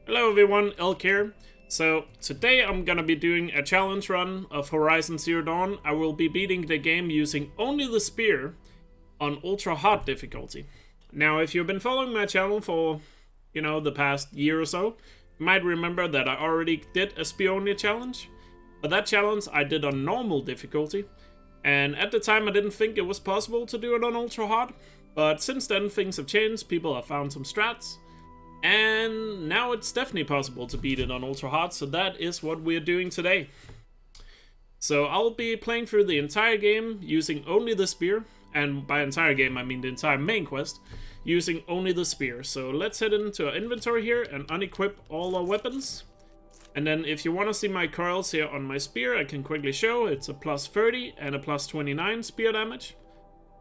Hello everyone, Elkjaer. So today I'm gonna be doing a challenge run of Horizon Zero Dawn. I will be beating the game using only the spear on ultra hard difficulty. Now if you've been following my channel for, the past year or so, you might remember that I already did a spear only challenge. But that challenge I did on normal difficulty. And at the time I didn't think it was possible to do it on ultra hard. But since then things have changed, people have found some strats. And now it's definitely possible to beat it on ultra hard, so that is what we're doing today. So I'll be playing through the entire game using only the spear, and by entire game I mean the entire main quest, using only the spear. So let's head into our inventory here and unequip all our weapons. And then if you want to see my coils here on my spear, I can quickly show it's a plus 30 and a plus 29 spear damage.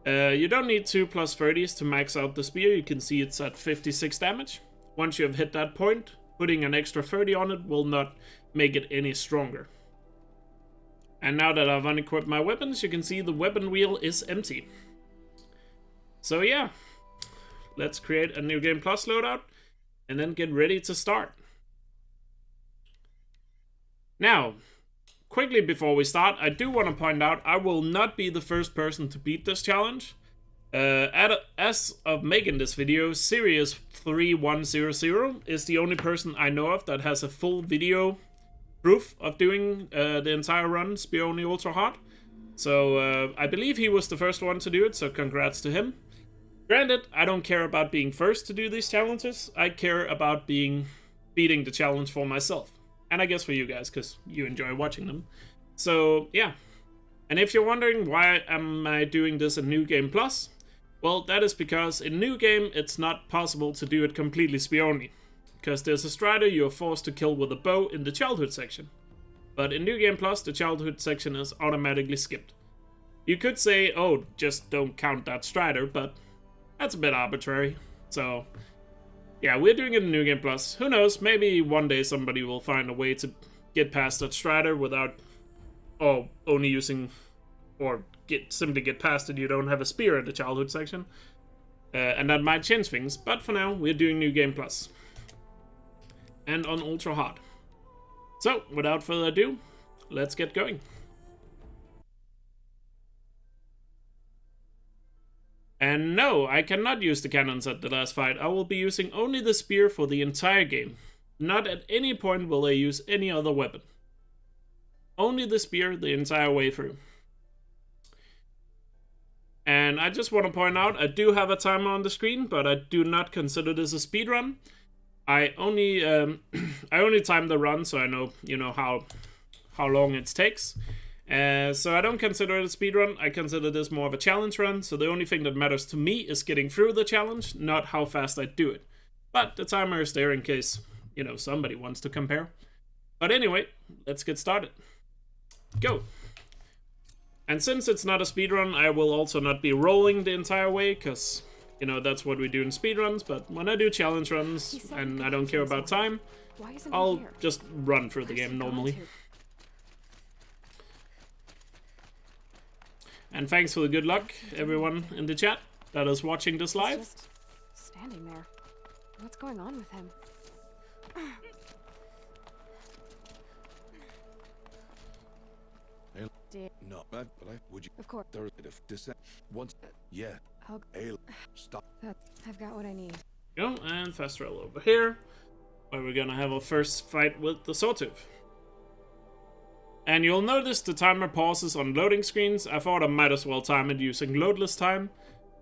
You don't need two plus 30s to max out the spear, you can see it's at 56 damage. Once you have hit that point, putting an extra 30 on it will not make it any stronger. And now that I've unequipped my weapons, you can see the weapon wheel is empty. So yeah, let's create a new game plus loadout and then get ready to start. Now, quickly before we start, I do want to point out I will not be the first person to beat this challenge. As of making this video, Sirius3100 is the only person I know of that has a full video proof of doing the entire run spear only ultra hard. So I believe he was the first one to do it, so congrats to him. Granted, I don't care about being first to do these challenges, I care about beating the challenge for myself. And I guess for you guys, because you enjoy watching them. So yeah. And if you're wondering why am I doing this in New Game Plus, well, that is because in New Game it's not possible to do it completely spear only, because there's a strider you are forced to kill with a bow in the childhood section. But in New Game Plus, the childhood section is automatically skipped. You could say, oh, just don't count that strider, but that's a bit arbitrary. So yeah, we're doing it in New Game Plus. Who knows, maybe one day somebody will find a way to get past that strider without only using, or simply get past it, you don't have a spear in the childhood section. And that might change things, but for now, we're doing New Game Plus. And on ultra hard. So, without further ado, let's get going. And no, I cannot use the cannons at the last fight. I will be using only the spear for the entire game. Not at any point will I use any other weapon. Only the spear the entire way through. And I just want to point out, I do have a timer on the screen, but I do not consider this a speedrun. I only time the run, so I know, how long it takes. So I don't consider it a speedrun, I consider this more of a challenge run, so the only thing that matters to me is getting through the challenge, not how fast I do it. But the timer is there in case, somebody wants to compare. But anyway, let's get started. Go! And since it's not a speedrun, I will also not be rolling the entire way, because, that's what we do in speedruns, but when I do challenge runs, and I don't care about time, I'll just run through the game normally. And thanks for the good luck, everyone in the chat that is watching this live. He's just standing there. What's going on with him? No, but would you? Of course. There if this once, yeah. Stop. I've got what I need. Go, and fast travel over here, where we're gonna have our first fight with the Sawtooth. And you'll notice the timer pauses on loading screens. I thought I might as well time it using loadless time,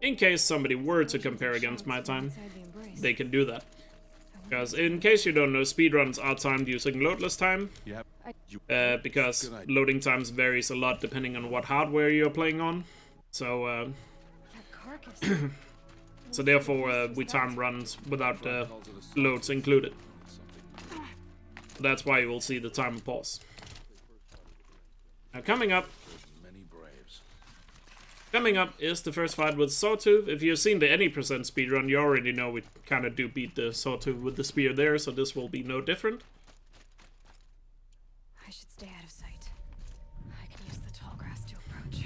in case somebody were to compare against my time. They can do that. Because in case you don't know, speedruns are timed using loadless time. Because loading times varies a lot depending on what hardware you're playing on. So, so therefore we time runs without loads included. That's why you will see the timer pause. Now coming up is the first fight with Sawtooth. If you've seen the any % speedrun, you already know we kind of do beat the Sawtooth with the spear there, so this will be no different. I should stay out of sight. I can use the tall grass to approach.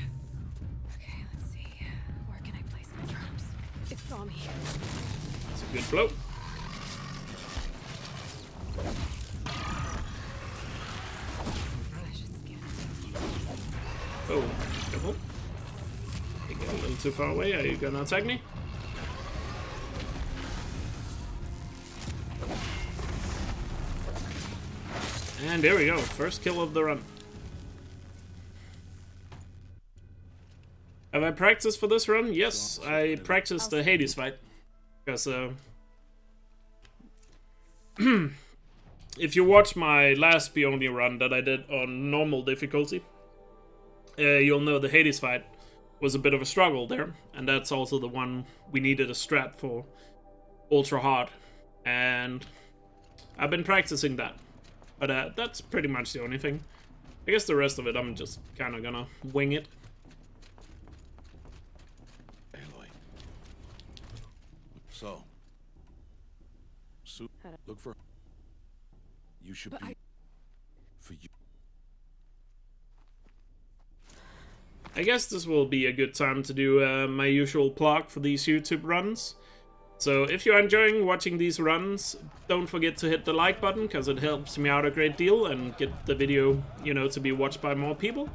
Okay, let's see. Where can I place my traps? It saw me. It's a good blow. too far away. Are you gonna attack me? And there we go. First kill of the run. Have I practiced for this run? Yes, I practiced the Hades fight. Because, if you watch my last Peony run that I did on normal difficulty, you'll know the Hades fight was a bit of a struggle there. And that's also the one we needed a strat for ultra hard. And I've been practicing that. But that's pretty much the only thing. I guess the rest of it, I'm just kind of gonna wing it. So, look for. You should be. For you. I guess this will be a good time to do my usual plug for these YouTube runs. So if you're enjoying watching these runs, don't forget to hit the like button, because it helps me out a great deal and get the video, you know, to be watched by more people.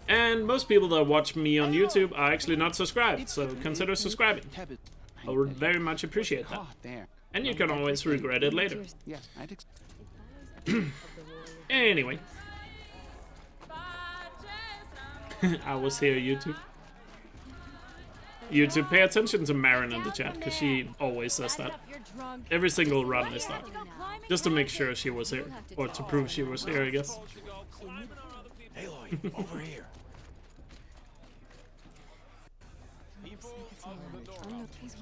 And most people that watch me on YouTube are actually not subscribed, so consider subscribing. I would very much appreciate that. And you can always regret it later. Anyway. I was here, YouTube. YouTube, pay attention to Marin in the chat, because she always says that. Every single run is that. Just to make sure she was here. Or to prove she was here, I guess. Aloy, over here.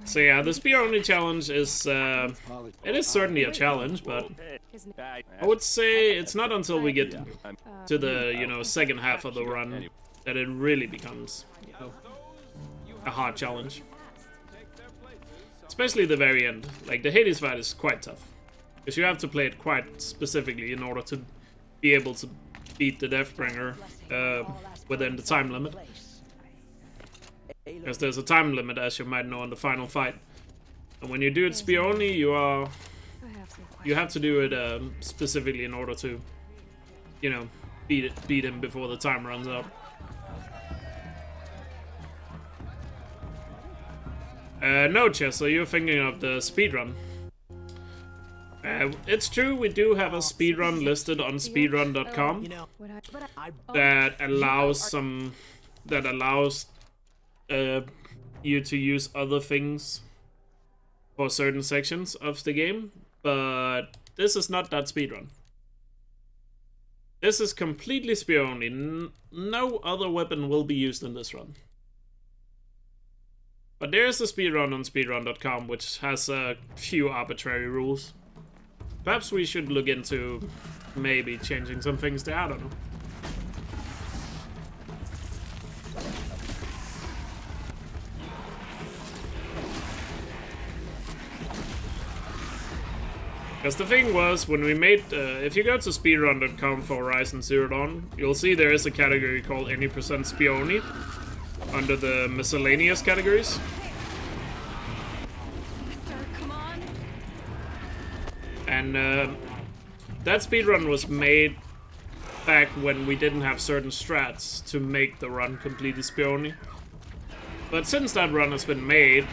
So yeah, the spear only challenge is, it is certainly a challenge, but I would say it's not until we get to the, you know, second half of the run that it really becomes, you know, a hard challenge. Especially the very end. Like, the Hades fight is quite tough. Because you have to play it quite specifically in order to be able to beat the Deathbringer within the time limit. Because there's a time limit, as you might know, in the final fight. And when you do it spear only, you have to do it specifically in order to, you know, beat him before the time runs out. No, Chess, so you're thinking of the speedrun. It's true, we do have a speedrun listed on speedrun.com that allows you to use other things for certain sections of the game, but this is not that speedrun. This is completely spear only. No other weapon will be used in this run. But there's a speedrun on speedrun.com which has a few arbitrary rules. Perhaps we should look into maybe changing some things there, I don't know. Because the thing was, when we made, if you go to speedrun.com for Horizon Zero Dawn, you'll see there is a category called any % spear only under the miscellaneous categories. And that speedrun was made back when we didn't have certain strats to make the run completely spear only. But since that run has been made,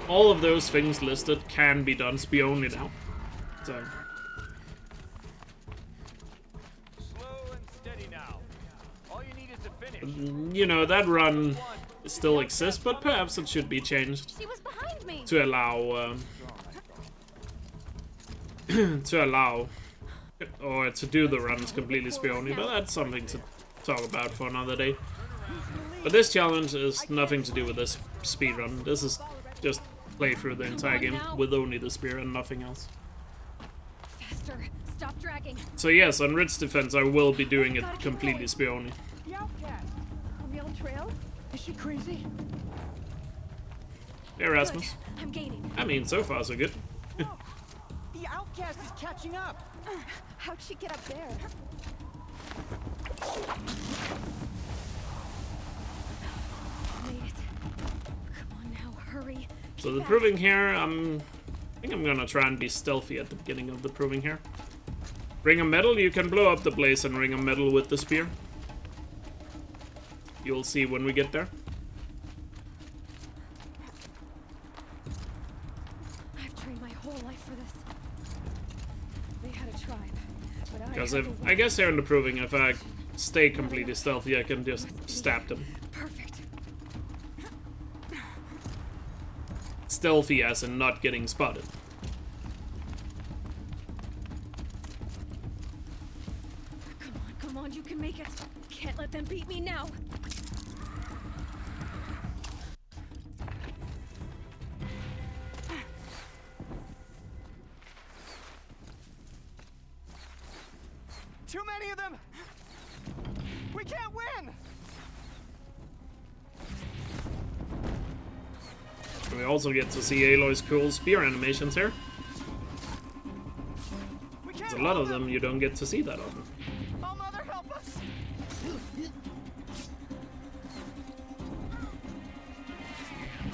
all of those things listed can be done spear only now. So. You know, that run still exists, but perhaps it should be changed to allow or to do the runs completely spear only, but that's something to talk about for another day. But this challenge is nothing to do with this speedrun. This is just play through the entire game with only the spear and nothing else. Stop dragging. So yes, on Ridge Defense I will be doing it completely spear only. The Elkjaer on the old trail? Is she crazy? Hey, Rasmus. Good. I'm gaining. I mean, so far so good. The Outcast is catching up. How'd she get up there? Made it. Come on now, hurry. So the proving here, I think I'm gonna try and be stealthy at the beginning of the proving here. Ring of Metal, you can blow up the place and Ring of Metal with the spear. You'll see when we get there. the life for this. They had a tribe, but I Because had if the I guess they're improving, if I stay completely stealthy, I can just stab them. perfect. Stealthy as in not getting spotted. Come on, you can make it. Can't let them beat me now. Too many of them! We can't win! We also get to see Aloy's cool spear animations here. We There's can't a lot hold of them you don't get to see that often. Oh, Mother, help us!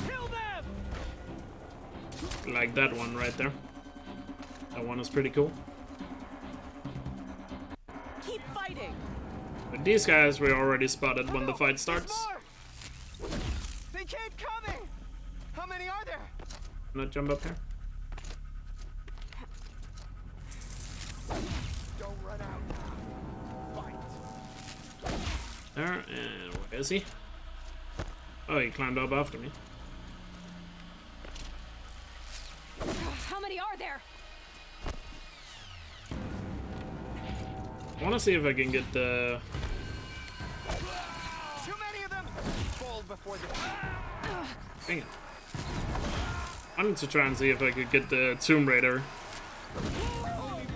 Kill them! Like that one right there. That one is pretty cool. Keep fighting! But these guys we already spotted when the fight There's starts. more! They keep coming! How many are there? Not jump up here. Don't run out. Fight. There, and where is he? Oh, he climbed up after me. How many are there? I want to see if I can get the... Too many of them! Fall before the... Dang it. I wanted to try and see if I could get the Tomb Raider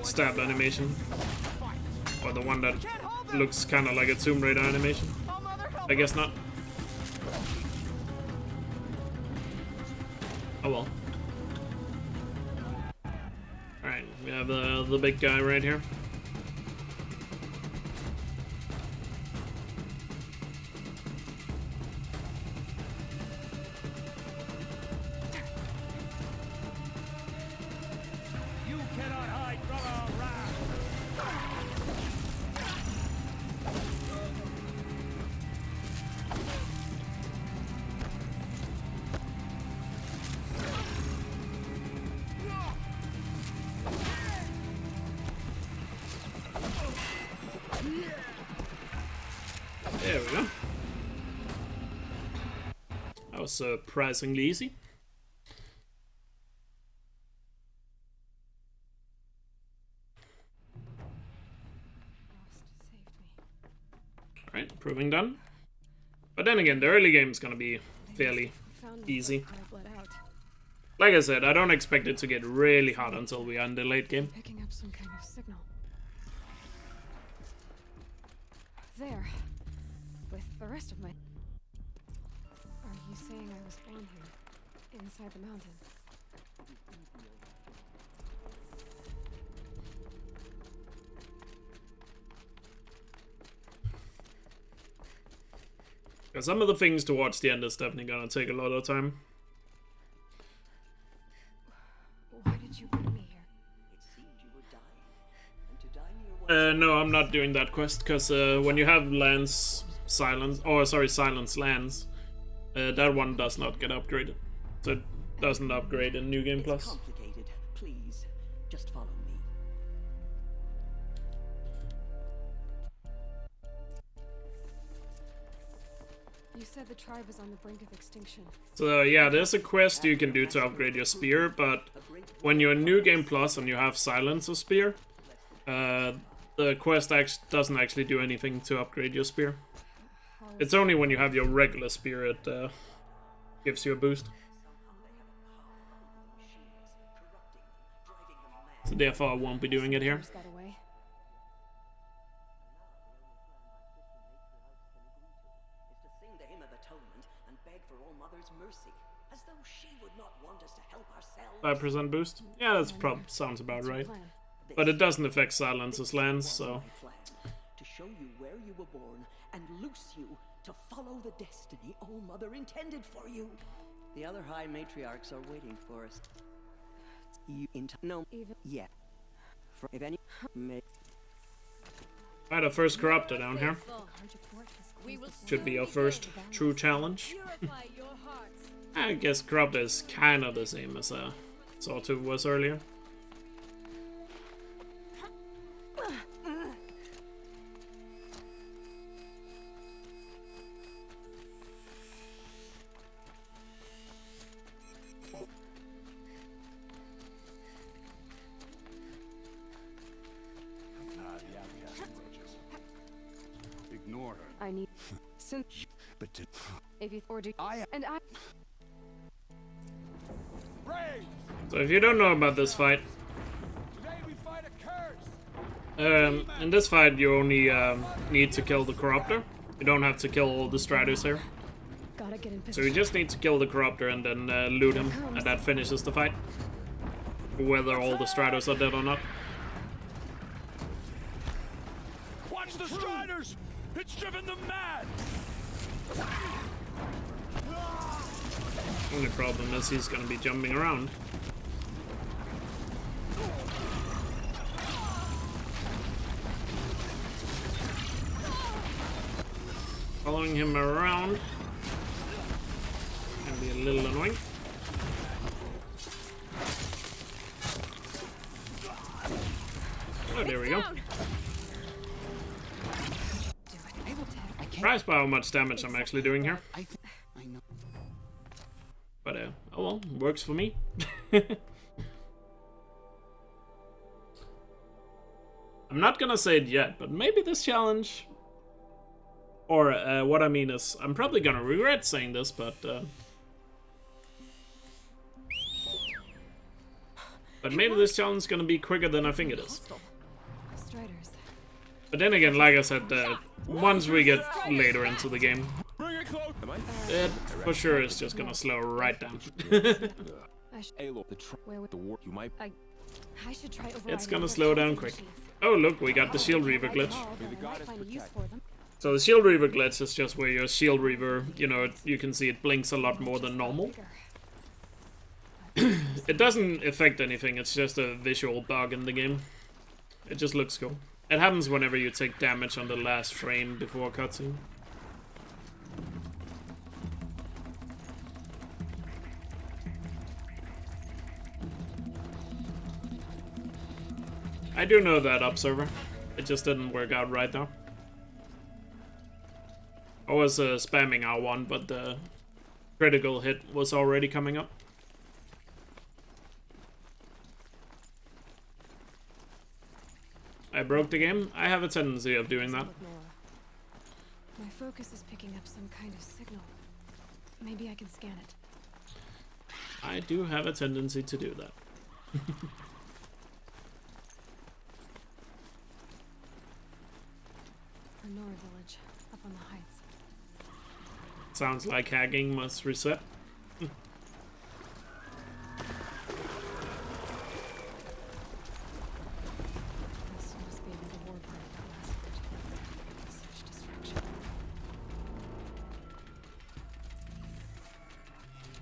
stab animation. Or the one that looks kind of like a Tomb Raider animation. Oh, Mother, help I guess not. Oh well. Alright, we have the big guy right here. You cannot hide from our wrath! There we go. That was surprisingly easy. Alright, proving done. But then again, the early game is gonna be fairly easy. Like I said, I don't expect it to get really hard until we are in the late game. Picking up some kind of signal. There. With the rest of my... Are you saying I was born here? Inside the mountain? Some of the things towards the end is definitely gonna take a lot of time. Why did you bring me here? It seemed you were dying, and to die near one No, I'm not doing that quest, because when you have Lance Silence, oh sorry, Silence Lance, that one does not get upgraded. So it doesn't upgrade in New Game It's Plus. complicated. Please, just follow me. You said the tribe is on the brink of extinction. So yeah, there's a quest you can do to upgrade your spear, but when you're in New Game Plus and you have Silencer Spear, the quest doesn't actually do anything to upgrade your spear. It's only when you have your regular spear it gives you a boost. So therefore I won't be doing it here. Just got away. Is to sing the hymn of atonement and beg for All Mother's mercy, as though she would not want us to help ourselves. 5% boost? Yeah, that's sounds about What's your right. plan? But it doesn't affect Silence's lands, so... My plan, to show you where you were born and loose you to follow the destiny All Mother intended for you. The other High Matriarchs are waiting for us. You no Even yet. If any may Alright, our first Corruptor down here. we will Should be our first true challenge. purify your hearts. I guess Corruptor is kind of the same as a Sawtooth was earlier. Ignore her. I need since But to if you or do I and I Brave! So if you don't know about this fight, Today we fight a curse! in this fight you only need to kill the Corruptor. You don't have to kill all the Striders here. gotta get in So position. you just need to kill the Corruptor and then loot him, and that finishes the fight. Whether all the Striders are dead or not. Watch the Striders! It's driven them mad! Only problem is he's gonna be jumping around. Following him around can be a little annoying. Oh, there we go. Surprised by how much damage I'm actually doing here. I know. But, oh well, works for me. I'm not gonna say it yet, but maybe this challenge... Or, what I mean is, I'm probably gonna regret saying this, but... But maybe this challenge is gonna be quicker than I think it is. Striders. But then again, like I said, once we get later into the game, Bring it close! Am I? it for sure is just gonna slow right down. I should Halo, where would the war you might I should try overriding It's gonna other slow down hunting quick. machines. Oh look, we got the Shield Reaver Override glitch. them all, but I might find a use for them. So the Shield Reaver glitch is just where your Shield Reaver, you know, you can see it blinks a lot more than normal. Bigger. It doesn't affect anything, it's just a visual bug in the game. It just looks cool. It happens whenever you take damage on the last frame before a cutscene. I do know that Observer. It just didn't work out right now. I was spamming R1, but the critical hit was already coming up. I broke the game. I have a tendency of doing that. Look, Nora. My focus is picking up some kind of signal. Maybe I can scan it. I do have a tendency to do that. Nora village, up on the heights. Sounds like hacking must reset. This must be another war party that last night. Such distraction.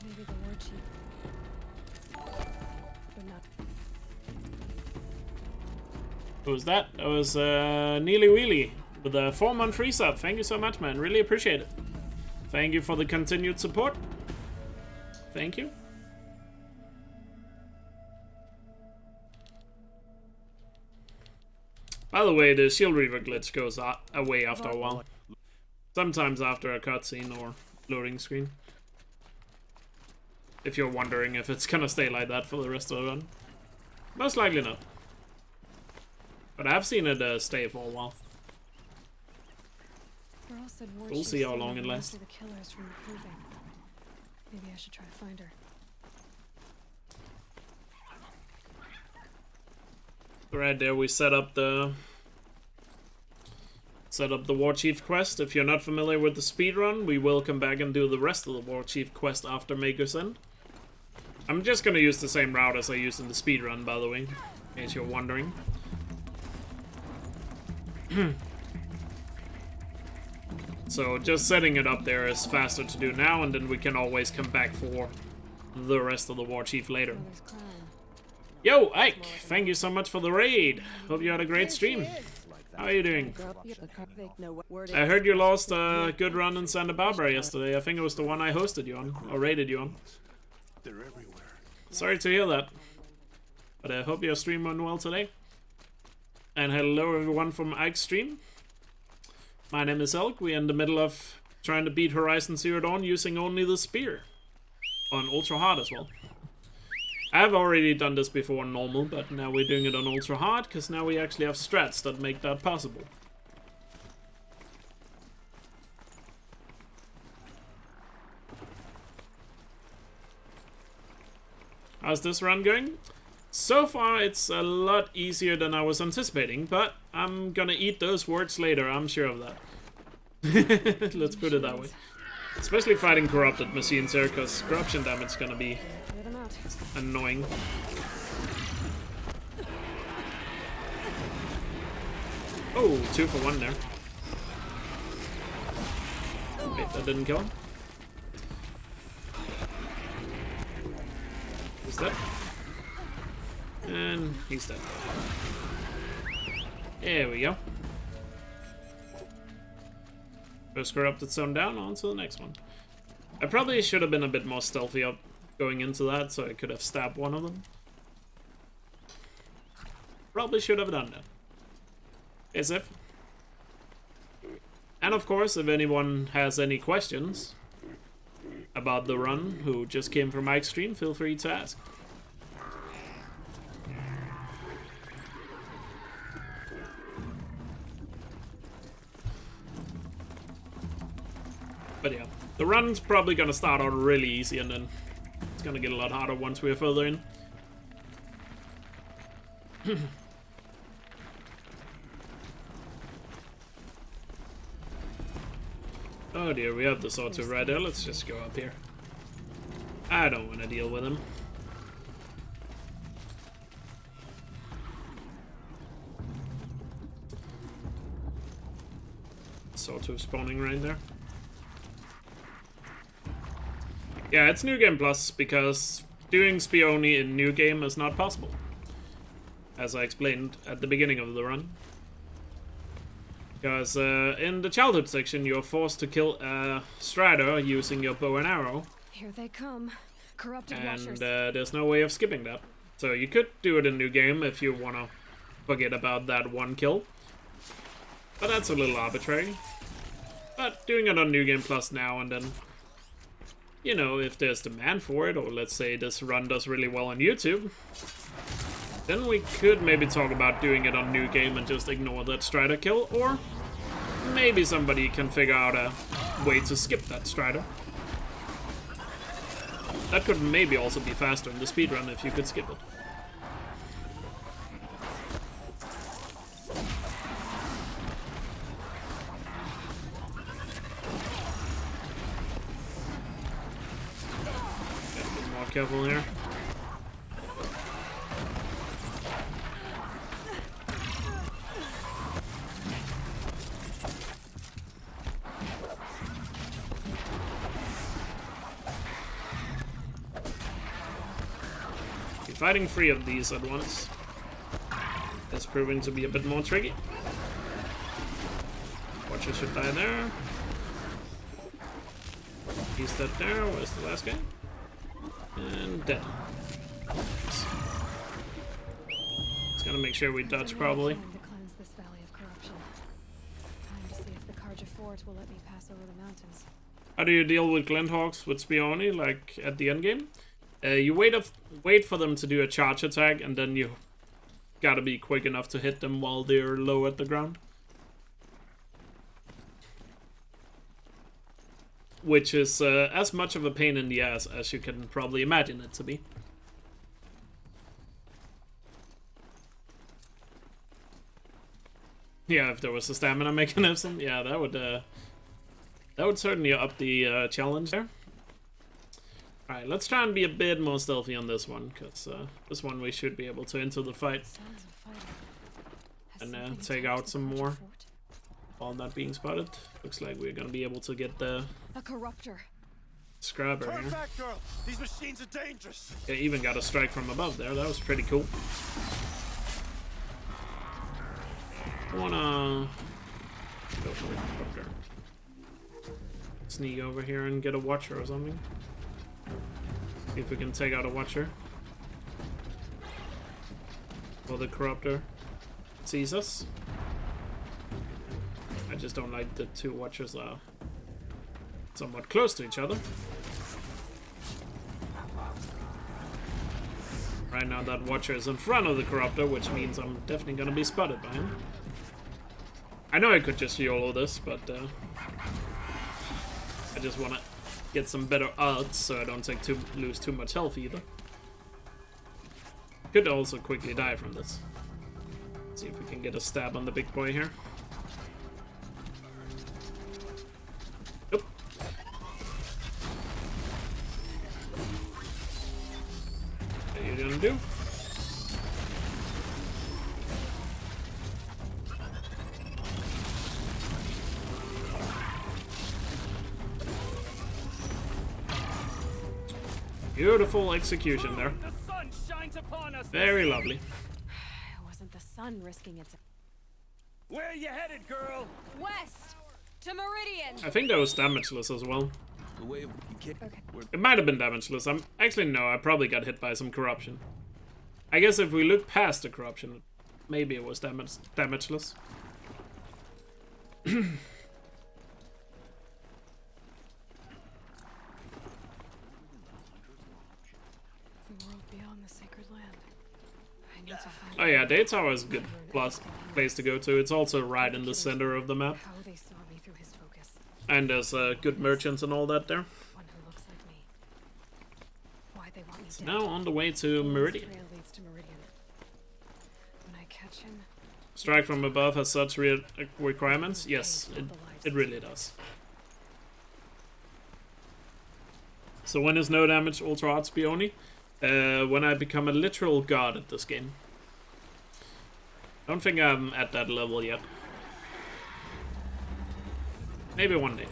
Maybe the war chief. But not. Who was that? That was Neely Wheelie with a 4-month resub. Thank you so much, man. Really appreciate it. Thank you for the continued support. Thank you. By the way, the Shield Reaver glitch goes away after a while. Sometimes after a cutscene or loading screen. If you're wondering if it's gonna stay like that for the rest of the run. Most likely not. But I've seen it stay for a while. Girl said war We'll chief see how said long they it went lasts. after the killers from the proving. Maybe I should try to find her. Right there, we set up the War Chief quest. If you're not familiar with the speedrun, we will come back and do the rest of the War Chief quest after Maker's End. I'm just gonna use the same route as I used in the speedrun, by the way, in case you're wondering. So just setting it up there is faster to do now, and then we can always come back for the rest of the War Chief later. Mother's clan. Yo, Ike! Thank you so much for the raid. Hope you had a great stream. How are you doing? I heard you lost a good run in Santa Barbara yesterday. I think it was the one I hosted you on, or raided you on. They're everywhere. Sorry to hear that. But I hope your stream went well today. And hello everyone from Ike's stream. My name is Elk. We're in the middle of trying to beat Horizon Zero Dawn using only the spear. On Ultra Hard as well. I've already done this before on normal, but now we're doing it on Ultra Hard, because now we actually have strats that make that possible. How's this run going? So far, it's a lot easier than I was anticipating, but I'm gonna eat those words later, I'm sure of that. Let's put it that way. Especially fighting corrupted machines here, because corruption damage is gonna be annoying. Oh, 2 for 1 there. Wait, that didn't kill him. He's dead. And he's dead. There we go. First corrupted zone down, on to the next one. I probably should have been a bit more stealthy up going into that, so I could have stabbed one of them. Probably should have done that. As if. And of course, if anyone has any questions about the run who just came from Mike's stream, feel free to ask. But yeah, the run's probably gonna start out really easy and then it's gonna get a lot harder once we're further in. Oh dear, we have the sawtooth right there. Let's just go up here. I don't want to deal with him. Sawtooth spawning right there. Yeah, it's New Game Plus because doing spear only in New Game is not possible. As I explained at the beginning of the run. Because in the childhood section, you're forced to kill a strider using your bow and arrow. Here they come. Corrupted and watchers. There's no way of skipping that. So you could do it in New Game if you want to forget about that one kill. But that's a little arbitrary. But doing it on New Game Plus now and then, you know, if there's demand for it, or let's say this run does really well on YouTube, then we could maybe talk about doing it on New Game and just ignore that Strider kill, or maybe somebody can figure out a way to skip that Strider. That could maybe also be faster in the speedrun if you could skip it. Gotta be more careful here. Fighting 3 of these at once is proving to be a bit more tricky. Watcher should die there. He's dead there. Where's the last guy? And dead. Just gotta make sure we dodge probably. To cleanse this valley of corruption. Time to see if the Carja Fort will let me pass over the mountains. How do you deal with Glenthawks with Spioni, like at the end game? You wait for them to do a charge attack, and then you gotta be quick enough to hit them while they're low at the ground. Which is as much of a pain in the ass as you can probably imagine it to be. Yeah, if there was a stamina mechanism, yeah, that would certainly up the challenge there. Alright, let's try and be a bit more stealthy on this one, because this one we should be able to enter the fight and take out some more while not being spotted. Looks like we're gonna be able to get the scrubber Turn here. back, girl. These machines are dangerous. Yeah, even got a strike from above there. That was pretty cool. I wanna go for it. Okay. Sneak over here and get a watcher or something. See if we can take out a watcher. before the corruptor sees us. I just don't like the two watchers are somewhat close to each other. Right now that watcher is in front of the corruptor, which means I'm definitely gonna be spotted by him. I know I could just YOLO this, but I just wanna get some better odds so I don't lose too much health either. Could also quickly die from this. See if we can get a stab on the big boy here. Nope. What are you gonna do? Beautiful execution there. The sun shines upon us. Very lovely. It wasn't the sun risking its... Where you headed, girl? West! To Meridian! I think that was damageless as well. The way we can Okay. It might have been damageless. Actually, no, I probably got hit by some corruption. I guess if we look past the corruption, maybe it was damageless. The world beyond the sacred land. I need to find Oh yeah, Day Tower is a good place to go to. It's also right in the center of the map. how they saw me through his focus. And there's good merchants and all that there. One who looks like me. Why they want me So dead. now on the way to This Meridian. trail leads to Meridian. When I catch him, Strike from above has such requirements? Yes, it really does. So when is no damage ultra odds be only? When I become a literal god at this game. Don't think I'm at that level yet. Maybe one day.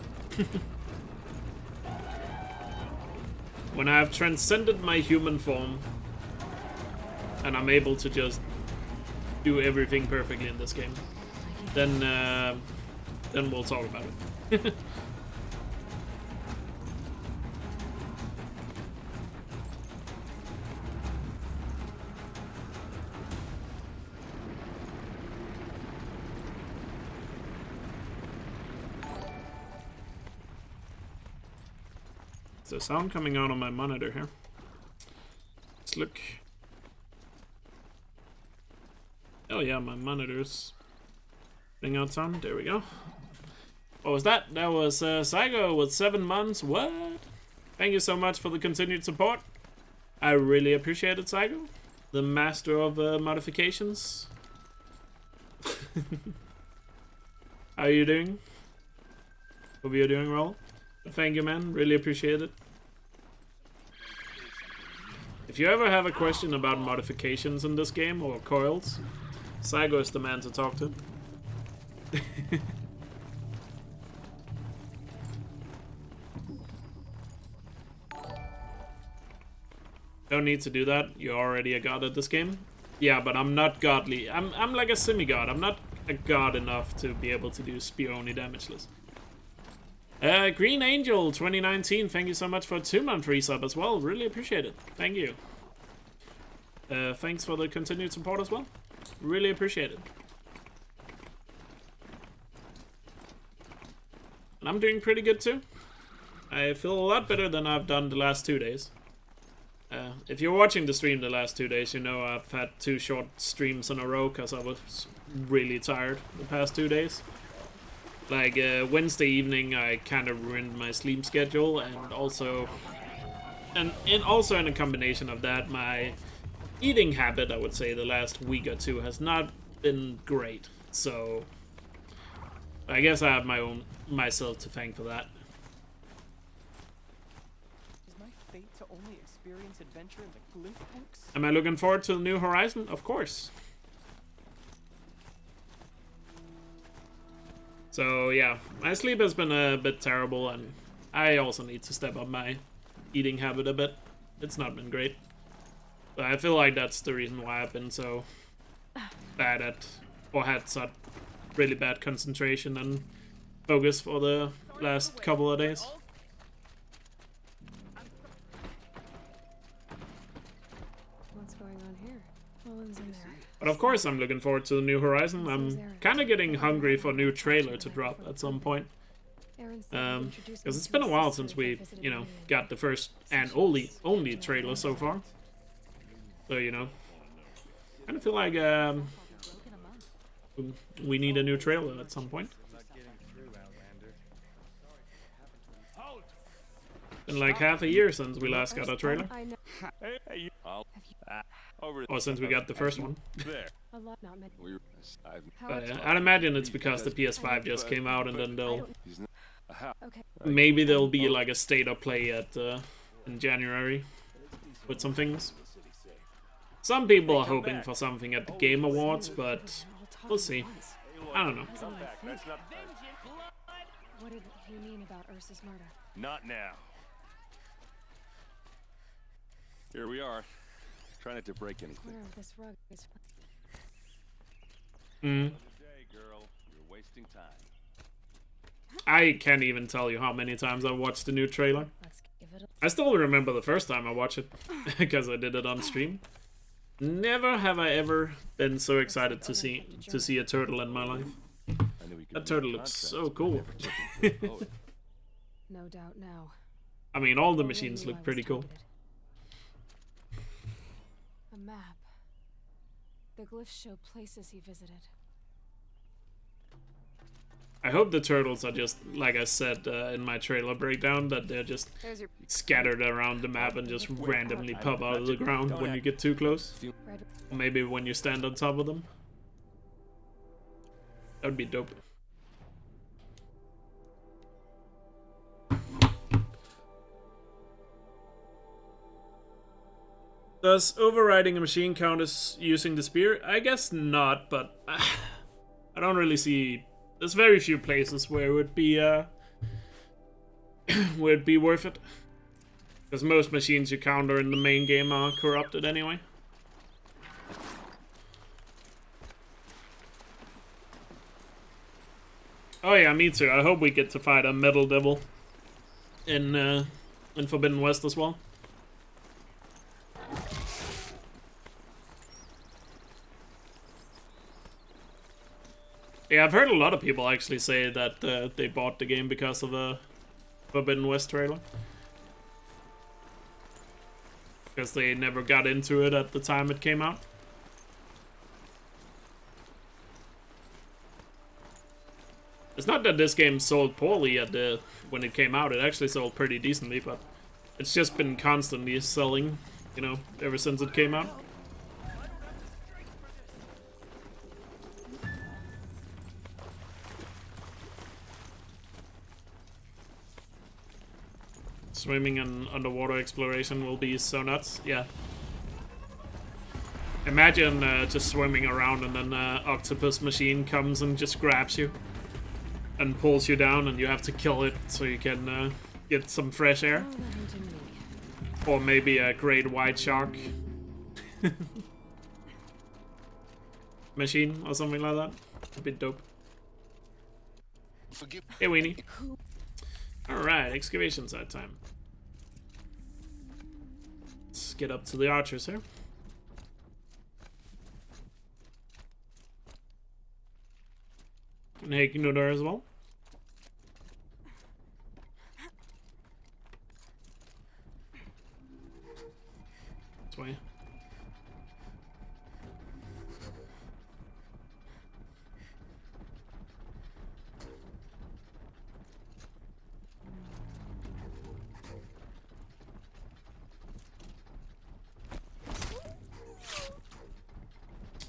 When I have transcended my human form and I'm able to just do everything perfectly in this game, then we'll talk about it. There's sound coming out on my monitor here. Let's look. Oh yeah, my monitor's putting out sound. There we go. What was that? That was Saigo with 7 months. What? Thank you so much for the continued support. I really appreciate it, Saigo. The master of modifications. How are you doing? Hope you're doing well. Thank you, man. Really appreciate it. If you ever have a question about modifications in this game or coils, Saigo is the man to talk to. Don't need to do that. You're already a god at this game. Yeah, but I'm not godly. I'm like a semi-god. I'm not a god enough to be able to do spear only damageless. Green Angel 2019, thank you so much for a 2-month resub as well. Really appreciate it. Thank you. Thanks for the continued support as well. Really appreciate it. And I'm doing pretty good too. I feel a lot better than I've done the last 2 days. If you're watching the stream the last 2 days, you know I've had 2 short streams in a row because I was really tired the past 2 days. Like Wednesday evening, I kind of ruined my sleep schedule, and also in a combination of that, my eating habit, I would say, the last week or two has not been great. So I guess I have myself to thank for that. Is my fate to only experience adventure in the glyph books? Am I looking forward to the new Horizon? Of course. So yeah, my sleep has been a bit terrible, and I also need to step up my eating habit a bit. It's not been great. But I feel like that's the reason why I've been so bad at, or had such really bad concentration and focus for the last couple of days. What's going on here? Roland's in there. But of course I'm looking forward to the new Horizon. I'm kind of getting hungry for a new trailer to drop at some point. Because it's been a while since we, you know, got the first and only trailer so far. So, you know, I kind of feel like we need a new trailer at some point. Been like half a year since we last got a trailer. Or since we got the first one. But I'd imagine it's because the PS5 just came out and then they'll... Maybe there'll be like a state of play at in January with some things. Some people are hoping for something at the Game Awards, but we'll see. I don't know. What did he mean about Ursa's murder? Not now. Here we are. Try not to break anything. Where this rug is. Day, girl. You're wasting time. I can't even tell you how many times I watched the new trailer. I still remember the first time I watched it, because I did it on stream. Never have I ever been so excited to see a turtle in my life. That turtle looks so cool. No doubt now. I mean, all the machines look pretty cool. A map. The glyphs show places he visited. I hope the turtles are just, like I said in my trailer breakdown, that they're just scattered around the map and just randomly pop out of the ground when you get too close. Or maybe when you stand on top of them. That would be dope. Does overriding a machine count as using the spear? I guess not, but I don't really see... There's very few places where it would be worth it. Because most machines you counter in the main game are corrupted anyway. Oh yeah, me too. I hope we get to fight a Metal Devil in Forbidden West as well. Yeah, I've heard a lot of people actually say that they bought the game because of the Forbidden West trailer. Because they never got into it at the time it came out. It's not that this game sold poorly when it came out, it actually sold pretty decently, but it's just been constantly selling, you know, ever since it came out. Swimming and underwater exploration will be so nuts, yeah. Imagine just swimming around and then an octopus machine comes and just grabs you and pulls you down and you have to kill it so you can get some fresh air. Or maybe a great white shark machine or something like that. A bit dope. Hey, Weenie. Alright, excavation site time. Let's get up to the archers here. And hey, Knudar as well. This way.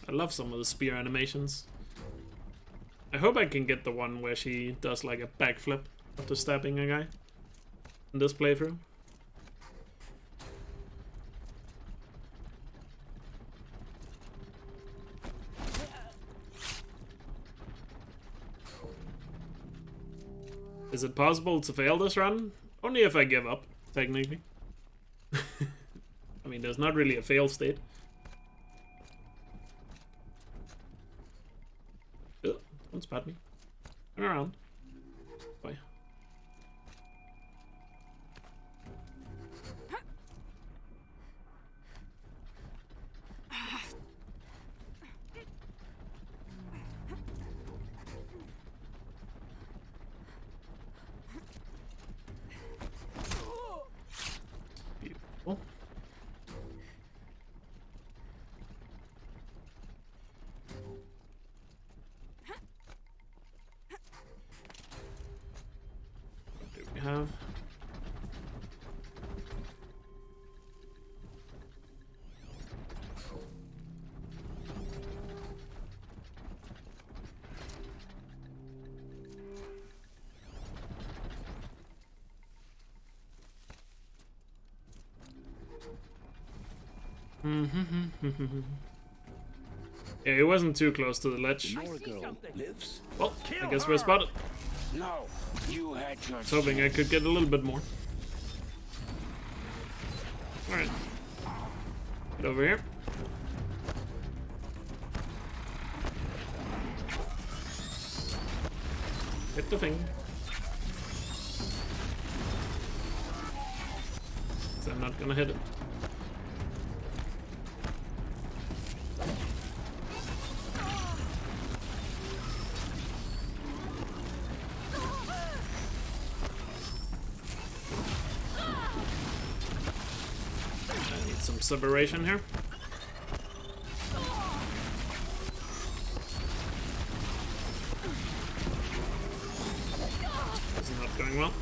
I love some of the spear animations. I hope I can get the one where she does like a backflip after stabbing a guy in this playthrough. Is it possible to fail this run? Only if I give up, technically. I mean, there's not really a fail state. Don't spot me. Turn around. Bye. Yeah, he wasn't too close to the ledge. Your girl lives. Well, I guess we're spotted. No, you had your I was hoping I could get a little bit more. Alright. Get over here. Hit the thing. So I'm not gonna hit it. I need some separation here. This is not going well.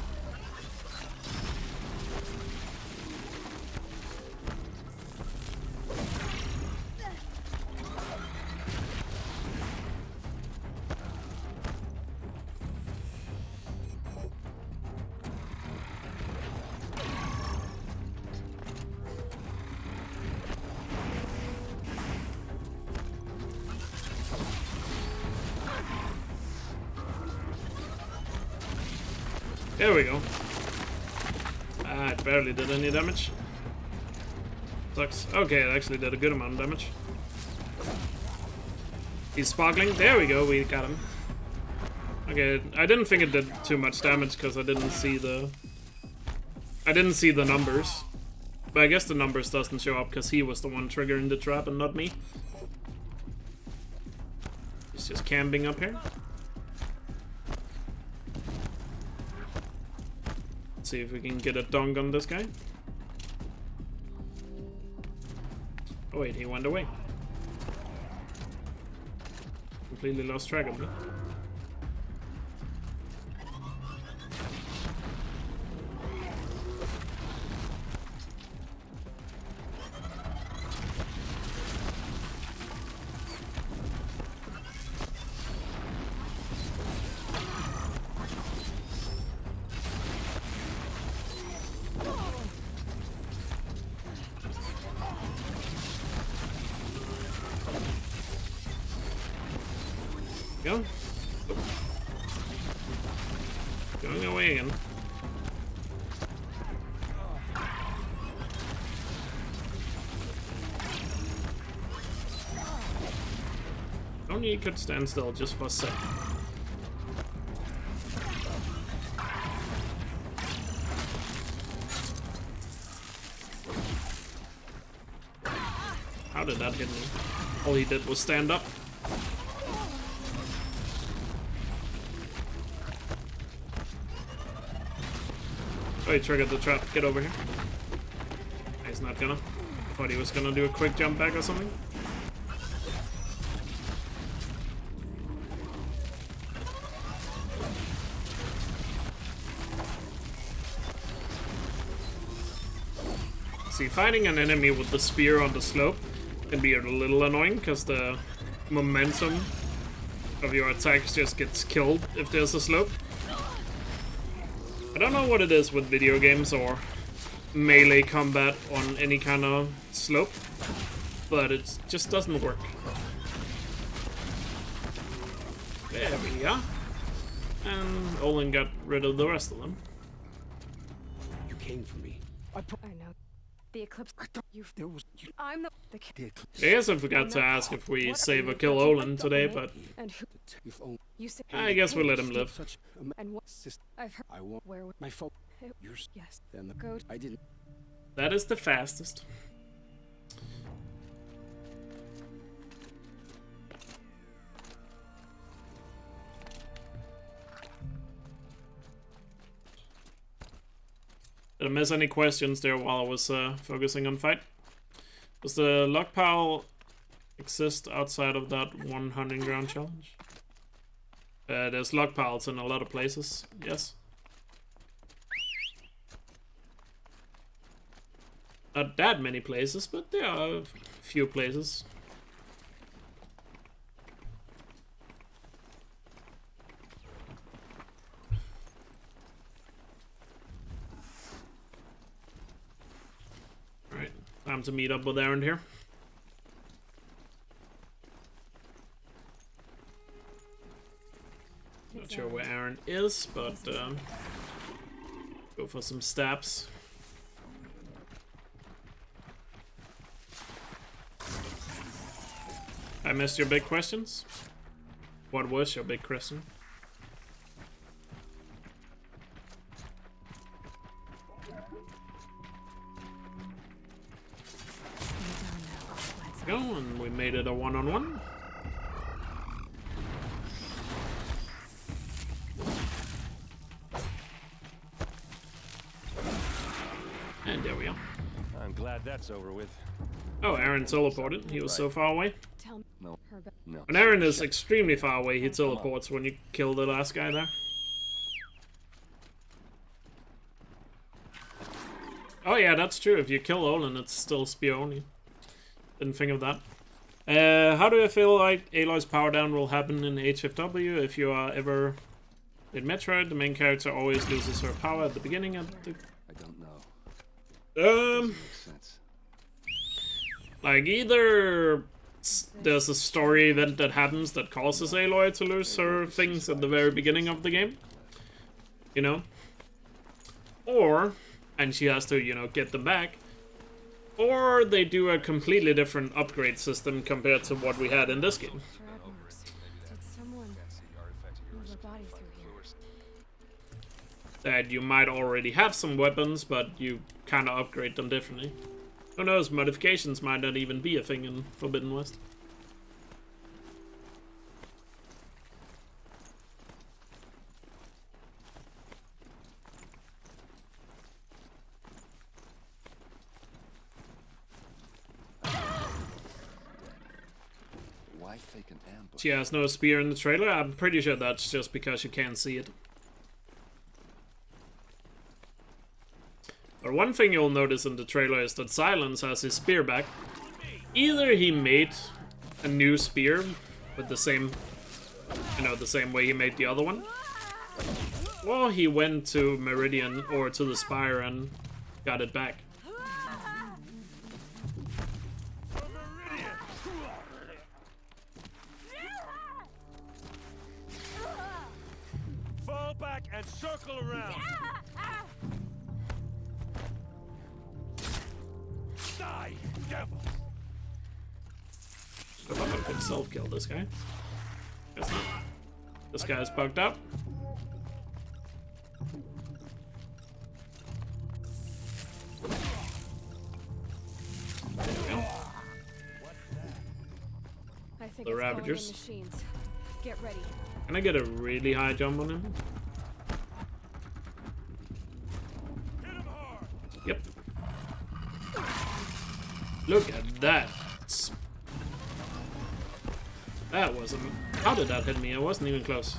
There we go. Ah, it barely did any damage. Sucks. Okay, it actually did a good amount of damage. He's sparkling. There we go, we got him. Okay, I didn't think it did too much damage because I didn't see the numbers. But I guess the numbers doesn't show up because he was the one triggering the trap and not me. He's just camping up here. See if we can get a dunk on this guy. Oh wait, he went away. Completely lost track of me. Go. Going away again. Only you could stand still just for a sec. How did that hit me? All he did was stand up. Oh, he triggered the trap. Get over here. He's not gonna. Thought he was gonna do a quick jump back or something. See, fighting an enemy with the spear on the slope can be a little annoying because the momentum of your attacks just gets killed if there's a slope. I don't know what it is with video games or melee combat on any kind of slope, but it just doesn't work. There we are. And Olin got rid of the rest of them. You came for me. I know. The eclipse. There was you. I'm the I guess I forgot to ask if we save or kill Olin today, but And who If only you say? I guess we'll let him live. such a And what? sister. I've heard. I want Where? my fault. It- Yours. Yes. Then the Go. I didn't. That is the fastest. Did I miss any questions there while I was focusing on fight? Does the lock pile exist outside of that 1 hunting ground challenge? There's lock piles in a lot of places, yes. Not that many places, but there are a few places. time to meet up with Aaron here. Not sure where Aaron is, but go for some stabs. I missed your big questions. What was your big question? Go, and we made it a one-on-one. And there we are. I'm glad that's over with. Oh, Aaron teleported. He was so far away. Tell me No. her back. No. When Aaron is extremely far away, he teleports when you kill the last guy there. Oh yeah, that's true. If you kill Olin, it's still spear only. Didn't think of that. How do I feel like Aloy's power down will happen in HFW? If you are ever in Metroid, the main character always loses her power at the beginning of the... I don't know. Um, Makes sense. like either there's a story event that happens that causes Aloy to lose her things at the very beginning of the game, you know, or, and she has to, you know, get them back, or they do a completely different upgrade system compared to what we had in this game. Drag marks. Did someone move a body through here? That you might already have some weapons, but you kind of upgrade them differently. Who knows, modifications might not even be a thing in Forbidden West. Why fake an ambush? She has no spear in the trailer. I'm pretty sure that's just because you can't see it. But one thing you'll notice in the trailer is that Silence has his spear back. Either he made a new spear with the same, you know, the same way he made the other one, or he went to Meridian or to the Spire and got it back. Fall back and circle around. Die, devil. So if I could self-kill this guy. Guess not. This guy's bugged up. There we go. I think The it's going in Ravagers. machines. Get ready. Can I get a really high jump on him? Hit him hard. Yep. Look at that. That wasn't... How did that hit me? I wasn't even close.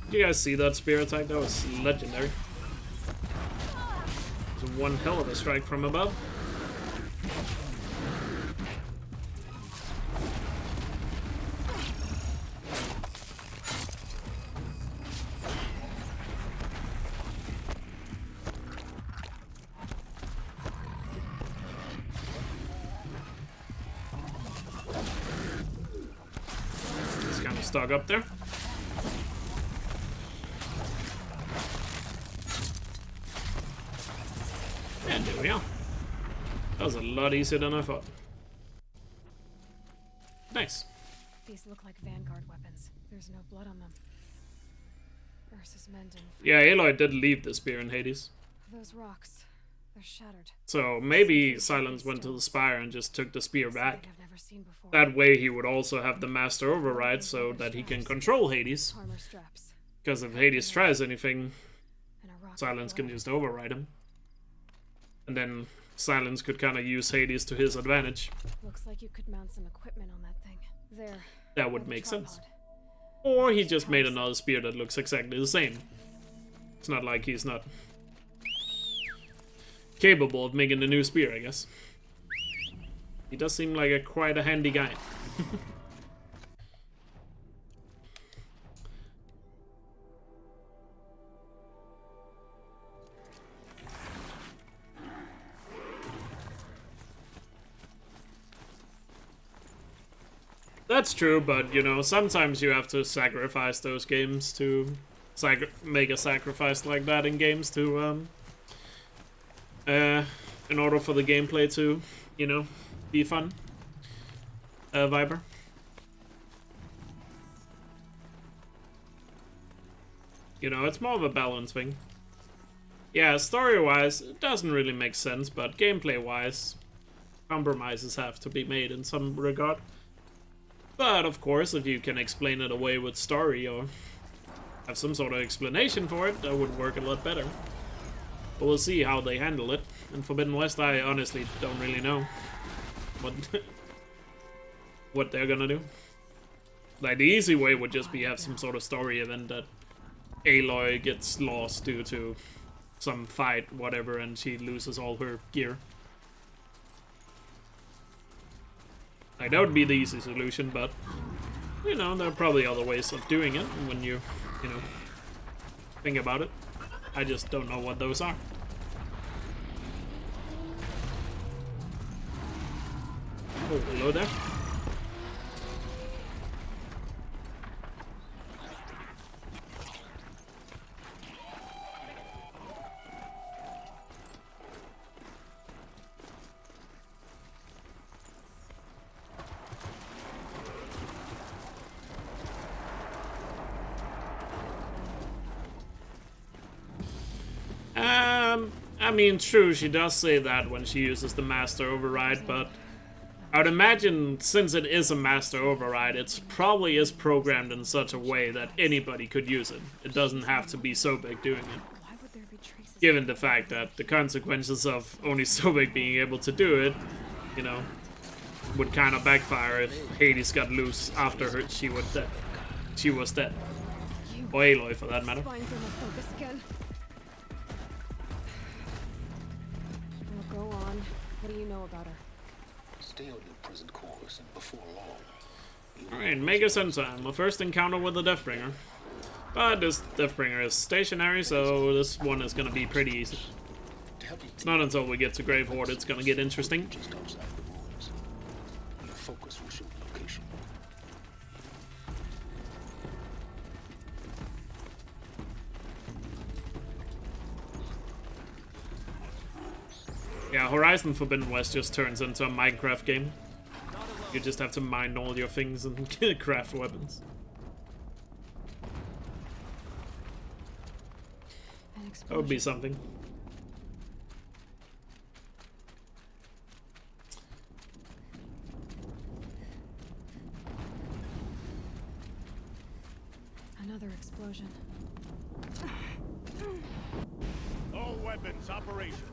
Did you guys see that spear attack? That was legendary. It was one hell of a strike from above. Stuck up there. And there we are. That was a lot easier than I thought. Nice. These look like Vanguard weapons. There's no blood on them. Versus Mendon. Yeah, Aloy did leave the spear in Hades. Those rocks, they're shattered. So maybe Silence went to the Spire and just took the spear back. Something I've never seen before. That way he would also have the Master Override so that he can control Hades. Armor straps. Because if Hades tries anything, And a rock Silence can blood. just override him. And then Silence could kind of use Hades to his advantage. Looks like you could mount some equipment on that thing. There. That by would the make sense. tripod. Or he just made another spear that looks exactly the same. It's not like he's not capable of making a new spear, I guess. He does seem like quite a handy guy. That's true, but you know, sometimes you have to sacrifice those games to make a sacrifice like that in games to in order for the gameplay to, you know, be fun. Viber. You know, it's more of a balance thing. Yeah, story-wise, it doesn't really make sense, but gameplay-wise, compromises have to be made in some regard. But, of course, if you can explain it away with story or have some sort of explanation for it, that would work a lot better. But we'll see how they handle it. In Forbidden West, I honestly don't really know what they're gonna do. Like, the easy way would just be have some sort of story event that Aloy gets lost due to some fight, whatever, and she loses all her gear. Like, that would be the easy solution, but, you know, there are probably other ways of doing it when you know, think about it. I just don't know what those are. Oh, hello there. I mean, true, she does say that when she uses the Master Override, but I would imagine since it is a Master Override, it's probably is programmed in such a way that anybody could use it. It doesn't have to be Sobek doing it. Given the fact that the consequences of only Sobek being able to do it, you know, would kind of backfire if Hades got loose after her, she was dead. Or Aloy, for that matter. Go on. What do you know about her? Stay on your present course, and before long. Alright, Mega Sentai, my first encounter with the Deathbringer. But this Deathbringer is stationary, so this one is gonna be pretty easy. It's not until we get to Grave Horde it's gonna get interesting. Just outside the ruins. Your focus will show the location. Yeah, Horizon Forbidden West just turns into a Minecraft game. You just have to mine all your things and craft weapons. That would be something. Another explosion. All weapons operational.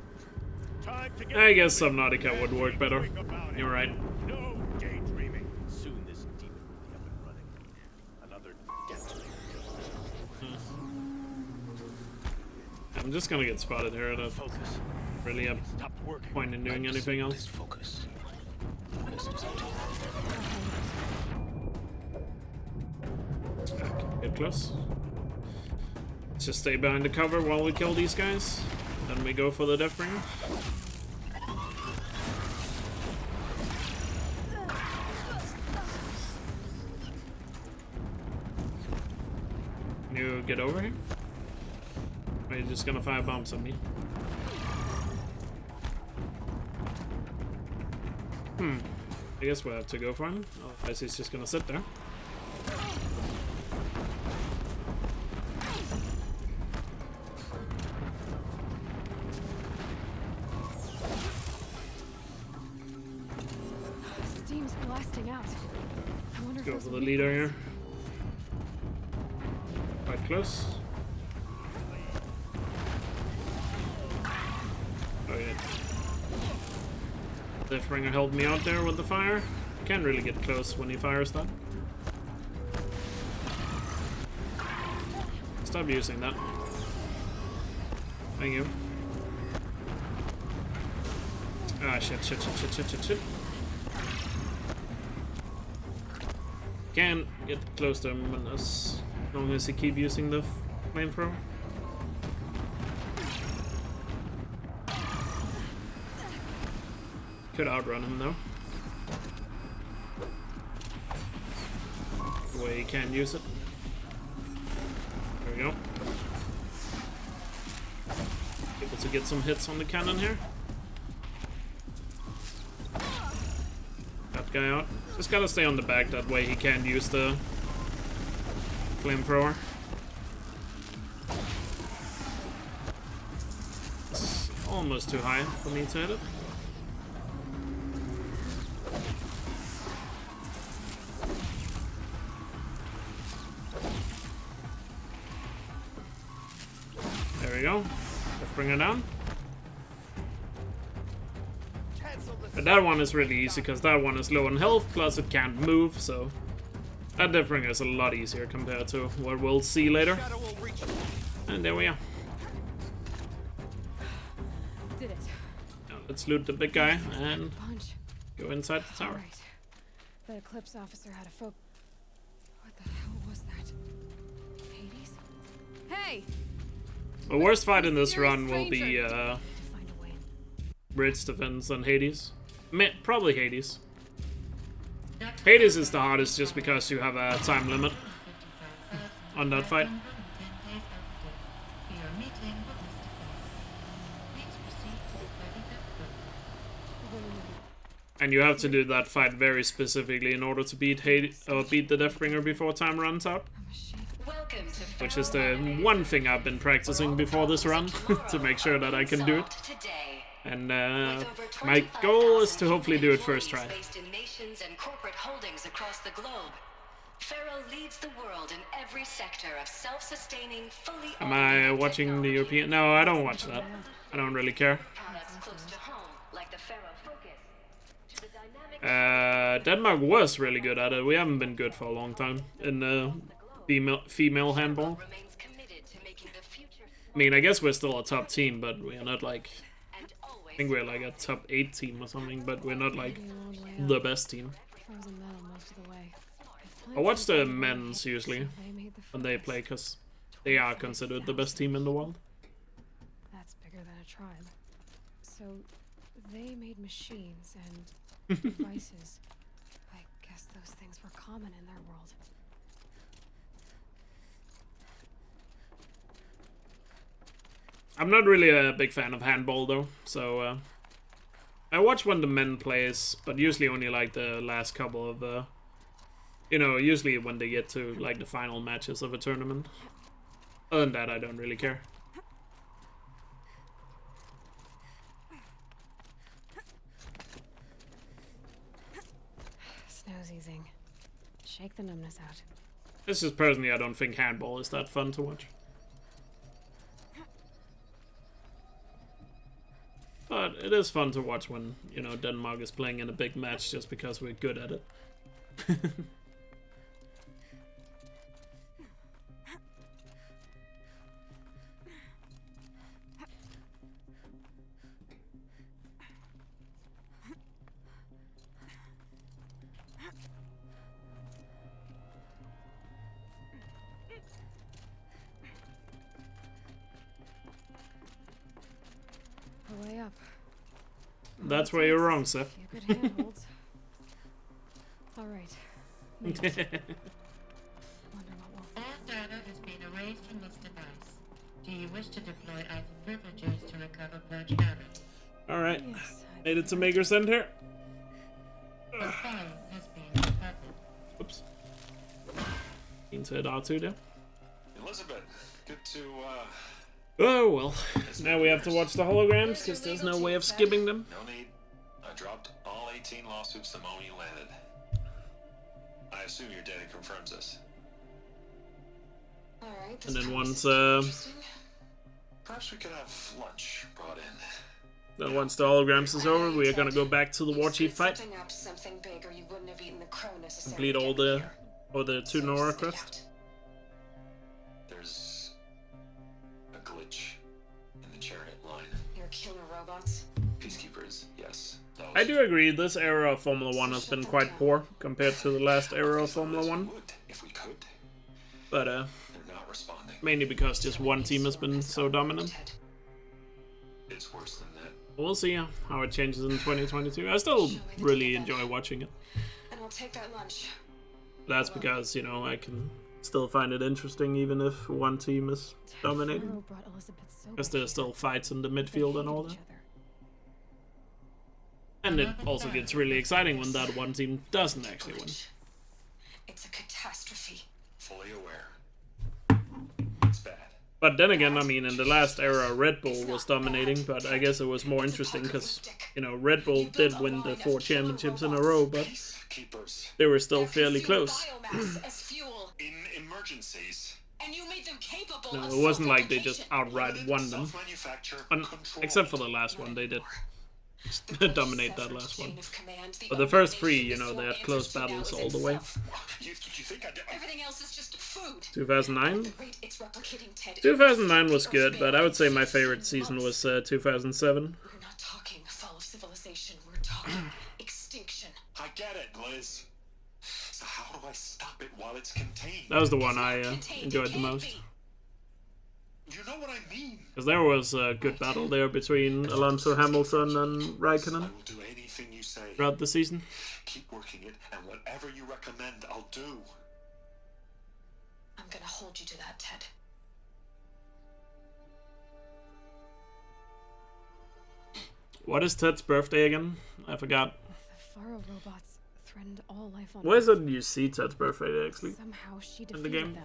Time to get I guess Subnautica would work better. You're right. No daydreaming. Soon this demon will be up and running. Another death. I'm just gonna get spotted here. I don't Focus. really have Stop working. point in doing anything else. Focus. Get close. Let's just stay behind the cover while we kill these guys. Then we go for the Deathbringer. Can you get over here? Or are you just gonna fire bombs at me? I guess we'll have to go for him. Otherwise he's just gonna sit there. Steam's blasting out. I wonder if Go those for the will be leader bullets. here. Quite close. Oh yeah. Deathbringer held me out there with the fire. Can't really get close when he fires that. Stop using that. Thank you. Ah, shit. Can't get close to him as long as he keep using the flamethrower. Could outrun him though. The way he can use it. There we go. Able to get some hits on the cannon here. That guy out. Just gotta stay on the back, that way he can't use the flamethrower. It's almost too high for me to hit it. There we go. Let's bring her down. But that one is really easy because that one is low on health, plus it can't move, so that Deathbringer is a lot easier compared to what we'll see later. And there we are. Did it. Now let's loot the big guy and go inside the tower. Right. The Eclipse officer had a What the hell was that? Hades? Hey! The worst fight in this You're a run will be stranger. To find a way. Bridge Defense and Hades. Probably Hades. Hades is the hardest just because you have a time limit on that fight. And you have to do that fight very specifically in order to beat Hades, or beat the Deathbringer before time runs out. Which is the one thing I've been practicing before this run, to make sure that I can do it. And my goal is to hopefully do it first try. Am I watching the European? No, I don't watch that. I don't really care. Denmark was really good at it. We haven't been good for a long time in female handball. I mean, I guess we're still a top team, but we're not like... I think we're like a top 8 team or something, but we're not like the best team. I watch the men's usually when they play, because they are considered the best team in the world. That's bigger than a tribe. So they made machines and devices. I guess those things were common in their world. I'm not really a big fan of handball though, so I watch when the men plays, but usually only like the last couple of you know, usually when they get to like the final matches of a tournament. Other than that, I don't really care. Snow's easing. Shake the numbness out. It's just personally, I don't think handball is that fun to watch. But it is fun to watch when, you know, Denmark is playing in a big match just because we're good at it. Way up. That's where you're wrong, Seth. Good handholds. All right. Wonder what will. All data has been erased from this device. Do you wish to deploy either privileges to recover purge damage? All right. Yes, Made it to Maker Center. The file has been recovered. Oops. Into hit R2 there. Elizabeth, good to Oh well, now we have to watch the holograms because there's no way of skipping them. No need. I dropped all 18 lawsuits the moment you landed. I assume your data confirms this. Alright, And then once Perhaps we could have lunch brought in. then once the holograms is over, we are gonna go back to the war chief fight. Something big or you wouldn't have eaten the crow necessarily. Complete all the 2 Nora quests. There's a glitch in the chariot line. You're killer robots. Peacekeepers, yes. Those I do agree, this era of Formula 1 has been quite poor compared to the last era of Formula 1. would, if we could. But They're not responding. mainly because just one team has been so dominant. It's worse than that. We'll see how it changes in 2022. I still really enjoy watching it. And I'll take that lunch. That's because, you know, I can still find it interesting even if one team is dominating. Faro brought Elizabeth so Because bad there's still fights in the they midfield and all hated that. each other. And it also gets really exciting when that one team doesn't actually win. It's a catastrophe. Fully aware. It's bad. But then again, I mean, in the last era, Red Bull was dominating, but I guess it was more interesting because, you know, Red Bull did win the 4 championships in a row, but Peacekeepers. they were still fairly close. Biomass as fuel, In emergencies. and you made them capable No, of it wasn't like they just self-replication. outright won them. Self-manufacture, Except for the last one, they did dominate that last one. But the first 3, you know, they had close battles all the way. You think I did? Everything else is just food. 2009? The rate it's replicating, Ted, 2009 was good, but I would say my favorite season was 2007. We're not talking fall of civilization. We're talking extinction. I get it, Liz. So how do I stop it while it's contained? That was the one I enjoyed the most. You know what I mean? Because there was a good battle there between Alonso, Hamilton, and I Raikkonen will do anything you say. throughout the season. Keep working it, and whatever you recommend, I'll do. I'm gonna hold you to that, Ted. What is Ted's birthday again? I forgot. The Faro robots threatened all life on Where is Earth. it you see Ted's birthday actually? Somehow she the defeated game? them.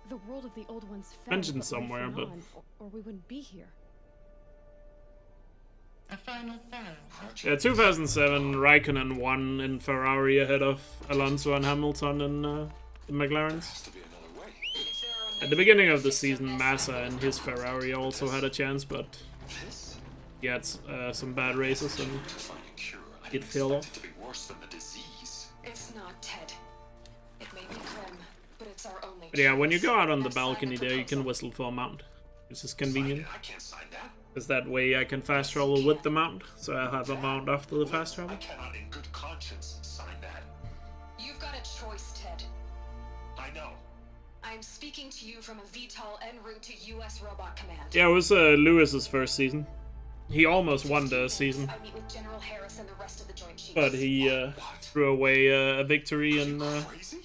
The world of the old ones fell, Mentioned but we somewhere, fought but- on, or we wouldn't be here. A final fire. Yeah, 2007, Raikkonen won in Ferrari ahead of Alonso and Hamilton in the McLarens. Has to be another way. If there are At the beginning of the season, Massa and his Ferrari also had a chance, but This? he had some bad races and To find a cure, I It didn't fell expect off. it to be worse than the disease. It's not, Ted. It may be grim, but it's our only But yeah, when you choice. go out on the Now sign balcony there, you can proposal. whistle for a mount. Which is Sign convenient. it. I can't sign that. Because that way I can fast travel with the mount. So I'll have a mount after the fast I travel. cannot in good conscience sign that. You've got a choice, Ted. I know. I'm speaking to you from a VTOL en route to U.S. Robot Command. Yeah, it was Lewis's first season. He almost won the season. I meet with General Harris and the rest of the Joint Chiefs. But he threw away a victory Crazy?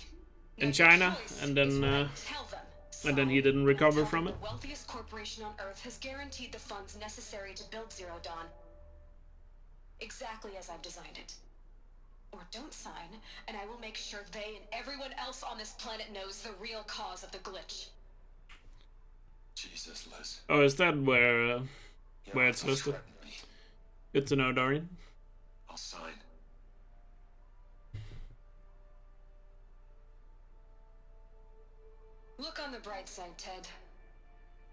in Now, China. your choice And is then what I tell them. and then he Sign, didn't recover tell from them it. The wealthiest corporation on Earth has guaranteed the funds necessary to build Zero Dawn. Exactly as I've designed it. Or don't sign, and I will make sure they and everyone else on this planet knows the real cause of the glitch. Jesus, Liz. Oh, is that where You Where don't it's have to listed. threaten me. Good to know, Dorian. I'll sign. Look on the bright side, Ted.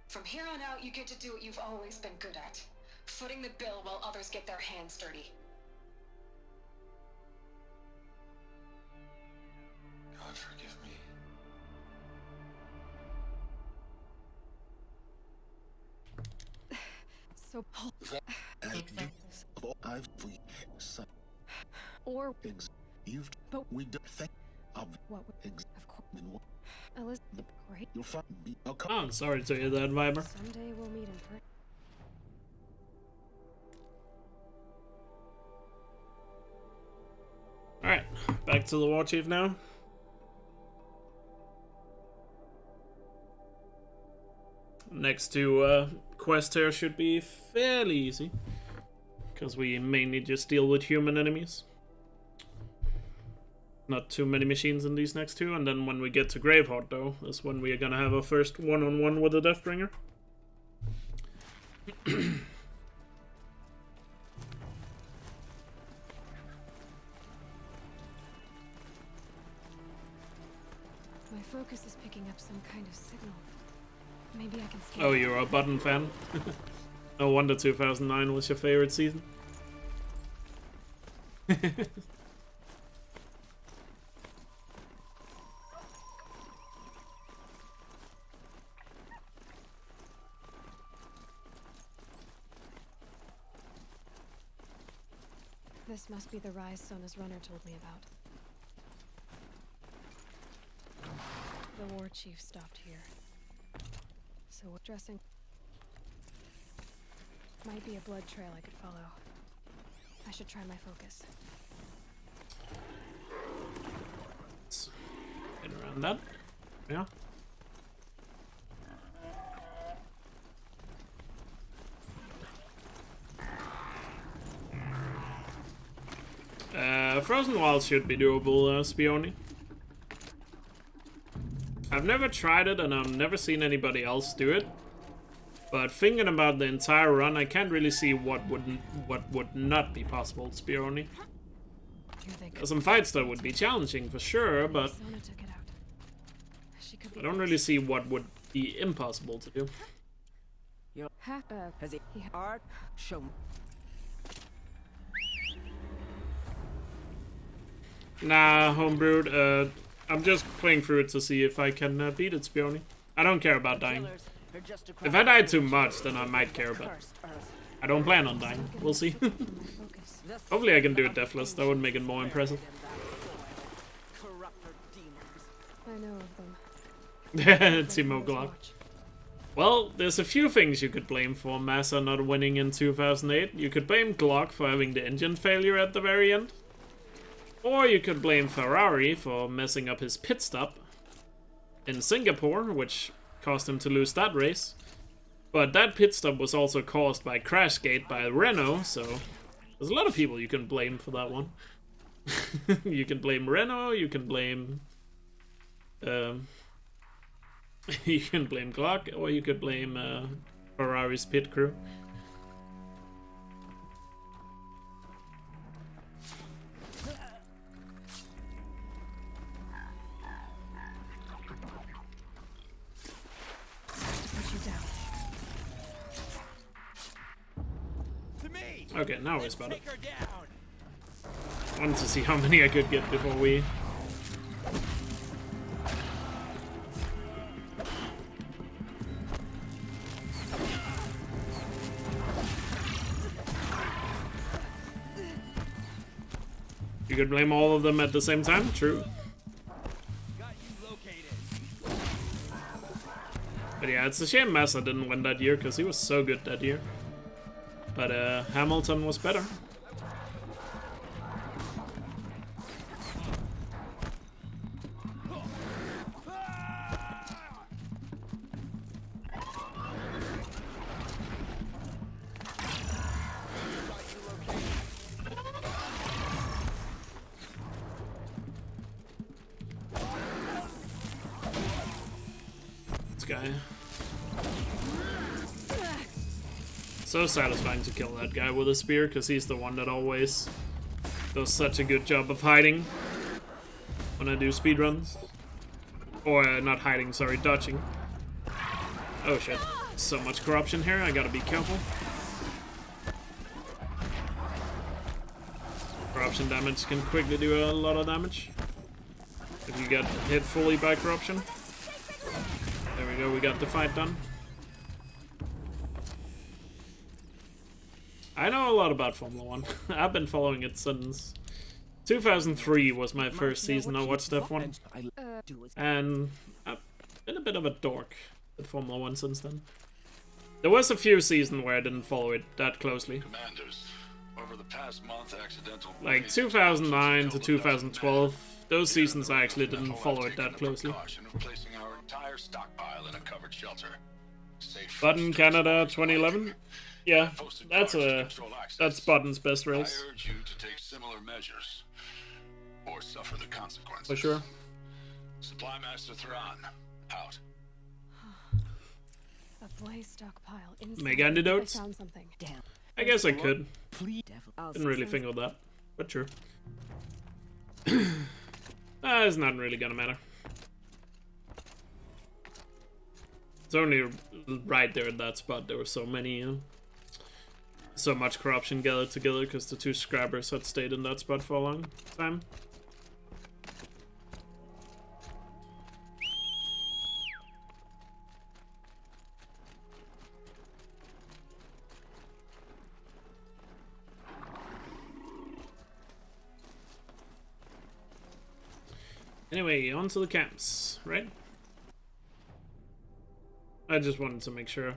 From here on out, you get to do what you've always been good at. Footing the bill while others get their hands dirty. God forgive me. So, Exactly. I've or you've But- we don't think of what? Of course, Elizabeth, great. you'll find me. I'll come. Oh, I'm sorry to hear that, Viber. Someday we'll meet in person. Alright, back to the War Chief now. Next two quest here should be fairly easy. Because we mainly just deal with human enemies. Not too many machines in these next two, and then when we get to Graveheart though, is when we are gonna have our first one-on-one with the Deathbringer. My focus is picking up some kind of signal. Maybe I can scan Oh, it. you're a button fan? No wonder 2009 was your favorite season. This must be the rise Sona's runner told me about. The war chief stopped here. So what dressing? Might be a blood trail I could follow. I should try my focus. And that? Yeah. Frozen Wilds should be doable, Spioni. I've never tried it and I've never seen anybody else do it. But thinking about the entire run, I can't really see what would not be possible at Spioni. There's some fights that would be challenging for sure, but I don't really see what would be impossible to do. Nah, homebrewed. I'm just playing through it to see if I can beat it, Spioni. I don't care about dying. If I die too much, then I might care, but I don't plan on dying. We'll see. Hopefully I can do it deathless. That would make it more impressive. I know of them. Timo Glock. Well, there's a few things you could blame for Massa not winning in 2008. You could blame Glock for having the engine failure at the very end. Or you could blame Ferrari for messing up his pit stop in Singapore, which caused him to lose that race. But that pit stop was also caused by Crashgate by Renault, so there's a lot of people you can blame for that one. You can blame Renault, you can blame you can blame Glock, or you could blame Ferrari's pit crew. Okay, now we're spotted. I wanted to see how many I could get before we... You could blame all of them at the same time? True. But yeah, it's a shame Massa didn't win that year, because he was so good that year. But Hamilton was better. This guy. So satisfying to kill that guy with a spear, because he's the one that always does such a good job of hiding when I do speedruns. Or not hiding, sorry, dodging. Oh shit, so much corruption here, I gotta be careful. Corruption damage can quickly do a lot of damage if you get hit fully by corruption. There we go, we got the fight done. I know a lot about Formula 1. I've been following it since 2003 was my first season I watched F1. And I've been a bit of a dork with Formula 1 since then. There was a few seasons where I didn't follow it that closely. Over the past month, accidental like 2009 to 2012, those seasons I actually didn't follow it that closely. Placing our entire stockpile in a covered shelter. Button Canada 2011? Yeah, that's Button's best race. I urge you to take similar measures or suffer the consequences. For sure. Supply Master Thrawn out. A blaze stockpile inside. Make antidotes? I found something. Damn. I guess I could. Didn't really think of that, but sure. It's not really gonna matter. It's only right there at that spot. There were so many, so much corruption gathered together because the two scrabbers had stayed in that spot for a long time. Anyway, on to the camps, right? I just wanted to make sure.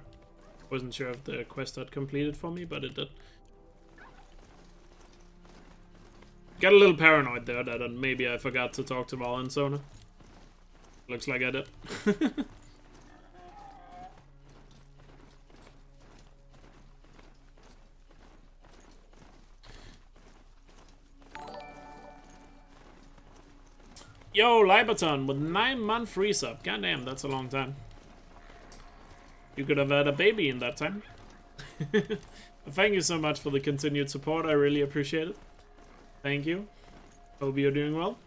Wasn't sure if the quest had completed for me, but it did. Got a little paranoid there that maybe I forgot to talk to Valensona. Looks like I did. Yo, Libaton with 9-month resub. Goddamn, that's a long time. You could have had a baby in that time. Thank you so much for the continued support. I really appreciate it. Thank you. Hope you're doing well.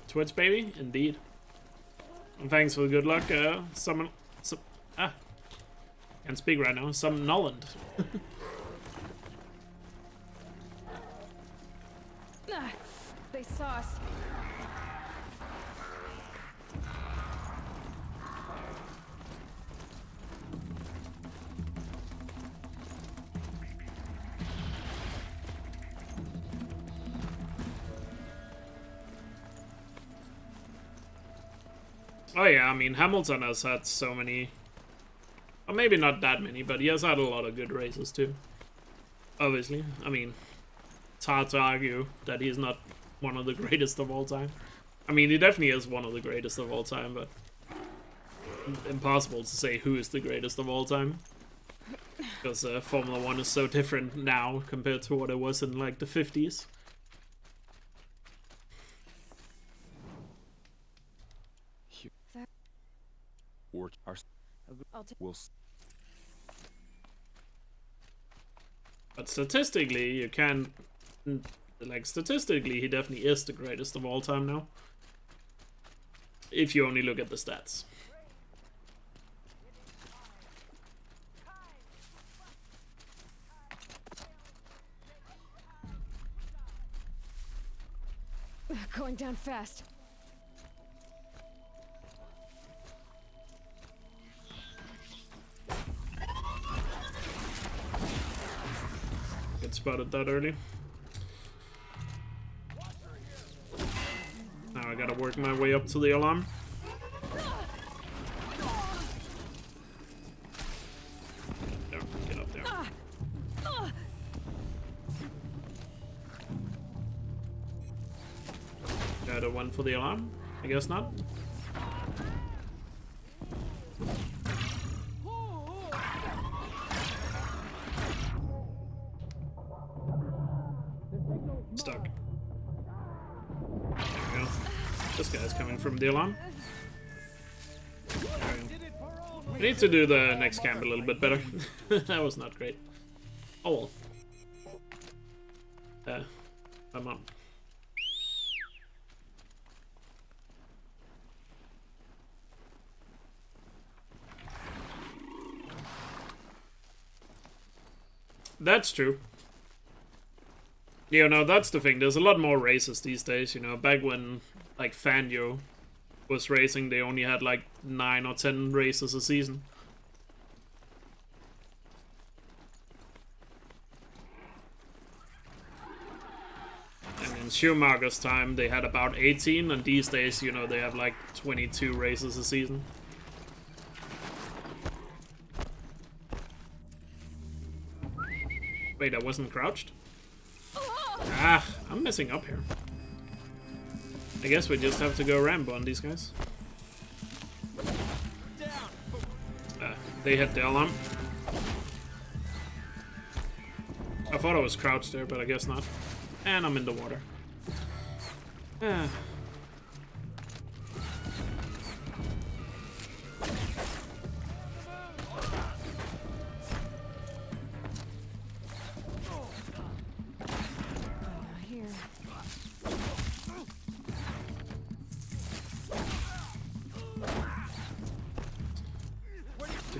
Twitch baby, indeed. And thanks for the good luck. Can't speak right now. Some Noland. They saw us. Oh yeah, I mean, Hamilton has had so many... Or maybe not that many, but he has had a lot of good races too. Obviously. I mean, it's hard to argue that he's not one of the greatest of all time. I mean, he definitely is one of the greatest of all time, but... impossible to say who is the greatest of all time. Because Formula 1 is so different now compared to what it was in, like, the 50s. But statistically, you can... Like, statistically, he definitely is the greatest of all time now. If you only look at the stats. Going down fast. Get spotted that early. Now I gotta work my way up to the alarm. There, get up there. Got a one for the alarm? I guess not. Stuck. There we go. This guy's coming from the alarm. There we go. I need to do the next camp a little bit better. That was not great. Oh well. Come on. That's true. You know, that's the thing. There's a lot more races these days, you know. Back when, like, Fangio was racing, they only had, like, 9 or 10 races a season. And in Schumacher's time, they had about 18, and these days, you know, they have, like, 22 races a season. Wait, I wasn't crouched? Ah, I'm messing up here. I guess we just have to go Rambo on these guys. They hit the alarm. I thought I was crouched there, but I guess not. And I'm in the water. Ah.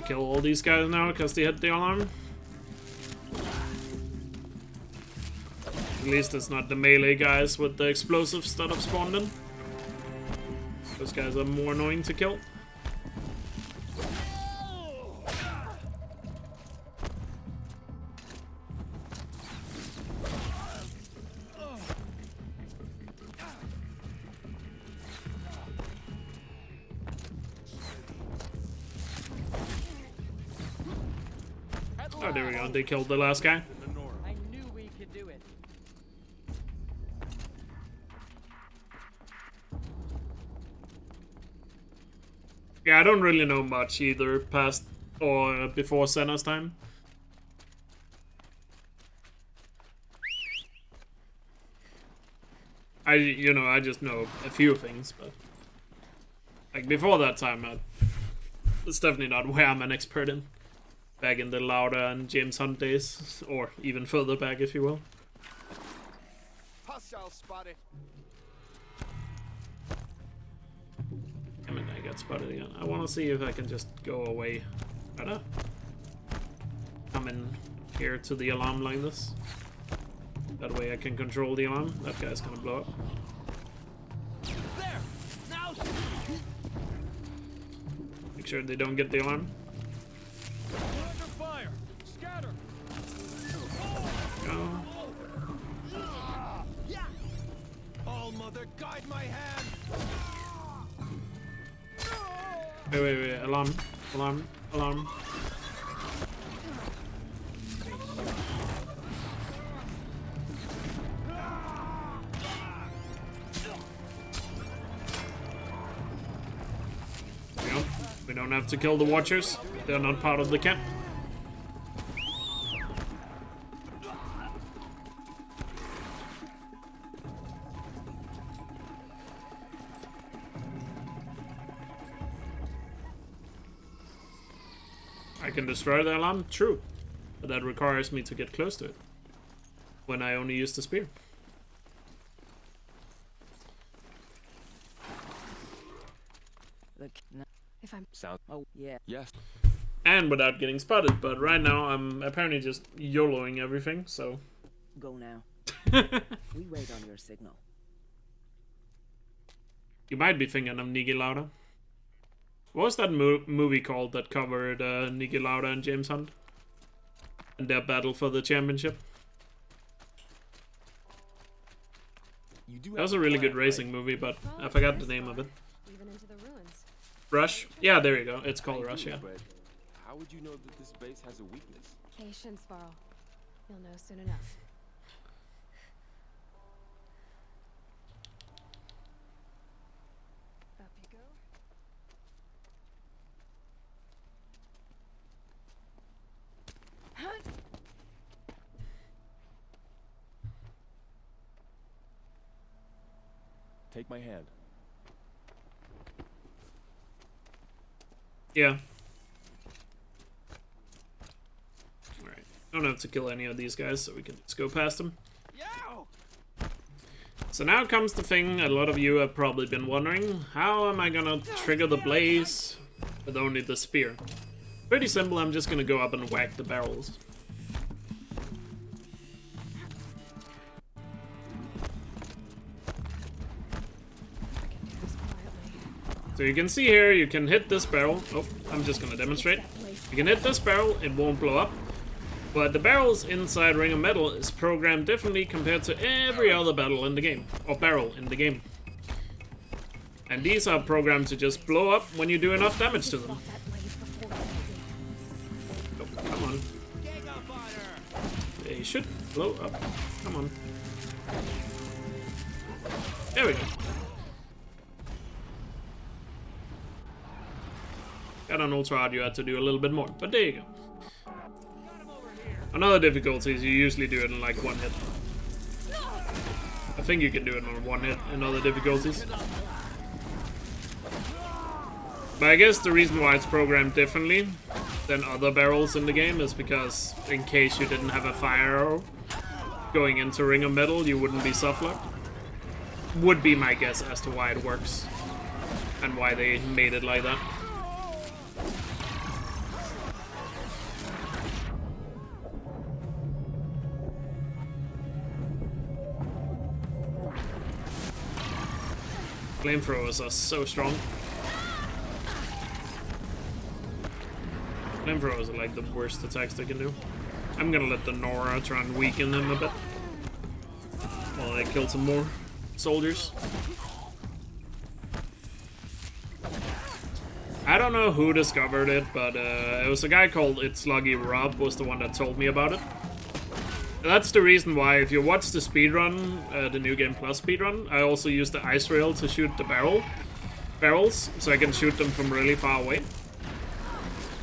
Kill all these guys now because they hit the alarm. At least it's not the melee guys with the explosives that have spawned in. Those guys are more annoying to kill. Oh, there we go. They killed the last guy. Yeah, I don't really know much either past or before Senna's time. I just know a few things, but like before that time, it's definitely not where I'm an expert in. Back in the Lauda and James Hunt days, or even further back, if you will. Hostile spotted. Damn it, I got spotted again. I want to see if I can just go away. Better. Come in here to the alarm like this. That way I can control the alarm. That guy's gonna blow up. There. Now. Make sure they don't get the alarm. Under fire. Scatter. Go. Yeah. All mother, guide my hand. Wait. Alarm. We don't have to kill the Watchers. They're not part of the camp. I can destroy the alarm? True. But that requires me to get close to it. When I only use the spear. If I'm Sound. Oh, yeah. Yes. And without getting spotted, but right now I'm apparently just YOLOing everything, so... Go now. We wait on your signal. You might be thinking of Niki Lauda. What was that movie called that covered Niki Lauda and James Hunt? And their battle for the championship? You do That was a really good racing movie, but I forgot the name of it. even into the ruins. Rush? Yeah, there you go. It's called Rush, yeah. But how would you know that this base has a weakness? Patience, Varl. You'll know soon enough. Up you go. Take my hand. Yeah. Alright. Don't have to kill any of these guys, so we can just go past them. So now comes the thing a lot of you have probably been wondering. How am I gonna trigger the blaze with only the spear? Pretty simple, I'm just gonna go up and whack the barrels. So you can see here, you can hit this barrel. Oh, I'm just gonna demonstrate. You can hit this barrel, it won't blow up. But the barrels inside Ring of Metal is programmed differently compared to every other battle in the game. Or barrel in the game. And these are programmed to just blow up when you do enough damage to them. Oh, come on. They should blow up. Come on. There we go. Got on Ultra Hard, you had to do a little bit more, but there you go. On other difficulties, you usually do it in like one hit. I think you can do it on one hit in other difficulties. But I guess the reason why it's programmed differently than other barrels in the game is because in case you didn't have a fire arrow going into Ring of Metal, you wouldn't be softlocked. Would be my guess as to why it works and why they made it like that. Flamethrowers are so strong. Flamethrowers are like the worst attacks they can do. I'm gonna let the Nora try and weaken them a bit while I kill some more soldiers. I don't know who discovered it, but it was a guy called It's Sluggy Rob was the one that told me about it. That's the reason why, if you watch the speedrun, the New Game Plus speedrun, I also use the ice rail to shoot the barrel. barrels, so I can shoot them from really far away.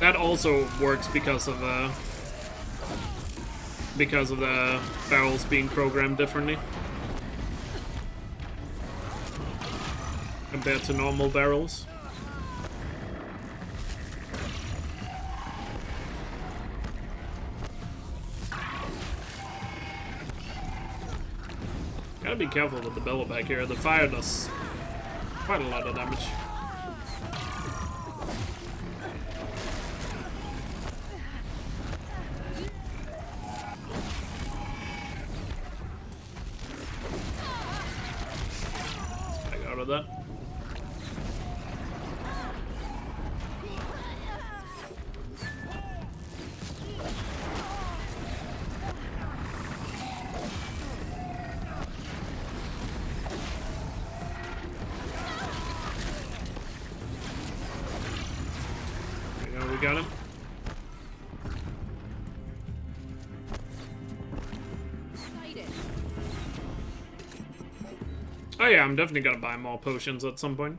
That also works because of the barrels being programmed differently compared to normal barrels. Gotta be careful with the bellow back here. The fire does quite a lot of damage. Back out of that. We got him. Oh yeah, I'm definitely gonna buy more potions at some point.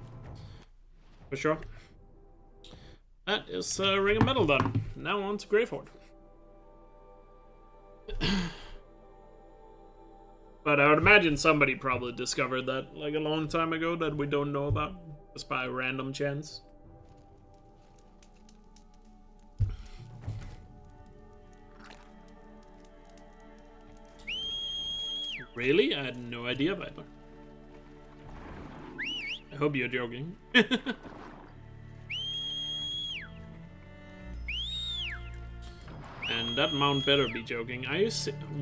For sure. That is Ring of Metal done. Now on to Gravehorde. But I would imagine somebody probably discovered that like a long time ago that we don't know about. Just by random chance. Really? I had no idea, Viper. I hope you're joking. And that mount better be joking. Are you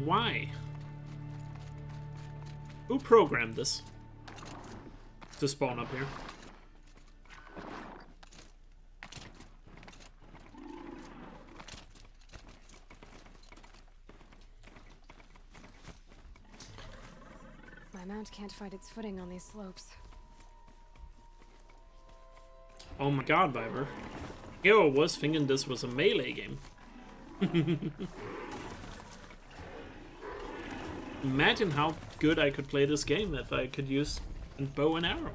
why? Who programmed this? To spawn up here? My mount can't find its footing on these slopes. Oh my god, Viper. Hero was thinking this was a melee game. Imagine how good I could play this game if I could use a bow and arrow.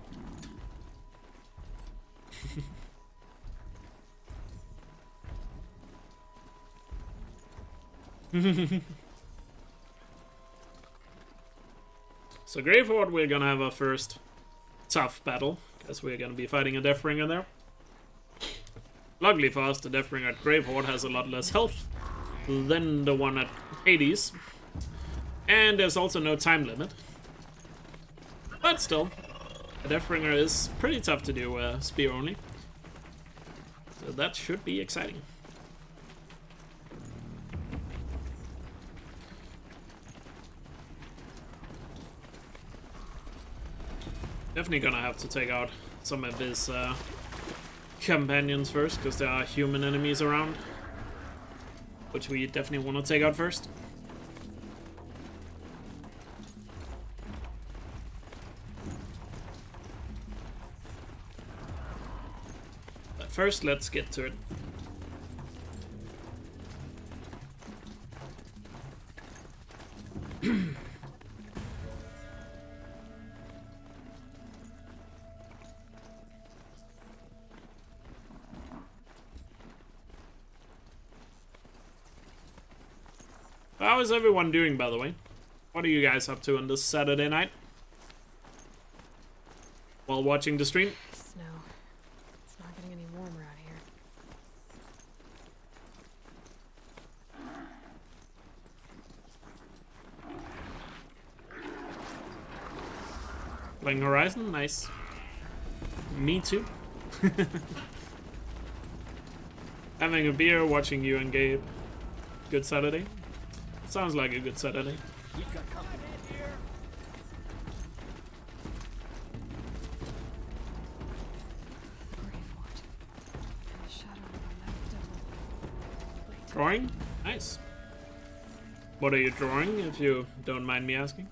So Gravehorde, we're gonna have our first tough battle, because we're gonna be fighting a Deathbringer there. Luckily for us, the Deathbringer at Gravehorde has a lot less health than the one at Hades. And there's also no time limit. But still, a Deathbringer is pretty tough to do spear only. So that should be exciting. Definitely gonna have to take out some of his companions first, because there are human enemies around, which we definitely want to take out first. But first, let's get to it. How is everyone doing, by the way? What are you guys up to on this Saturday night? While watching the stream? Snow. It's not getting any warmer out here. Playing Horizon? Nice. Me too. Having a beer, watching you and Gabe. Good Saturday? Sounds like a good Saturday. We've got company here. Drawing? Nice. What are you drawing, if you don't mind me asking?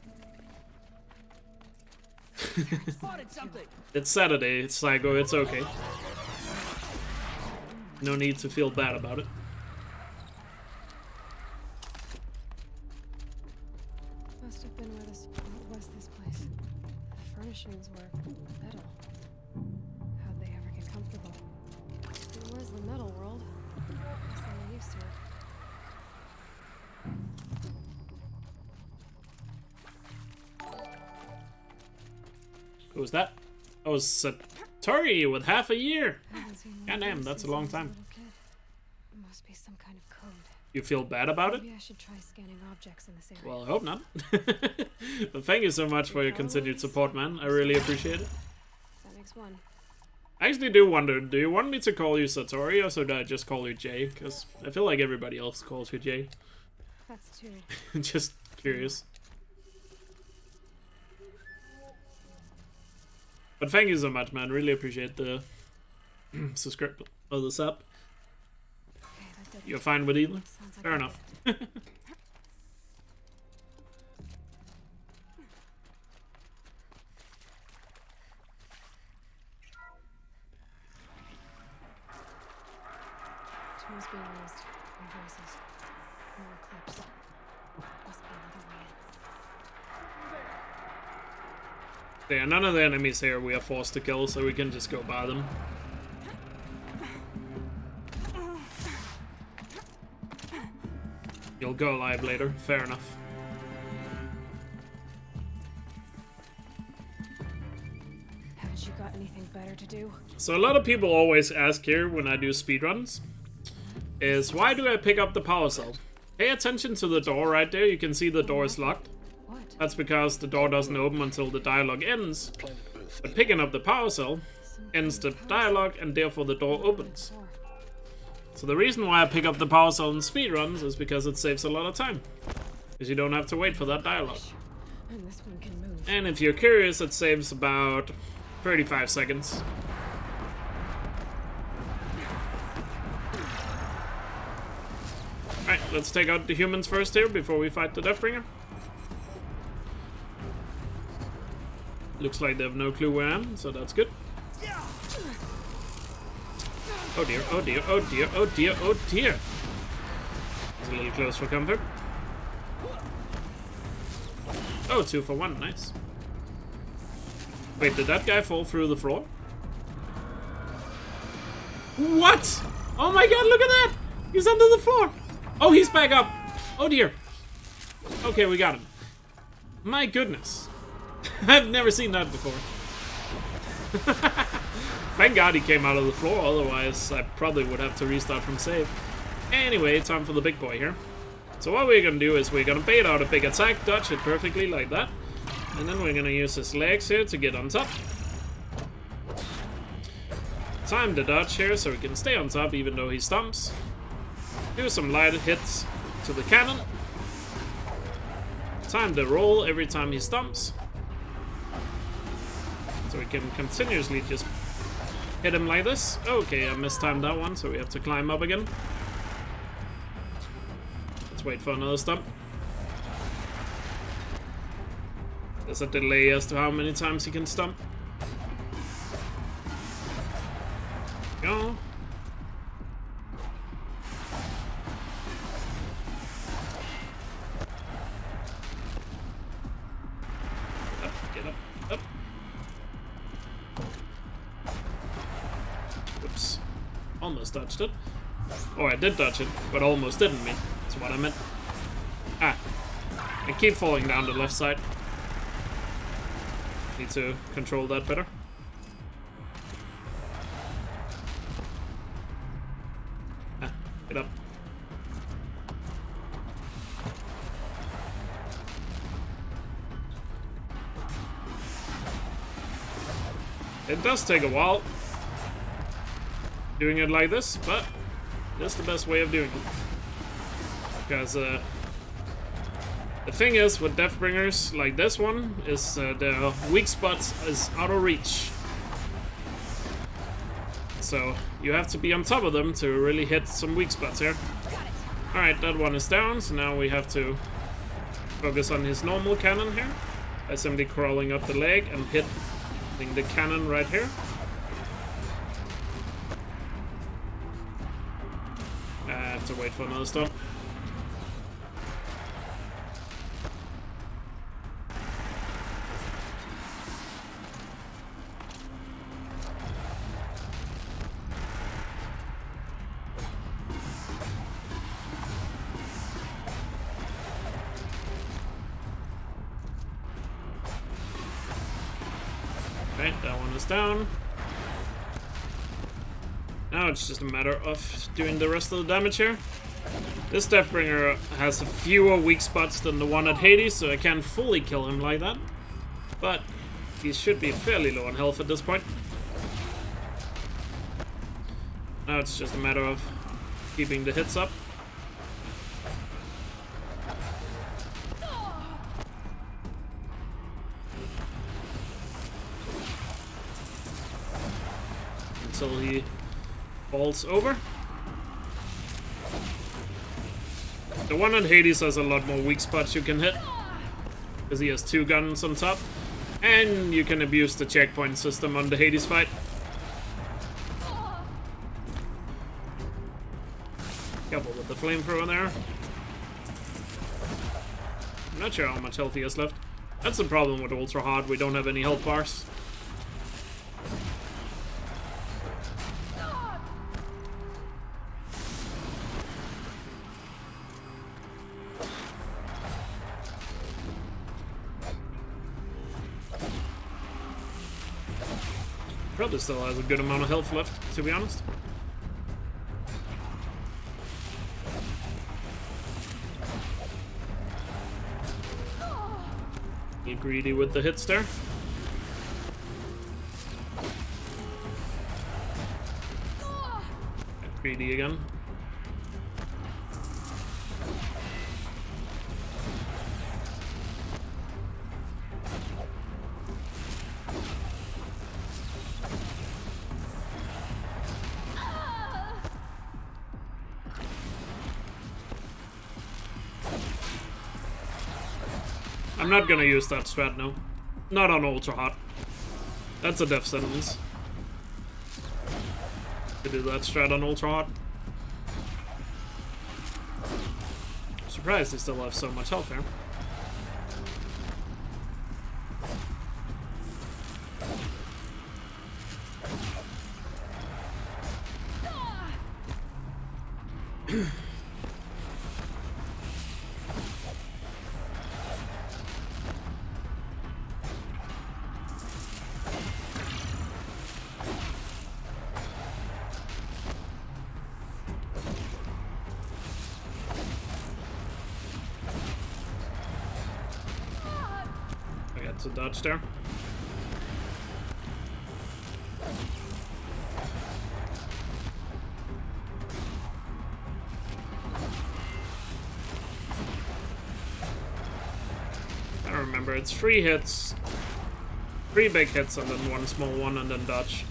Spotted something. It's Saturday, it's Psycho, it's okay. No need to feel bad about it. Must have been where this was this place. The furnishings were metal. comfortable. Where's the metal world? Guess I'm used to it. Who was that? Oh, Satori with half a year. God damn, that's a long Since I was time. little kid. Must be some kind of code. You feel bad about it? Maybe I should try scanning objects in this area. Well, I hope not. But thank you so much for your continued support, man. I really appreciate it. That makes one. I actually do wonder, do you want me to call you Satori or should I just call you Jay? Because I feel like everybody else calls you Jay. That's two. Just curious. But thank you so much, man. Really appreciate the subscribe or the sub. Okay, that did it. You're fine with either? Sounds like Fair I enough. Tools being used. More voices. More clips. Must be another way in. Yeah, none of the enemies here we are forced to kill, so we can just go by them. You'll go live later, fair enough. Haven't you got anything better to do? So a lot of people always ask here when I do speedruns is why do I pick up the power cell? Pay attention to the door right there, you can see the door is locked. What? That's because the door doesn't open until the dialogue ends. But picking up the power cell ends the dialogue and therefore the door opens. So the reason why I pick up the power cell in speedruns is because it saves a lot of time. Because you don't have to wait for that dialogue. And this one can move. And if you're curious, it saves about 35 seconds. Alright, let's take out the humans first here before we fight the Deathbringer. Looks like they have no clue where I am, so that's good. Oh dear, oh dear, oh dear, oh dear, oh dear. It's a little close for comfort. Oh, 2 for 1, nice. Wait, did that guy fall through the floor? What? Oh my god, look at that! He's under the floor! Oh, he's back up! Oh dear. Okay, we got him. My goodness. I've never seen that before. Thank God he came out of the floor, otherwise I probably would have to restart from save. Anyway, time for the big boy here. So what we're gonna do is we're gonna bait out a big attack, dodge it perfectly like that. And then we're gonna use his legs here to get on top. Time the dodge here so we can stay on top even though he stomps. Do some light hits to the cannon. Time the roll every time he stomps. So we can continuously just hit him like this. Okay, I mistimed that one, so we have to climb up again. Let's wait for another stomp. There's a delay as to how many times he can stomp. Go. Up, get up, up. Whoops. Almost dodged it. Oh, I did dodge it, but almost didn't mean. That's what I meant. Ah. I keep falling down the left side. Need to control that better. Ah, get up. It does take a while doing it like this, but that's the best way of doing it. Because the thing is with Deathbringers like this one is the weak spots is out of reach. So you have to be on top of them to really hit some weak spots here. Alright, that one is down, so now we have to focus on his normal cannon here. By simply crawling up the leg and hitting the cannon right here. I have to wait for another stop. Okay, that one is down. Now it's just a matter of doing the rest of the damage here. This Deathbringer has fewer weak spots than the one at Hades, so I can't fully kill him like that. But he should be fairly low on health at this point. Now it's just a matter of keeping the hits up. Until he falls over. The one on Hades has a lot more weak spots you can hit, because he has 2 guns on top, and you can abuse the checkpoint system on the Hades fight. Careful with the flamethrower there. I'm not sure how much health he has left. That's the problem with Ultra Hard, we don't have any health bars. Probably still has a good amount of health left, to be honest. Be greedy with the hits there. Get greedy again. I'm not gonna use that strat, no. Not on Ultra Hot. That's a death sentence. To do that strat on Ultra Hot. I'm surprised they still have so much health here. I got to dodge there. I don't remember, it's 3 hits, 3 big hits and then 1 small one and then dodge.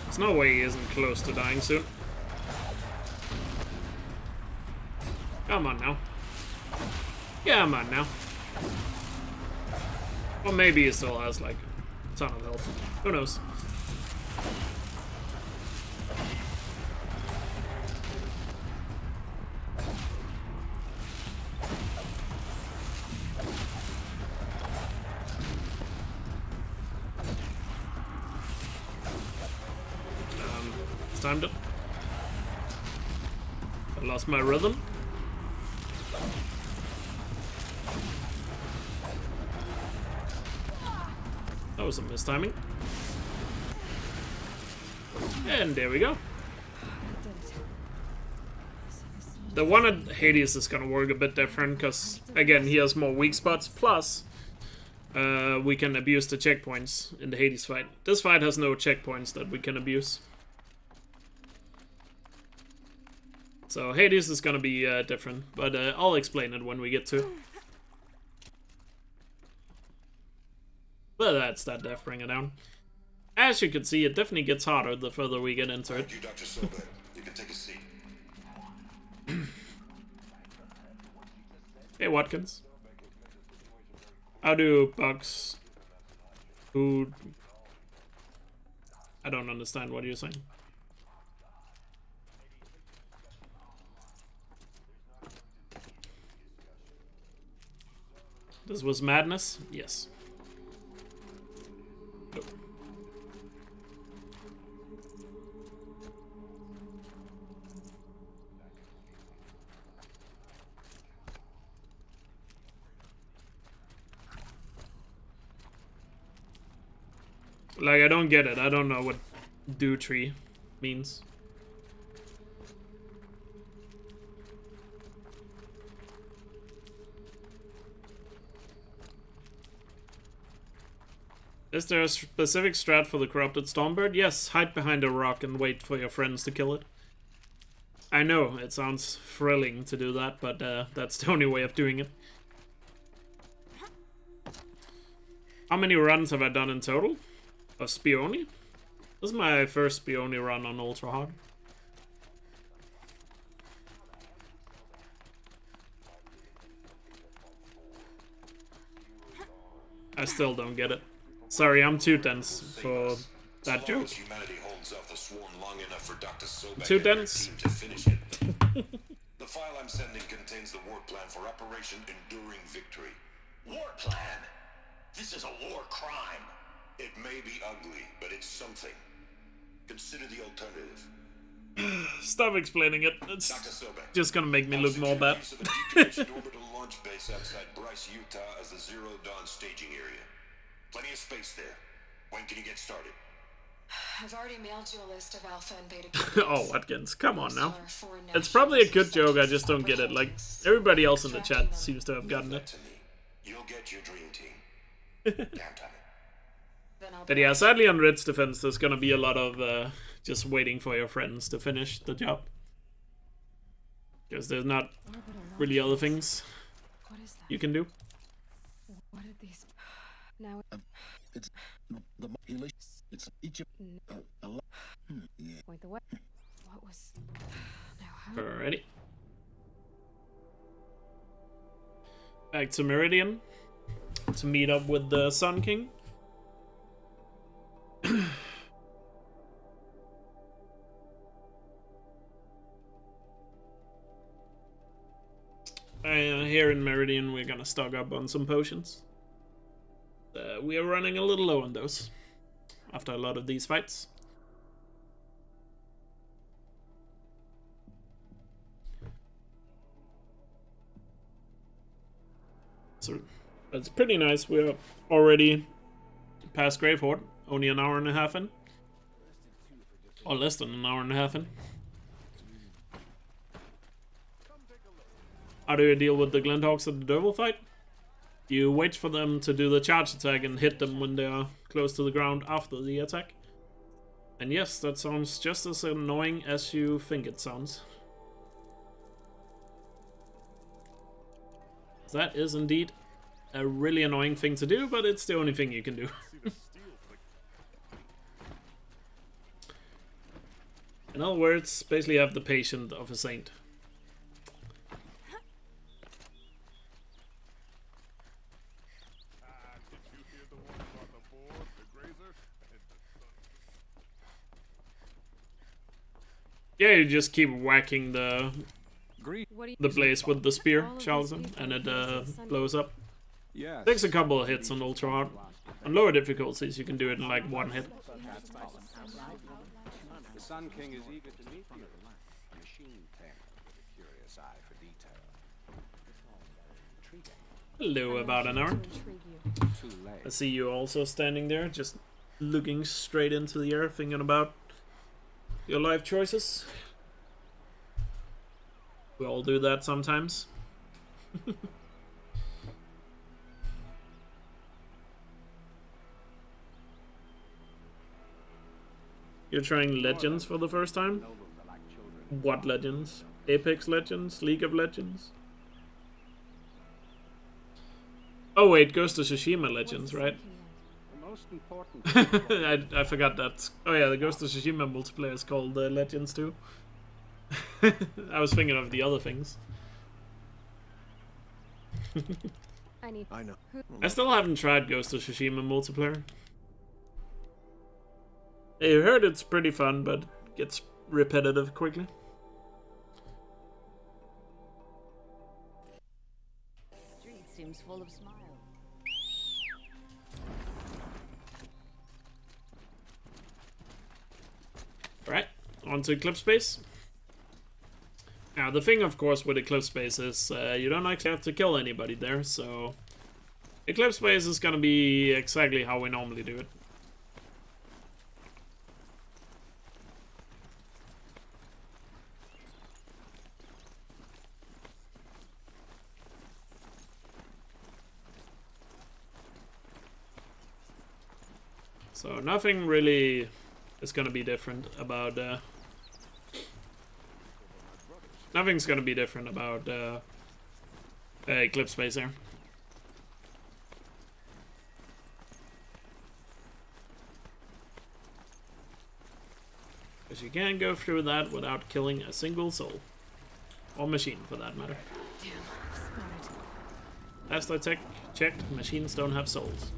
There's no way he isn't close to dying soon. Come on now. Come on now. Or maybe he still has like a ton of health. Who knows? Timed it. I lost my rhythm. That was a mistiming. And there we go. The one at Hades is gonna work a bit different because, again, he has more weak spots, plus we can abuse the checkpoints in the Hades fight. This fight has no checkpoints that we can abuse. So Hades is gonna be different, but I'll explain it when we get to it. But that's that Deathbringer down. As you can see, it definitely gets harder the further we get into it. Thank you, Dr. Silva. You can take a seat. Hey, Watkins. How do bugs who... I don't understand what you're saying. This was madness? Yes. Oh. Like, I don't get it. I don't know what dew tree means. Is there a specific strat for the corrupted stormbird? Yes, hide behind a rock and wait for your friends to kill it. I know, it sounds thrilling to do that, but that's the only way of doing it. How many runs have I done in total? Of Spioni? This is my first Spioni run on Ultra Hard. I still don't get it. Sorry, I'm too dense for that joke. Too dense? The file I'm sending contains the war plan for Operation Enduring Victory. War plan? This is a war crime. It may be ugly, but it's something. Consider the alternative. Stop explaining it. It's just gonna make me look more bad. Orbital launch base outside Bryce, Utah as the Zero Dawn staging area. Plenty of space there. When can you get started? I've already mailed you a list of Alpha and Beta. Oh, Watkins, come on now. It's probably a good joke, I just don't get it. Like, everybody else in the chat seems to have gotten it. You'll get your dream team. But yeah, sadly on Red's defense, there's gonna be a lot of just waiting for your friends to finish the job. Because there's not really other things you can do. What are these? Now It's the Helix. It's Egypt. Wait, the what? What was? Now how? Alrighty. Back to Meridian to meet up with the Sun King. Here in Meridian, we're gonna stock up on some potions. We are running a little low on those after a lot of these fights. So that's pretty nice. We're already past Gravehorde, only an hour and a half in. Or less than an hour and a half in. How do you deal with the Glenthawks at the Devil fight? You wait for them to do the charge attack and hit them when they are close to the ground after the attack. And yes, that sounds just as annoying as you think it sounds. That is indeed a really annoying thing to do, but it's the only thing you can do. In other words, basically have the patience of a saint. Yeah, you just keep whacking the blaze with the spear, Charleston, and it blows up. Yeah. Takes a couple of hits on ultra hard. On lower difficulties, you can do it in like one hit. The Sun King is eager to meet you. Machine tamer with a curious eye for detail. Hello, about an hour. I see you also standing there, just looking straight into the air, thinking about your life choices. We all do that sometimes. You're trying Legends for the first time? What Legends? Apex Legends? League of Legends? Oh wait, Ghost of Tsushima Legends, right? I forgot that. Oh yeah, the Ghost of Tsushima multiplayer is called Legends too. I was thinking of the other things. I know. I still haven't tried Ghost of Tsushima multiplayer. I heard it's pretty fun, but it gets repetitive quickly. Street seems full of smiles. Right, on to Eclipse Space. Now, the thing, of course, with Eclipse Space is you don't actually have to kill anybody there, so Eclipse Space is gonna be exactly how we normally do it. So nothing really is gonna be different about nothing's gonna be different about Eclipse Space here. Because you can't go through that without killing a single soul. Or machine, for that matter. Damn, spotted. Last I checked, machines don't have souls.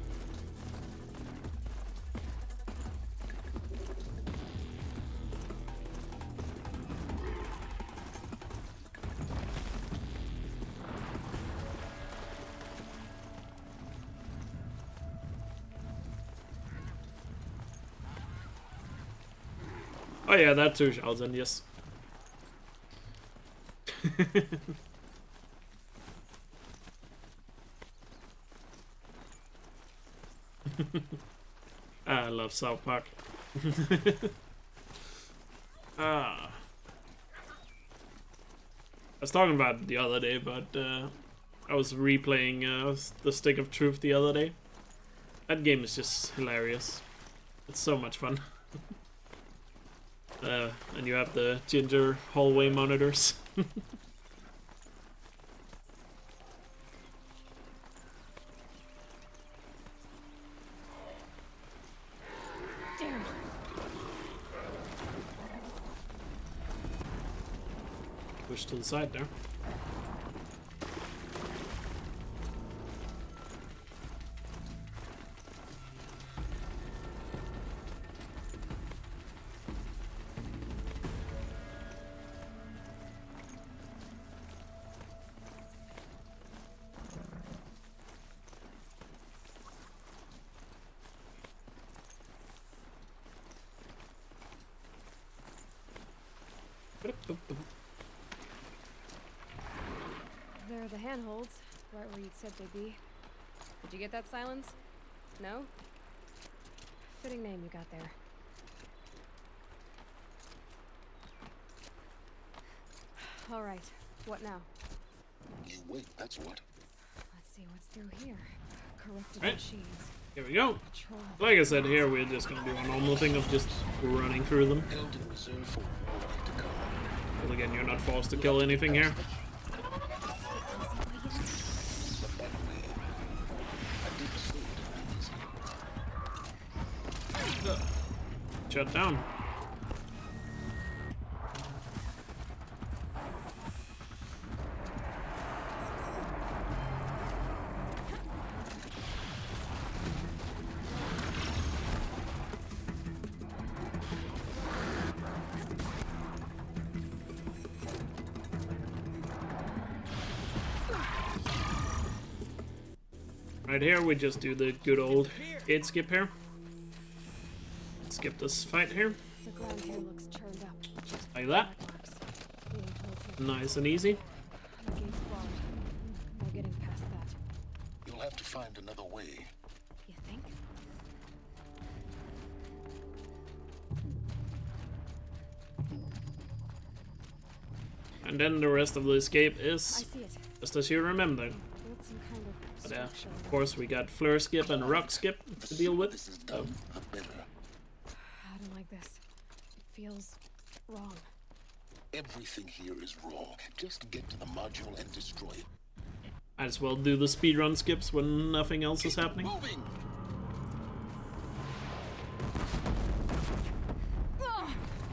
Oh yeah, that too, Shalzen, yes. I love South Park. I was talking about it the other day, but I was replaying the Stick of Truth the other day. That game is just hilarious. It's so much fun. And you have the ginger hallway monitors. Damn. Push to the side there. There are the handholds, right where you'd said they'd be. Did you get that, Silence? No? Fitting name you got there. All right, what now? You wait, that's what. Let's see what's through here. Corrupted Right. machines. Here we go. Patrol. Like I said, here we're just gonna do a normal thing of just running through them. Held in reserve for war to come. But again, you're not forced to kill anything here. But that way, I didn't say it would be easy. Shut down. Right here, we just do the good old gate skip here. Skip this fight here. The ground here looks churned up. Just like that. Leaning towards something. Nice and easy. The gate's barred. No getting past that. You'll have to find another way. You think? And then the rest of the escape I is see it. just as you remember. Built some kind of But structure. of course, we got flare skip and rock skip to deal with. This is done, the better. I don't like this. It feels wrong. Everything here is wrong. Just get to the module and destroy it. Might as well do the speedrun skips when nothing else is happening. Moving!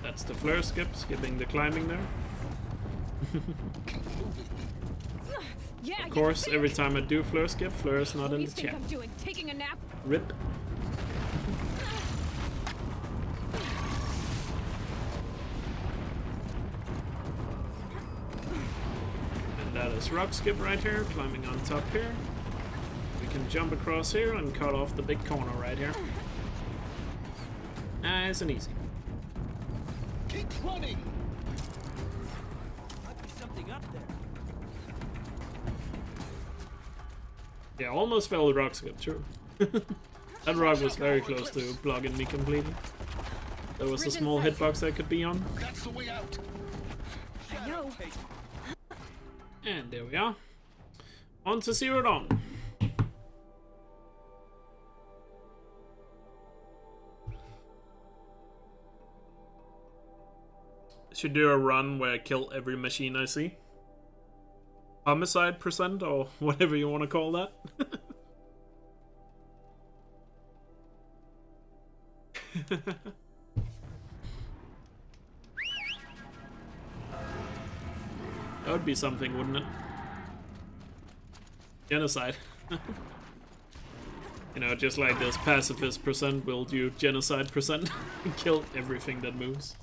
That's the flare skip, skipping the climbing there. Keep moving. Yeah. Of course, every time I do flare skip, flare is not What do in you the think chat. I'm doing? Taking a nap? RIP. And that is rock skip right here, climbing on top here. We can jump across here and cut off the big corner right here. Nice and easy. Keep running! Might be something up there. Yeah, almost failed the rock skip, true. That rock was very close to plugging me completely. There was a small hitbox I could be on. That's the way out! I know. And there we are. On to Zero Dawn. Should do a run where I kill every machine I see. Homicide percent, or whatever you want to call that. That would be something, wouldn't it? Genocide. You know, just like this pacifist percent will do genocide percent. Kill everything that moves.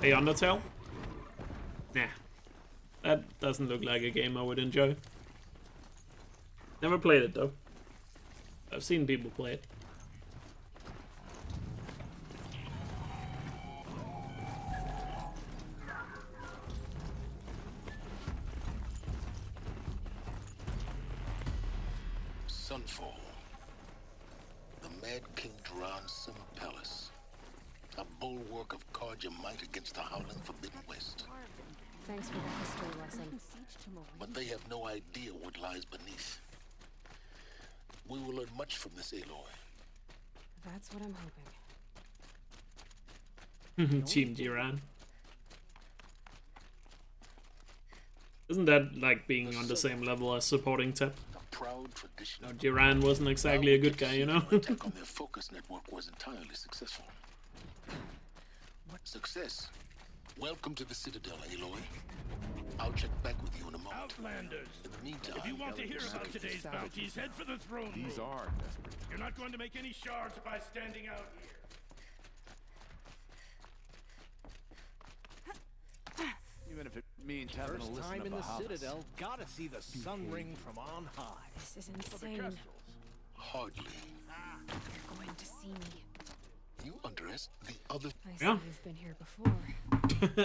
Hey, Undertale? Nah. That doesn't look like a game I would enjoy. Never played it though. I've seen people play it. Sunfall. The Mad King Duran's summer palace. A bulwark of Karja might against the howling Forbidden West. Thanks for the history lesson. But they have no idea what lies beneath. We will learn much from this Aloy. That's what I'm hoping. Team Duran. Isn't that like being on the same level as supporting Tep? Proud tradition. No, Duran wasn't exactly a good guy, you know? Attack on their focus network was entirely successful. What success? Welcome to the Citadel, Aloy. I'll check back with you in a moment. Outlanders! In the meantime, If you want to hear about today's bounties, head for the throne room. These are desperate. You're not going to make any shards by standing out here. Even if it means having to listen to the Citadel, gotta see the sun ring from on high. This is insane. hardly. They're going to see me. You underestimate the other. I see you've been here before.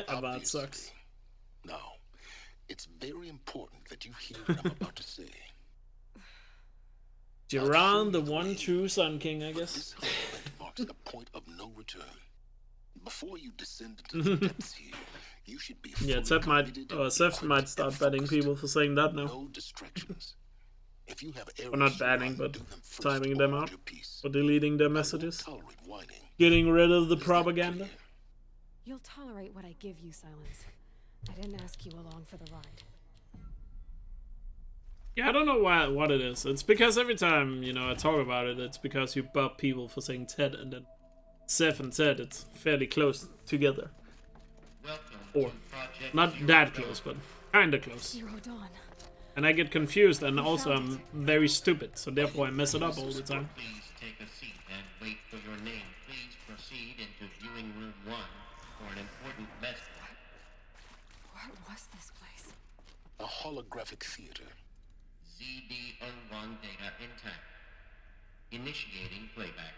That sucks. Now, it's very important that you hear what I'm about to say. Duran, the one true Sun King, I guess. This marks a point of no return. Before you descend into the depths here, you should be Seth might start banning people for saying that now. No distractions. If you have Or not banning, but timing them out. Or deleting their messages. Getting rid of the propaganda. You'll tolerate what I give you, Silence. I didn't ask you along for the ride. Yeah, I don't know what it is. It's because every time, I talk about it, it's because you bug people for saying Ted, and then Seth and Ted, it's fairly close together. Or, not that close, but kinda close. Zero Dawn. And I get confused, and also I'm very stupid, so therefore I mess it up all the time. Please take a seat and wait for your name. Please proceed into viewing room 1 for an important message. What was this place? A holographic theater. ZD-01 data intact. Initiating playback.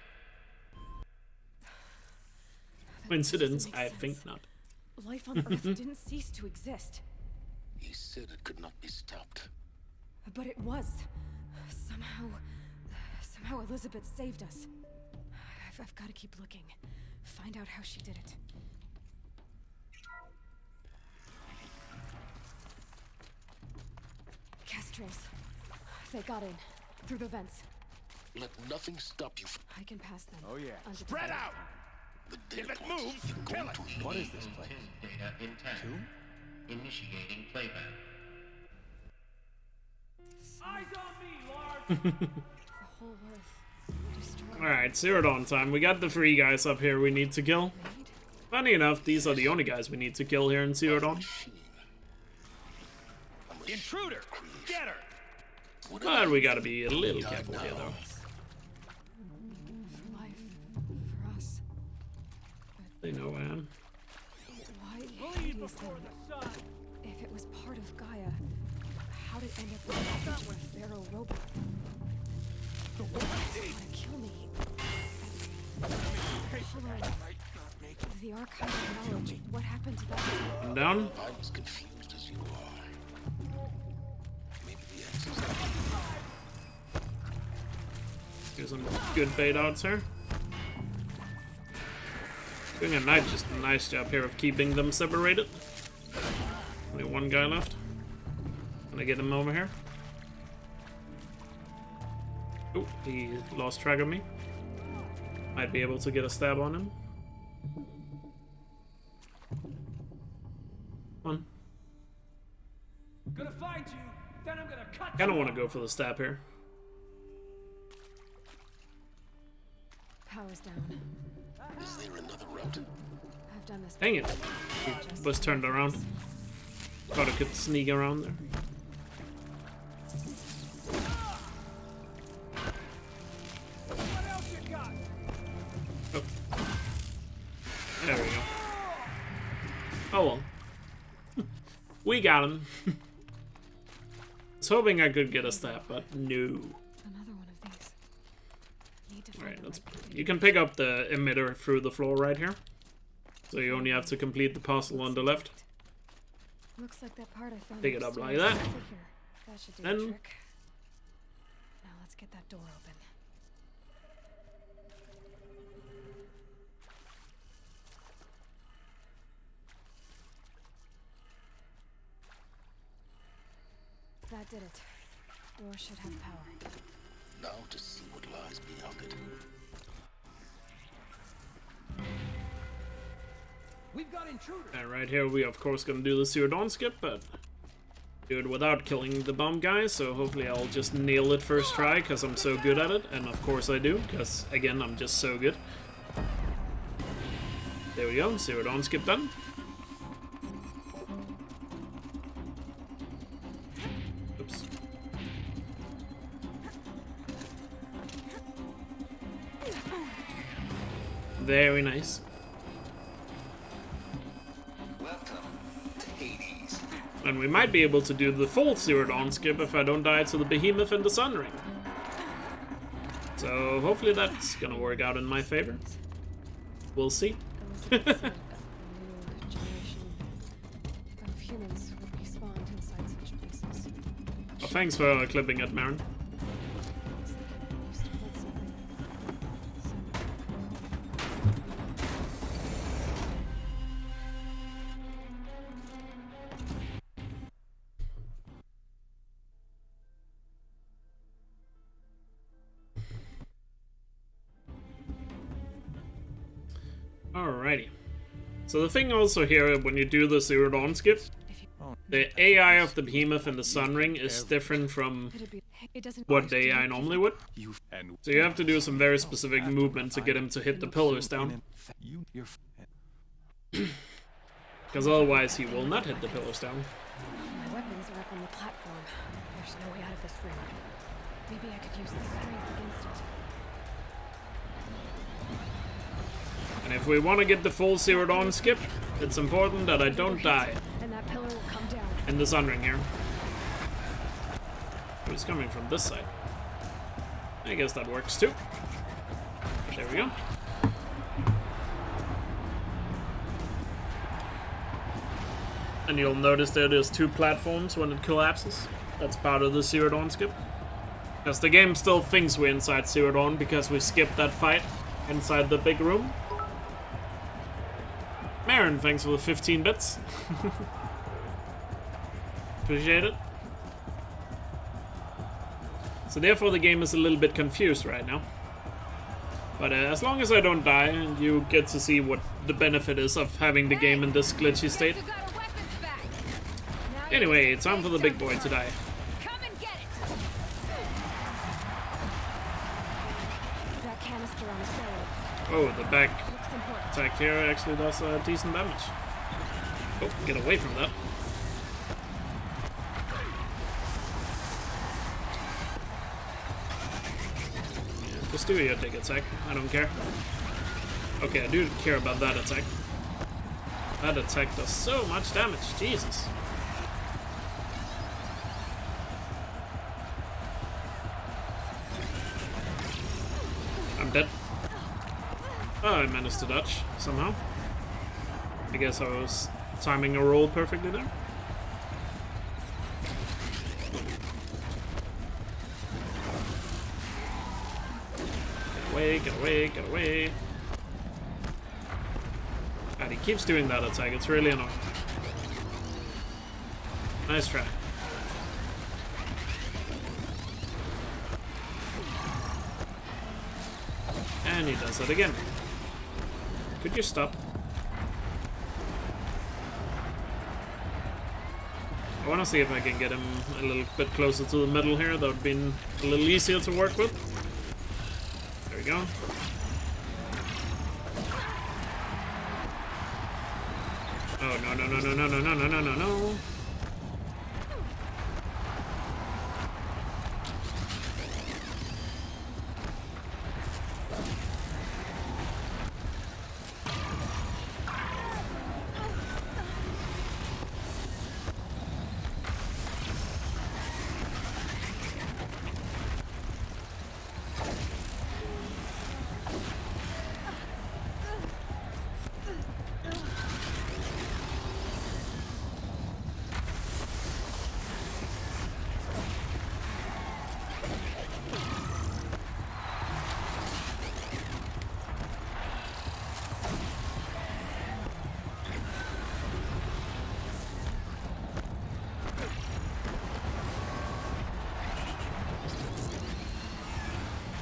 Coincidence? I think not. Life on Earth didn't cease to exist. He said it could not be stopped. But it was. Somehow Elizabeth saved us. I've got to keep looking. Find out how she did it. Castros. They got in. Through the vents. Let nothing stop you from... I can pass them. Oh yeah. Spread out! If it moves, kill it! What is this place? Data intact. Initiating playback. Eyes on me, Lord! The whole Earth destroyed. Alright, Zero Dawn time. We got the 3 guys up here we need to kill. Funny enough, these are the only guys we need to kill here in Zero Dawn. Intruder! Get her! But we gotta be a little careful here, though. For life. For us. They know I am. Why did these things? If it was part of Gaia, how did it end up with a Pharaoh robot? They want to kill me. Hold on. The archive of knowledge. What happened to that? I'm down. I'm as confused as you are. Maybe the answer's... Here's some good bait outs here. Doing a nice job here of keeping them separated. Only one guy left. Can I get him over here? Oh, he lost track of me. Might be able to get a stab on him. Come on. Gonna find you, then I'm gonna cut Kinda wanna go for the stab here. Power's down. Is there another route? I've done this. Dang it. He was turned around. Thought I could sneak around there. What else you got? Oh. There we go. Oh well. We got him. I was hoping I could get a stab, but no. Another one of these. Need to find Alright, the let's. right You can pick up the emitter through the floor right here. So you only have to complete the puzzle on the left. Looks like that part I found. Pick it up like upstairs that. is over here. That should do Then- the trick. Now let's get that door open. That did it. Door should have power. Now to see what lies beyond it. We've got intruders. And right here we of course gonna do the Zero Dawn skip, but do it without killing the bomb guy, so hopefully I'll just nail it first try, because I'm so good at it, and of course I do, because again I'm just so good. There we go, Zero Dawn skip done. Oops. Very nice. Welcome to Hades. And we might be able to do the full Zero Dawn skip if I don't die to the behemoth in the Sun Ring. So hopefully that's gonna work out in my favor. We'll see. There was a new generation of humans would be spawned inside such places. Well, thanks for clipping it, Marin. Looks like it used to hold something. Alrighty. So the thing also here, when you do the Zero Dawn skip, the AI of the behemoth in the Sun Ring is different from what the AI normally would. So you have to do some very specific movement to get him to hit the pillars down. Because otherwise he will not hit the pillars down. My weapons are up on the platform. There's no way out of this room. Maybe I could use the strength against it. And if we want to get the full Zero Dawn skip, it's important that I don't die And that pillar will come down. in the Sun Ring here. Oh, he's coming from this side. I guess that works too. There we go. And you'll notice there's two platforms when it collapses. That's part of the Zero Dawn skip. Because the game still thinks we're inside Zero Dawn because we skipped that fight inside the big room. Marin, thanks for the 15 bits. Appreciate it. So therefore the game is a little bit confused right now. But as long as I don't die, you get to see what the benefit is of having the game in this glitchy state. Anyway, it's time for the big boy to die. That canister on the stairway. Oh, the back Looks important. attack here actually does decent damage. Oh, get away from that. Yeah, just do your dig attack. I don't care. Okay, I do care about that attack. That attack does so much damage. Jesus. I'm dead. Oh, I managed to dodge somehow. I guess I was timing a roll perfectly there. Get away, get away, get away. God, he keeps doing that attack. It's really annoying. Nice try. And he does it again. Could you stop? I want to see if I can get him a little bit closer to the middle here. That would be a little easier to work with. There we go. Oh, no, no, no, no, no, no, no, no, no, no, no.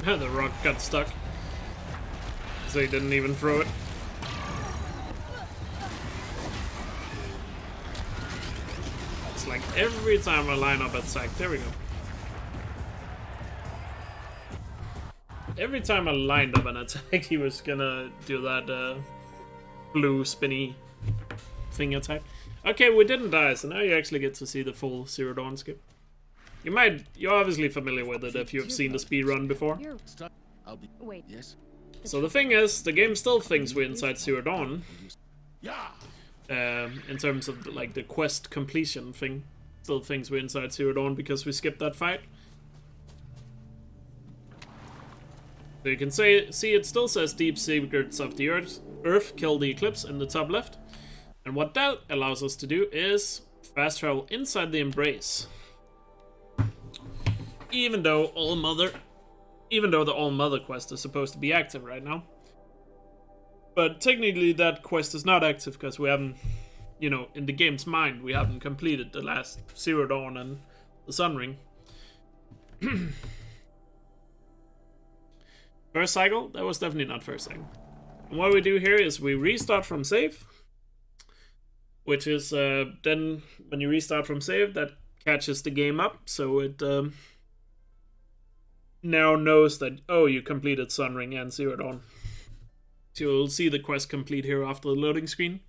The rock got stuck, so he didn't even throw it. It's like every time I line up at Zack, there we go. Every time I lined up an attack, he was gonna do that blue spinny thing attack. Okay, we didn't die, so now you actually get to see the full Zero Dawn skip. You're obviously familiar with it if you've seen the speedrun before. Wait. Yes. So the thing is, the game still thinks we're inside Zero Dawn. In terms of like the quest completion thing, still thinks we're inside Zero Dawn because we skipped that fight. So you can see it still says Deep Secrets of the Earth, kill the Eclipse in the top left. And what that allows us to do is fast travel inside the Embrace. Even though the All-Mother quest is supposed to be active right now. But technically that quest is not active because we haven't, you know, in the game's mind, we haven't completed the last Zero Dawn and the Sun Ring. First cycle? That was definitely not first cycle. And what we do here is we restart from save. Which is, then when you restart from save, that catches the game up. So it now knows that, oh, you completed Sun Ring and Zero Dawn. So you'll see the quest complete here after the loading screen.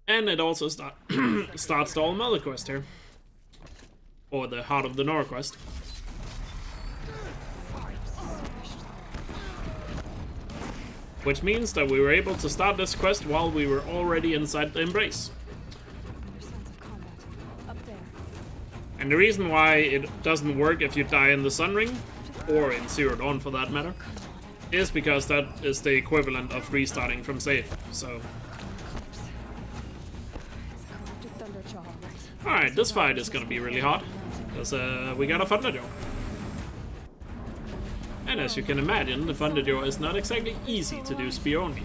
And it also starts the All-Mother quest here. Or the Heart of the Nora quest. Which means that we were able to start this quest while we were already inside the Embrace. And the reason why it doesn't work if you die in the Sun Ring, or in Zero Dawn for that matter, is because that is the equivalent of restarting from save, so... Alright, this fight is gonna be really hard, because we got a Thunderjaw. And as you can imagine, the Thunderjaw is not exactly easy to do spear only.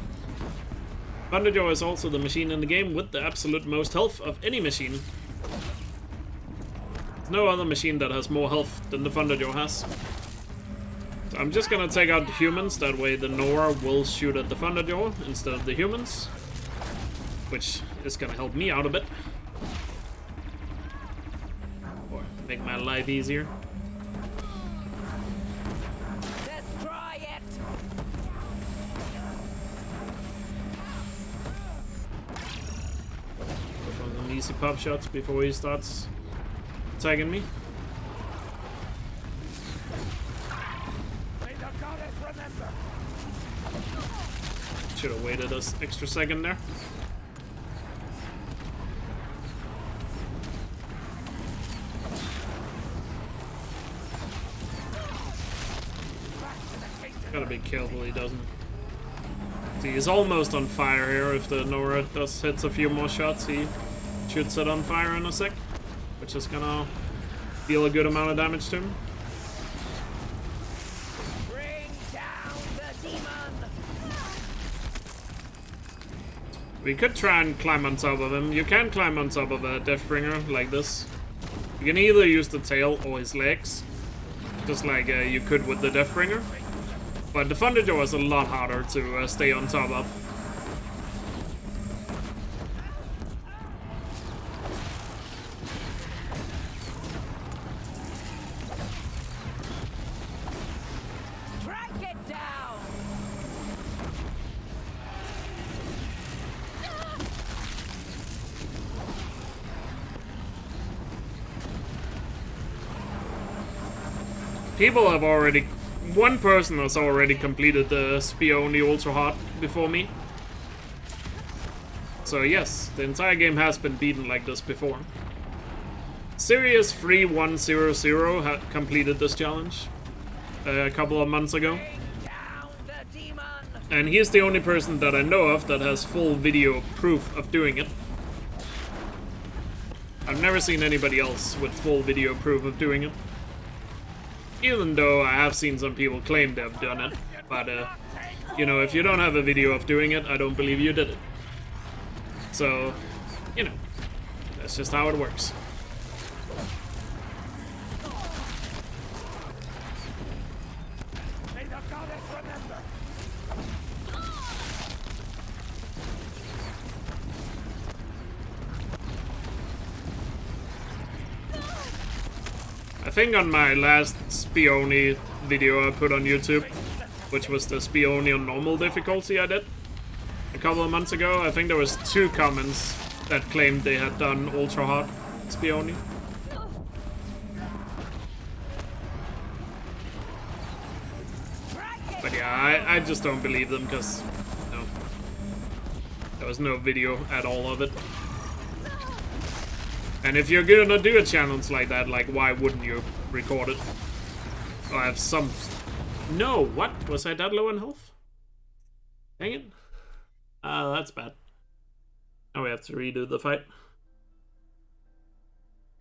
Thunderjaw is also the machine in the game with the absolute most health of any machine. There's no other machine that has more health than the Thunderjaw has. So I'm just gonna take out the humans, that way the Nora will shoot at the Thunderjaw instead of the humans. Which is gonna help me out a bit. Or make my life easier. Easy pop shots before he starts tagging me. Should have waited an extra second there. Gotta be careful he doesn't. See, he's almost on fire here. If the Nora hits a few more shots, he should set on fire in a sec, which is gonna deal a good amount of damage to him. Bring down the demon. We could try and climb on top of him. You can climb on top of a Deathbringer like this. You can either use the tail or his legs, just like you could with the Deathbringer. But the Thunderjaw is a lot harder to stay on top of. people have already... One person has already completed the Spear-only Ultra Hard before me. So yes, the entire game has been beaten like this before. Sirius 3100 had completed this challenge a couple of months ago. And he's the only person that I know of that has full video proof of doing it. I've never seen anybody else with full video proof of doing it. Even though I have seen some people claim they've done it. But, you know, if you don't have a video of doing it, I don't believe you did it. So, you know, that's just how it works. I think on my last Spear-only video I put on YouTube, which was the Spear-only on normal difficulty I did a couple of months ago, I think there was 2 comments that claimed they had done ultra hard Spear-only. But yeah, I just don't believe them because, no, there was no video at all of it. And if you're gonna do a challenge like that, like, why wouldn't you record it? Or have some... No, what? Was I that low in health? Dang it. That's bad. Now we have to redo the fight.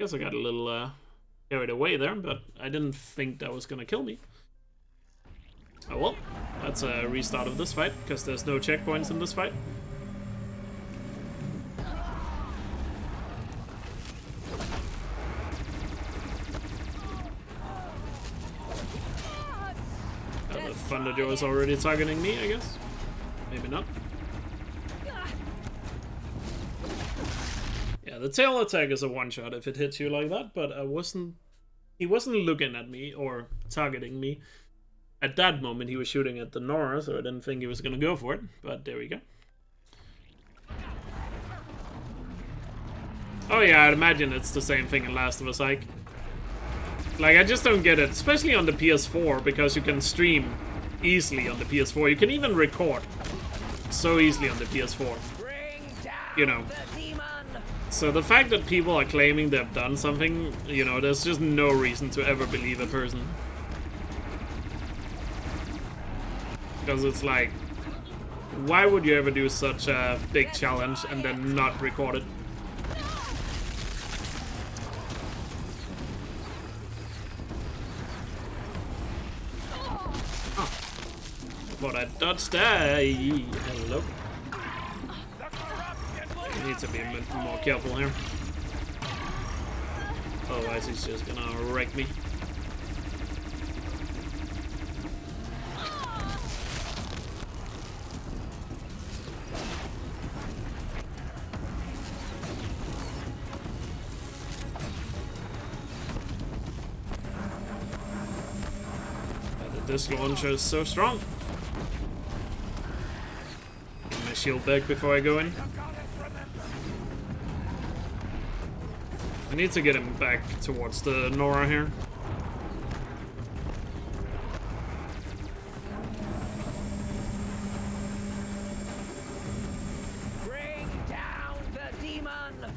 Guess I got a little carried away there, but I didn't think that was gonna kill me. Oh well, that's a restart of this fight, because there's no checkpoints in this fight. Thunderjaw is already targeting me, I guess. Maybe not. Yeah, the tail attack is a one-shot if it hits you like that, but he wasn't looking at me or targeting me. At that moment, he was shooting at the Nora, so I didn't think he was gonna go for it, but there we go. Oh yeah, I'd imagine it's the same thing in Last of Us Ike. Like, I just don't get it, especially on the PS4, because you can stream easily on the PS4. You can even record so easily on the PS4. You know. So the fact that people are claiming they've done something, you know, there's just no reason to ever believe a person. Because it's like, why would you ever do such a big challenge and then not record it? But I dodged that. Hello. I need to be a bit more careful here. Otherwise he's just gonna wreck me. The disc launcher is so strong. Shield back before I go in. I need to get him back towards the Nora here. Bring down the demon.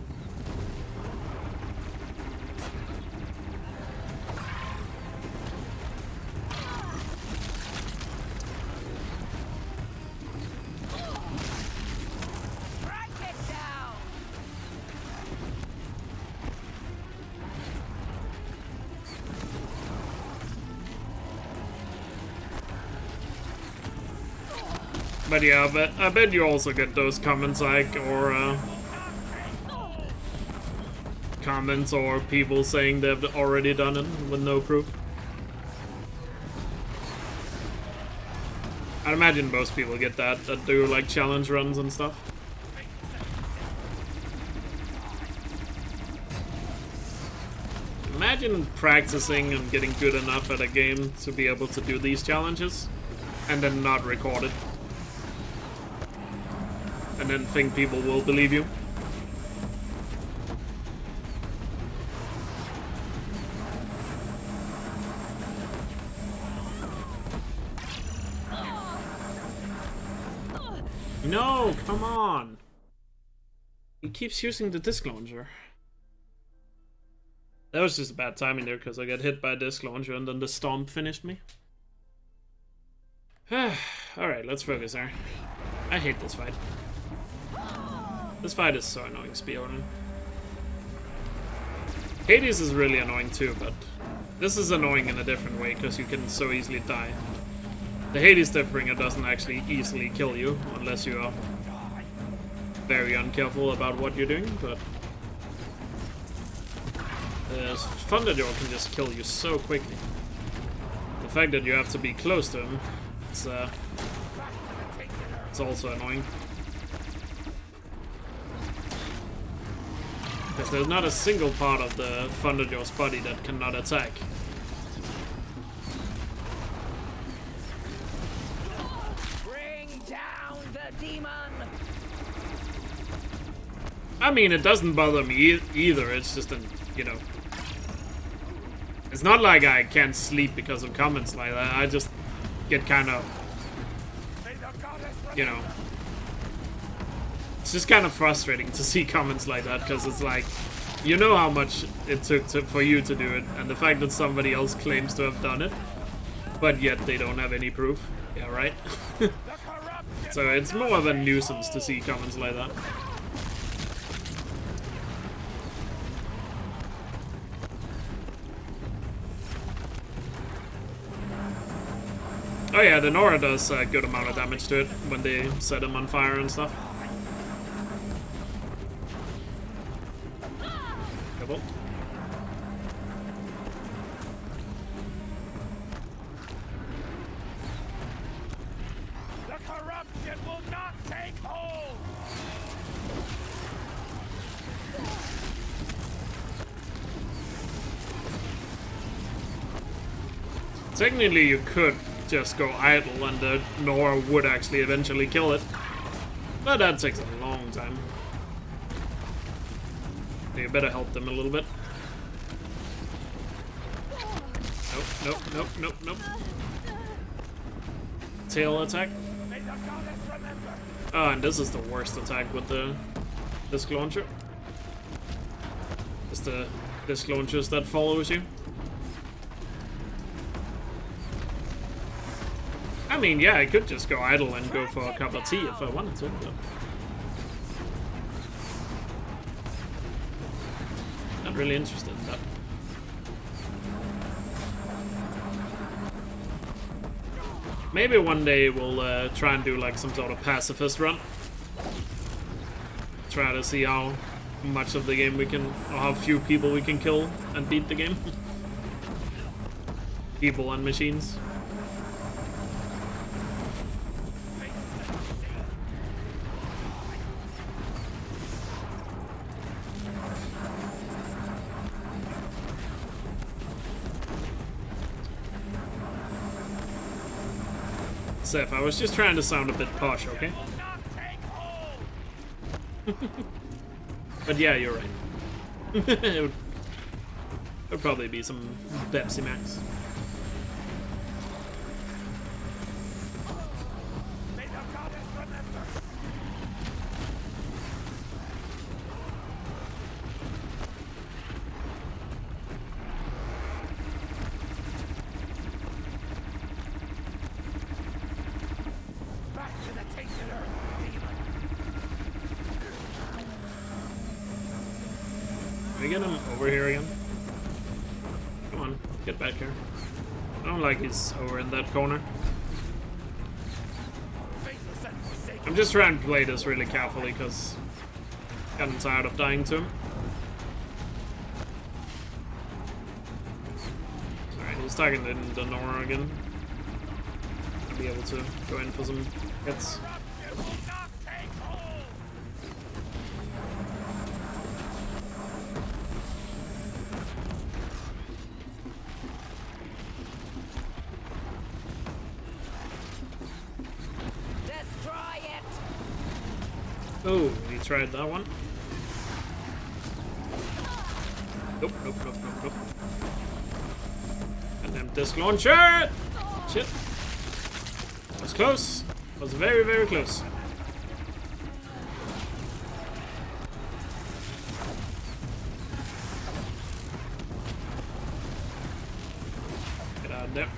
But yeah, I bet you also get those comments, like, or comments or people saying they've already done it with no proof. I'd imagine most people get that do like challenge runs and stuff. Imagine practicing and getting good enough at a game to be able to do these challenges and then not record it. And then think people will believe you. No, come on. He keeps using the disc launcher. That was just a bad timing there because I got hit by a disc launcher and then the stomp finished me. Alright, let's focus here. I hate this fight. This fight is so annoying, speedrunning. Hades is really annoying too, but this is annoying in a different way because you can so easily die. The Hades Deathbringer doesn't actually easily kill you unless you are very uncareful about what you're doing, but Thunderjaw can just kill you so quickly. The fact that you have to be close to him, it's also annoying. Because there's not a single part of the Thunderjaw's body that cannot attack. Bring down the demon. I mean, it doesn't bother me either. It's just you know, it's not like I can't sleep because of comments like that. I just get kind of, you know, it's just kind of frustrating to see comments like that because it's like, you know how much it took for you to do it, and the fact that somebody else claims to have done it, but yet they don't have any proof. Yeah, right? So it's more of a nuisance to see comments like that. Oh yeah, the Nora does a good amount of damage to it when they set him on fire and stuff. Careful. The corruption will not take hold. Technically, you could just go idle and the Nora would actually eventually kill it. But that takes a long time. You better help them a little bit. Nope, nope, nope, nope, nope. Tail attack. Oh, and this is the worst attack with the disc launcher. It's the disc launchers that follows you. I mean, yeah, I could just go idle and go for a cup of tea if I wanted to, but not really interested in that. Maybe one day we'll try and do like some sort of pacifist run. Try to see how much of the game we can, or how few people we can kill and beat the game. People and machines. Seth, I was just trying to sound a bit posh, okay? But yeah, you're right. it would probably be some Pepsi Max. Can we get him over here again? Come on, get back here. I don't like he's over in that corner. I'm just trying to play this really carefully because I'm getting tired of dying to him. Alright, he's targeting the Nora again. I'll be able to go in for some hits. Oh, he tried that one. Nope, nope, nope, nope, nope. And then disc launcher! Shit. Was close. Was very, very close. Not there.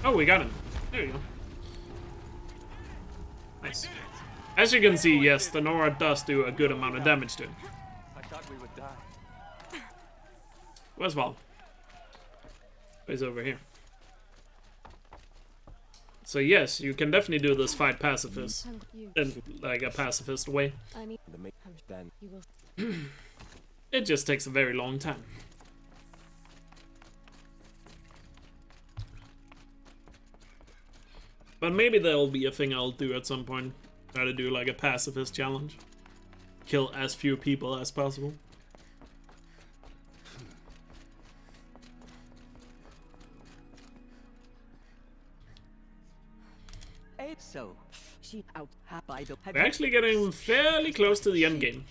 Oh, we got him. There you go. Nice. As you can see, yes, the Nora does do a good amount of damage to him. I thought we would die. Where's Val? He's over here. So yes, you can definitely do this fight pacifist in like a pacifist way. It just takes a very long time. But maybe there'll be a thing I'll do at some point. Try to do like a pacifist challenge. Kill as few people as possible. So, she out by the. We're actually getting fairly close to the end game.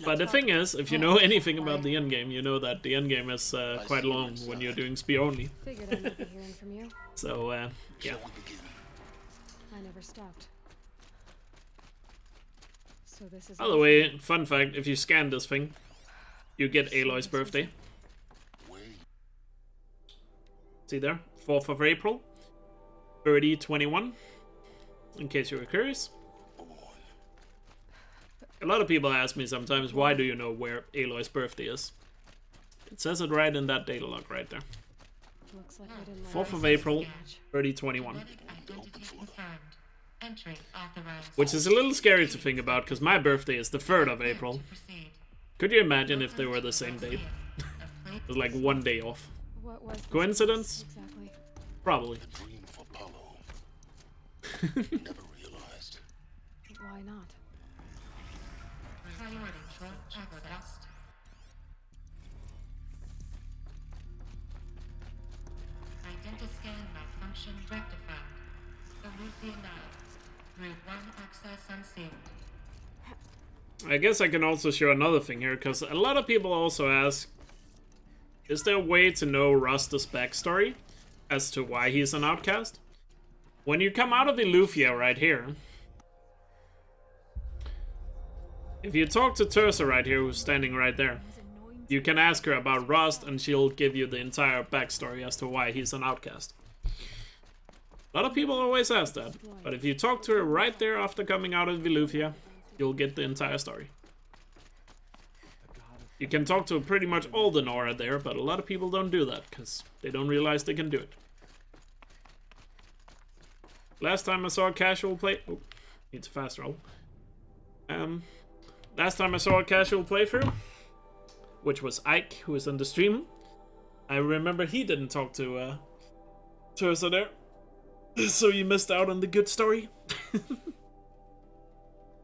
But the thing is, if you know anything about the end game, you know that the end game is quite long when you're doing spear only. Figured I might be hearing from you. So, yeah. I never stopped. So this is. By the way, fun fact: if you scan this thing, you get Aloy's birthday. See there, 4th of April, 3021. In case you were curious. A lot of people ask me sometimes, why do you know where Aloy's birthday is? It says it right in that data log right there. Looks like I didn't 4th of April, 3021. Which is a little scary to think about, because my birthday is the 3rd of April. Could you imagine if they were the same date? It was like one day off. What was Coincidence? Exactly. Probably. Never realized. Why not? Identiscan malfunction rectified. Elysian Route 1 access unsealed. I guess I can also show another thing here, because a lot of people also ask, is there a way to know Rust's backstory as to why he's an outcast? When you come out of Elkjaer right here, if you talk to Terza right here, who's standing right there, you can ask her about Rust and she'll give you the entire backstory as to why he's an outcast. A lot of people always ask that, but if you talk to her right there after coming out of Elkjaer, you'll get the entire story. You can talk to pretty much all the Nora there, but a lot of people don't do that, because they don't realize they can do it. Last time I saw a casual play... Oh, needs a fast roll. Last time I saw a casual playthrough, which was Ike, who was in the stream, I remember he didn't talk to Terza there. So you missed out on the good story. I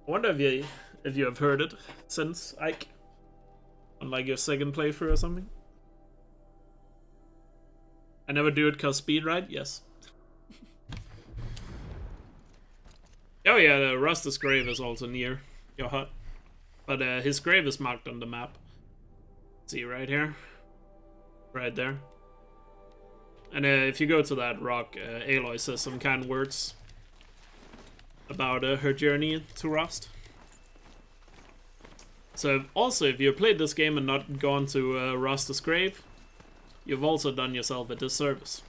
wonder if you have heard it since, Ike. On like your second playthrough or something. I never do it cause speed, right? Yes. Oh yeah, the Rust's grave is also near your hut. But his grave is marked on the map. See right here? Right there. And if you go to that rock, Aloy says some kind words about her journey to Rust. So also, if you played this game and not gone to Rust's grave, you've also done yourself a disservice.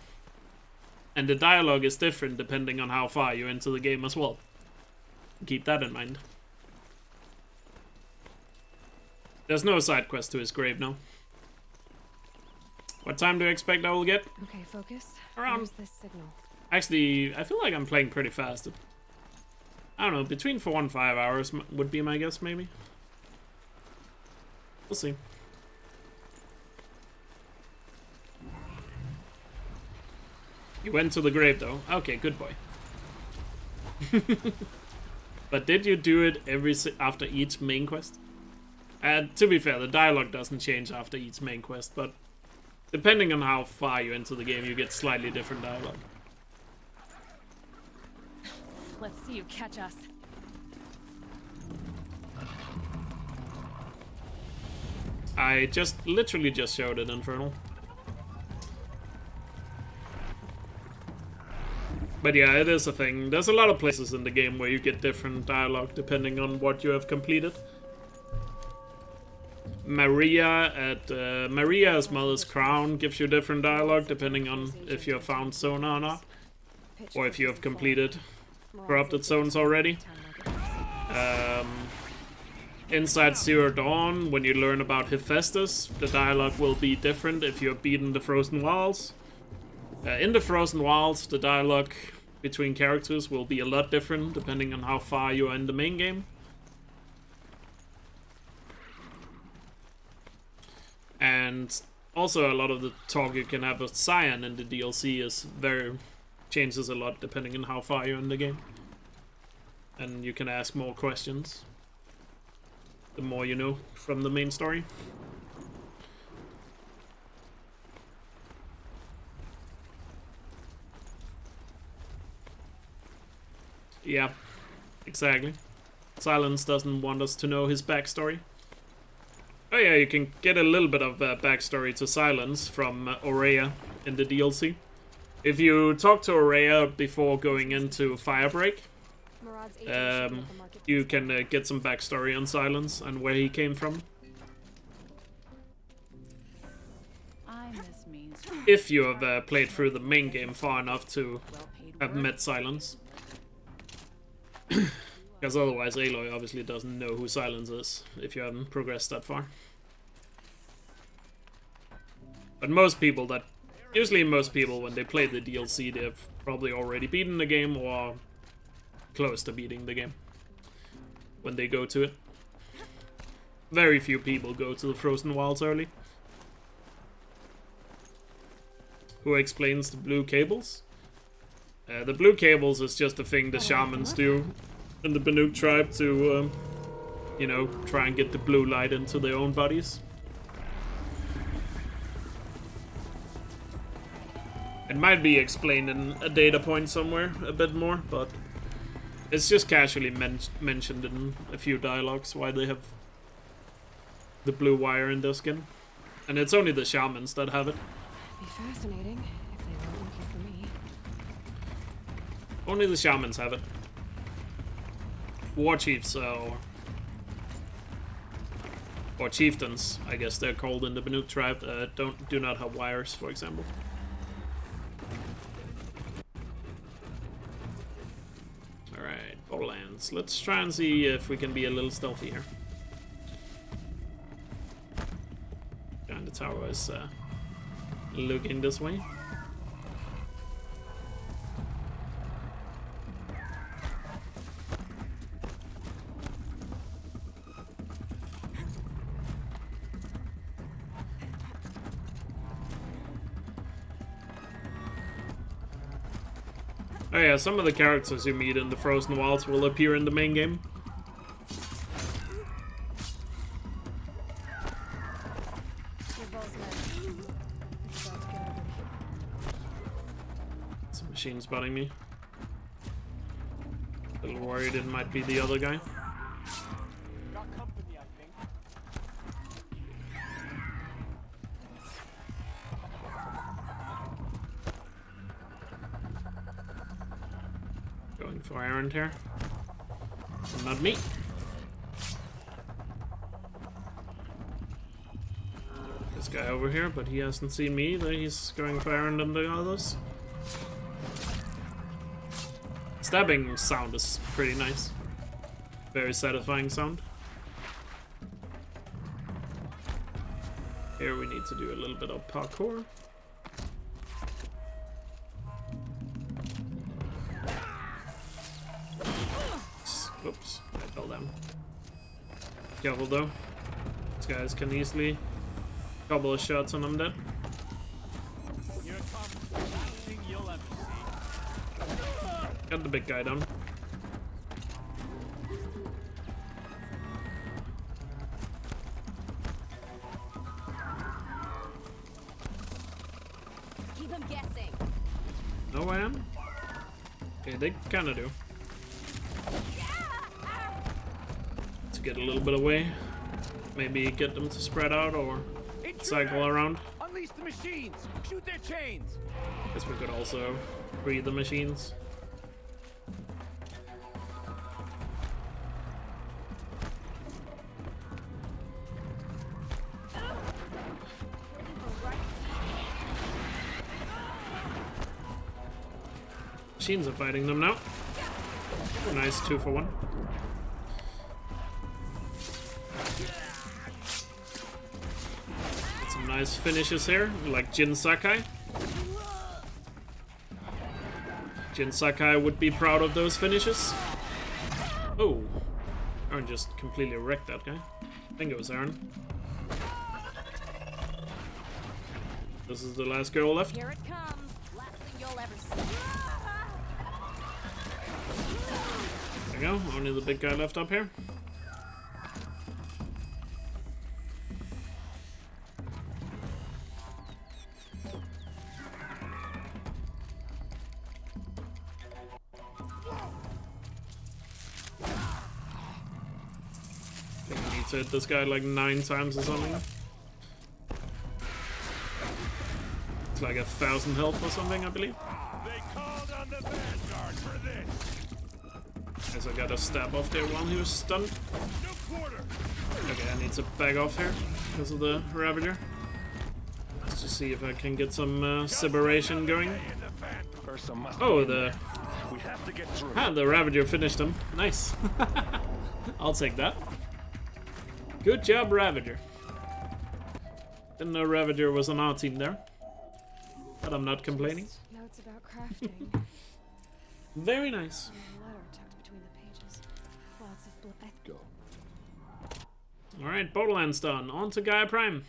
And the dialogue is different depending on how far you're into the game as well. Keep that in mind. There's no side quest to his grave now. What time do you expect I will get? Okay, focus. Around. Where's this signal? Actually, I feel like I'm playing pretty fast. I don't know, between 4 and 5 hours would be my guess, maybe. We'll see. You went to the grave, though. Okay, good boy. But did you do it after each main quest? To be fair, the dialogue doesn't change after each main quest, but depending on how far you're into the game, you get slightly different dialogue. Let's see you catch us. I literally just showed it, Infernal. But yeah, it is a thing. There's a lot of places in the game where you get different dialogue depending on what you have completed. Maria at Maria's Mother's Crown gives you different dialogue depending on if you have found Sona or not, or if you have completed corrupted zones already. Inside Zero Dawn, when you learn about Hephaestus, the dialogue will be different if you have beaten the Frozen Wilds. In the Frozen Wilds, the dialogue between characters will be a lot different depending on how far you are in the main game. And also a lot of the talk you can have with Cyan in the DLC changes a lot depending on how far you're in the game. And you can ask more questions the more you know from the main story. Yeah, exactly. Silence doesn't want us to know his backstory. Oh yeah, you can get a little bit of backstory to Silence from Aurea in the DLC. If you talk to Aurea before going into Firebreak, you can get some backstory on Silence and where he came from. If you have played through the main game far enough to have met Silence. Because otherwise Aloy obviously doesn't know who Silence is if you haven't progressed that far. But usually most people when they play the DLC, they've probably already beaten the game or close to beating the game when they go to it. Very few people go to the Frozen Wilds early. Who explains the blue cables? The blue cables is just a thing the shamans do in the Banuk tribe to, you know, try and get the blue light into their own bodies. It might be explained in a data point somewhere a bit more, but it's just casually mentioned in a few dialogues why they have the blue wire in their skin. And it's only the shamans that have it. Be fascinating if they weren't looking for me. Only the shamans have it. War chiefs or chieftains, I guess they're called in the Banuk tribe, do not have wires, for example. Alright, Borderlands. Let's try and see if we can be a little stealthy here. And the tower is looking this way. Oh yeah, some of the characters you meet in the Frozen Wilds will appear in the main game. Some machine spotting me. A little worried it might be the other guy. Got company, I think. Going for errand here. Not me. This guy over here, but he hasn't seen me either. He's going for errand on the others. Stabbing sound is pretty nice. Very satisfying sound. Here we need to do a little bit of parkour. Oops, I fell down. Careful though. These guys can easily couple of shots and I'm dead. Here it comes. Last thing you'll ever see. Got the big guy down. Keep them guessing. No, I am? Okay, they kinda do. To get a little bit away. Maybe get them to spread out or cycle around. Unleash the machines! Shoot their chains! Guess we could also free the machines. Machines are fighting them now. Nice 2 for 1. Got some nice finishes here, like Jin Sakai. Jin Sakai would be proud of those finishes. Oh, Aaron just completely wrecked that guy. I think it was Aaron. This is the last girl left. Here it comes. Last thing you'll ever see. There we go. Only the big guy left up here. I think I need to hit this guy like 9 times or something. It's like 1,000 health or something, I believe. They called on the Vanguard for this. Guess I got a stab off there while he was stunned. No quarter. Okay, I need to back off here because of the Ravager. Let's just see if I can get some separation going. Oh, the Ravager finished him. Nice. I'll take that. Good job, Ravager. Didn't know Ravager was on our team there, but I'm not complaining. Notes about crafting. Very nice. A letter tucked between the pages. Lots of blood. Go. Alright, Borderlands done. On to Gaia Prime.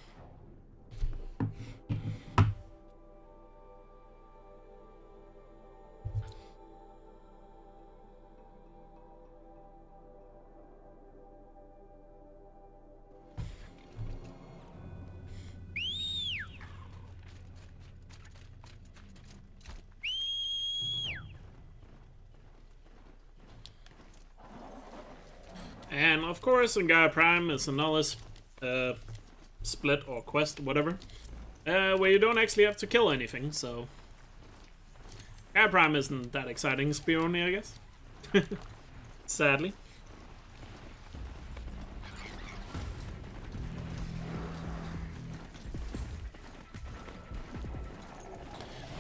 And of course, in Gaia Prime is another split or quest, whatever, where you don't actually have to kill anything. So Gaia Prime isn't that exciting, spear only, I guess. Sadly.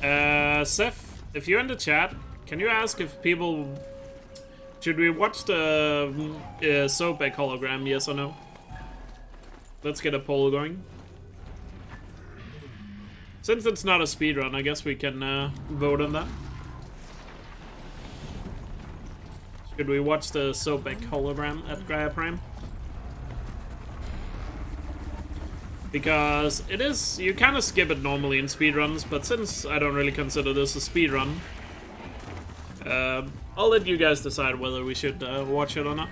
Seth, if you're in the chat, can you ask if people... Should we watch the Soapback hologram, yes or no? Let's get a poll going. Since it's not a speedrun, I guess we can vote on that. Should we watch the Soapback hologram at Gaia Prime? Because it is, you kind of skip it normally in speedruns, but since I don't really consider this a speedrun, I'll let you guys decide whether we should watch it or not.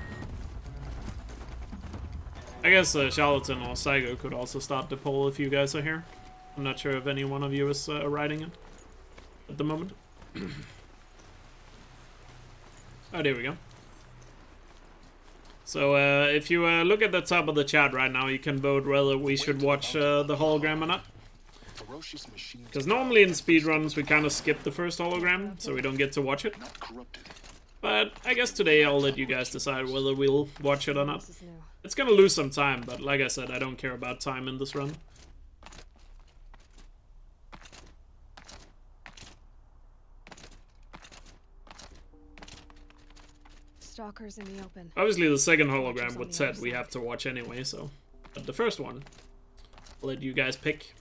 I guess Charlatan or Saigo could also start the poll if you guys are here. I'm not sure if any one of you is writing it at the moment. Oh, there we go. So if you look at the top of the chat right now, you can vote whether we should watch the hologram or not. Because normally in speedruns we kind of skip the first hologram, so we don't get to watch it. But I guess today I'll let you guys decide whether we'll watch it or not. It's gonna lose some time, but like I said, I don't care about time in this run. Stalkers in the open. Obviously the second hologram would said we have to watch anyway, so... But the first one, I'll let you guys pick.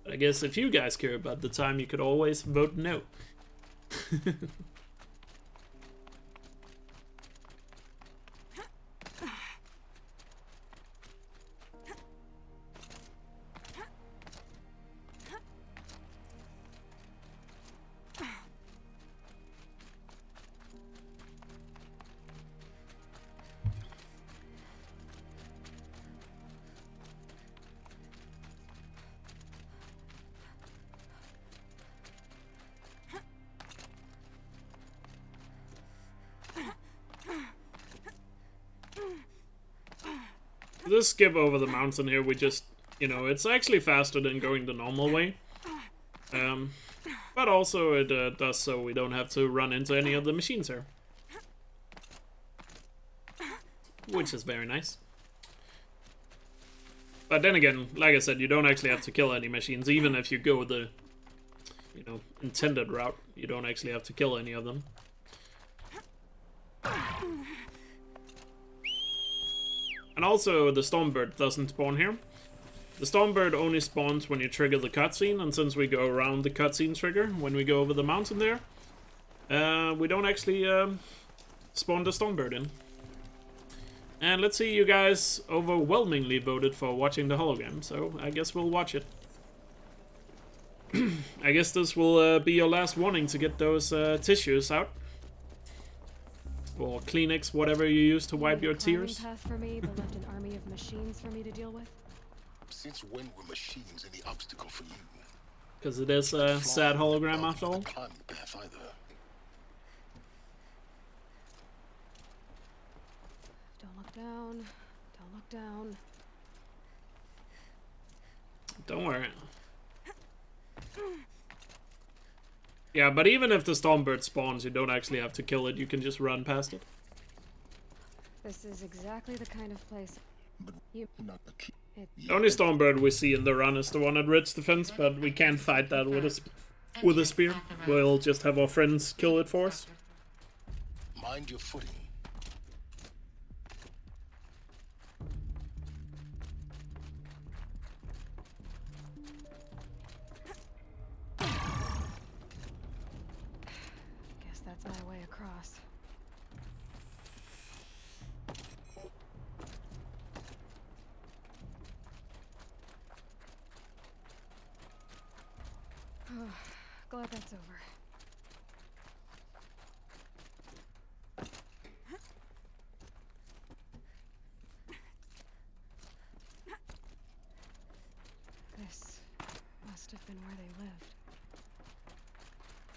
But I guess if you guys care about the time, you could always vote no. This skip over the mountain here, we just, you know, it's actually faster than going the normal way. But also it does so we don't have to run into any of the machines here. Which is very nice. But then again, like I said, you don't actually have to kill any machines, even if you go the you know, intended route. You don't actually have to kill any of them. And also, the Stormbird doesn't spawn here. The Stormbird only spawns when you trigger the cutscene, and since we go around the cutscene trigger when we go over the mountain there, we don't actually spawn the Stormbird in. And let's see, you guys overwhelmingly voted for watching the hologram, so I guess we'll watch it. I guess this will be your last warning to get those tissues out. Or Kleenex, whatever you use to wipe your tears. Path for me, but left an army of machines for me to deal with. Since when were machines any obstacle for you? Because it is a sad hologram after all. Climbing path either. Don't look down. Don't look down. Don't worry. Yeah, but even if the Stormbird spawns, you don't actually have to kill it. You can just run past it. This is exactly the kind of place you... The only Stormbird we see in the run is the one at Red's defense, but we can't fight that with a spear. We'll just have our friends kill it for us. Mind your footing. Guess that's my way across. Glad that's over. This must have been where they lived.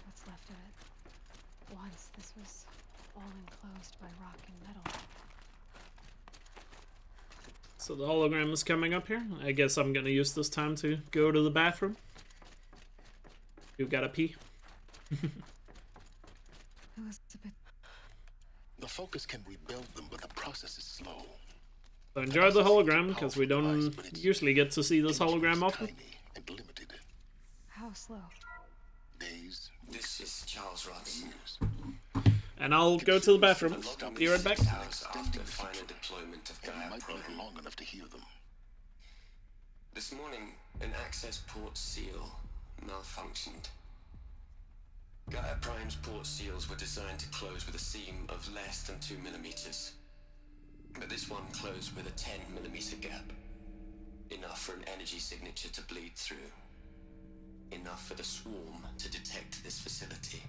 What's left of it. Once this was all enclosed by rock and metal. So the hologram is coming up here. I guess I'm gonna use this time to go to the bathroom. You gotta pee. Elizabeth. The Focus can rebuild them, but the process is slow. So enjoy the hologram, because we don't usually get to see this hologram often. And limited. How slow? Days. This is Charles Ross. And I'll go to the bathroom. Be right back. After final deployment of Gaia Might Prime. live long enough to hear them. This morning, an access port seal malfunctioned. Gaia Prime's port seals were designed to close with a seam of less than 2 millimeters. But this one closed with a 10 millimeter gap. Enough for an energy signature to bleed through. Enough for the swarm to detect this facility.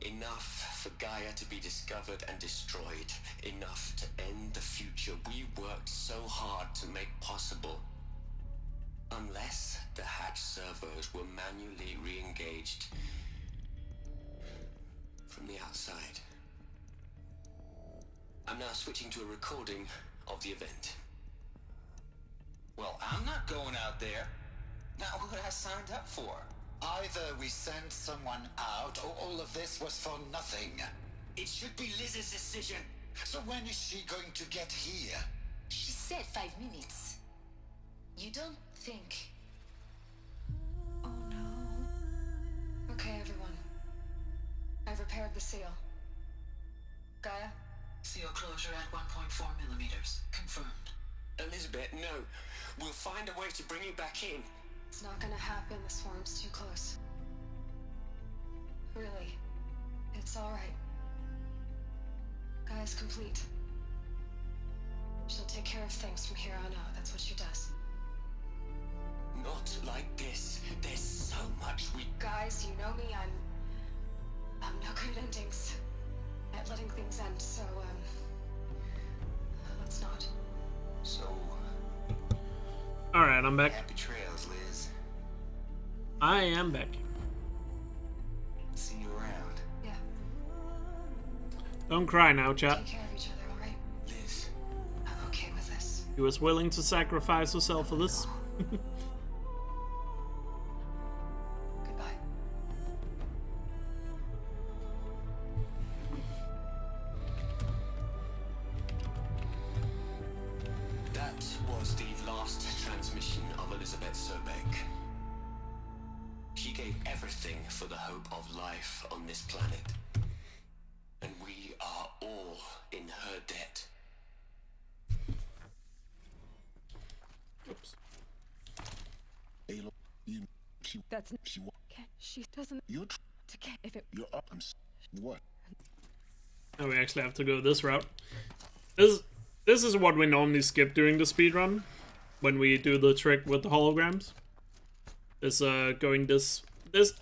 Enough for Gaia to be discovered and destroyed. Enough to end the future we worked so hard to make possible. Unless the hacked servos were manually re-engaged from the outside. I'm now switching to a recording of the event. Well, I'm not going out there. Not what I signed up for. Either we send someone out, or all of this was for nothing. It should be Liz's decision. So when is she going to get here? She said 5 minutes. You don't think... Oh no. Okay, everyone. I've repaired the seal. Gaia? Seal closure at 1.4 millimeters. Confirmed. Elizabeth, no. We'll find a way to bring you back in. It's not gonna happen. The swarm's too close. Really. It's alright. Gaia's complete. She'll take care of things from here on out. That's what she does. Not like this. There's so much we... Guys, you know me. I'm no good at endings. At letting things end, so, let's not. So... Alright, I'm back. Happy trails, Liz. I am back. See you around. Yeah. Don't cry now, chat. Take care of each other, alright? Liz. I'm okay with this. He was willing to sacrifice herself for this. Goodbye. That was the last transmission of Elizabeth Sobeck. She gave everything for the hope of life on this planet. And we are all in her debt. Oops. Aloy, That's she she doesn't. you To get if it. you're up. What? Now we actually have to go this route. This is what we normally skip during the speedrun when we do the trick with the holograms. Is going this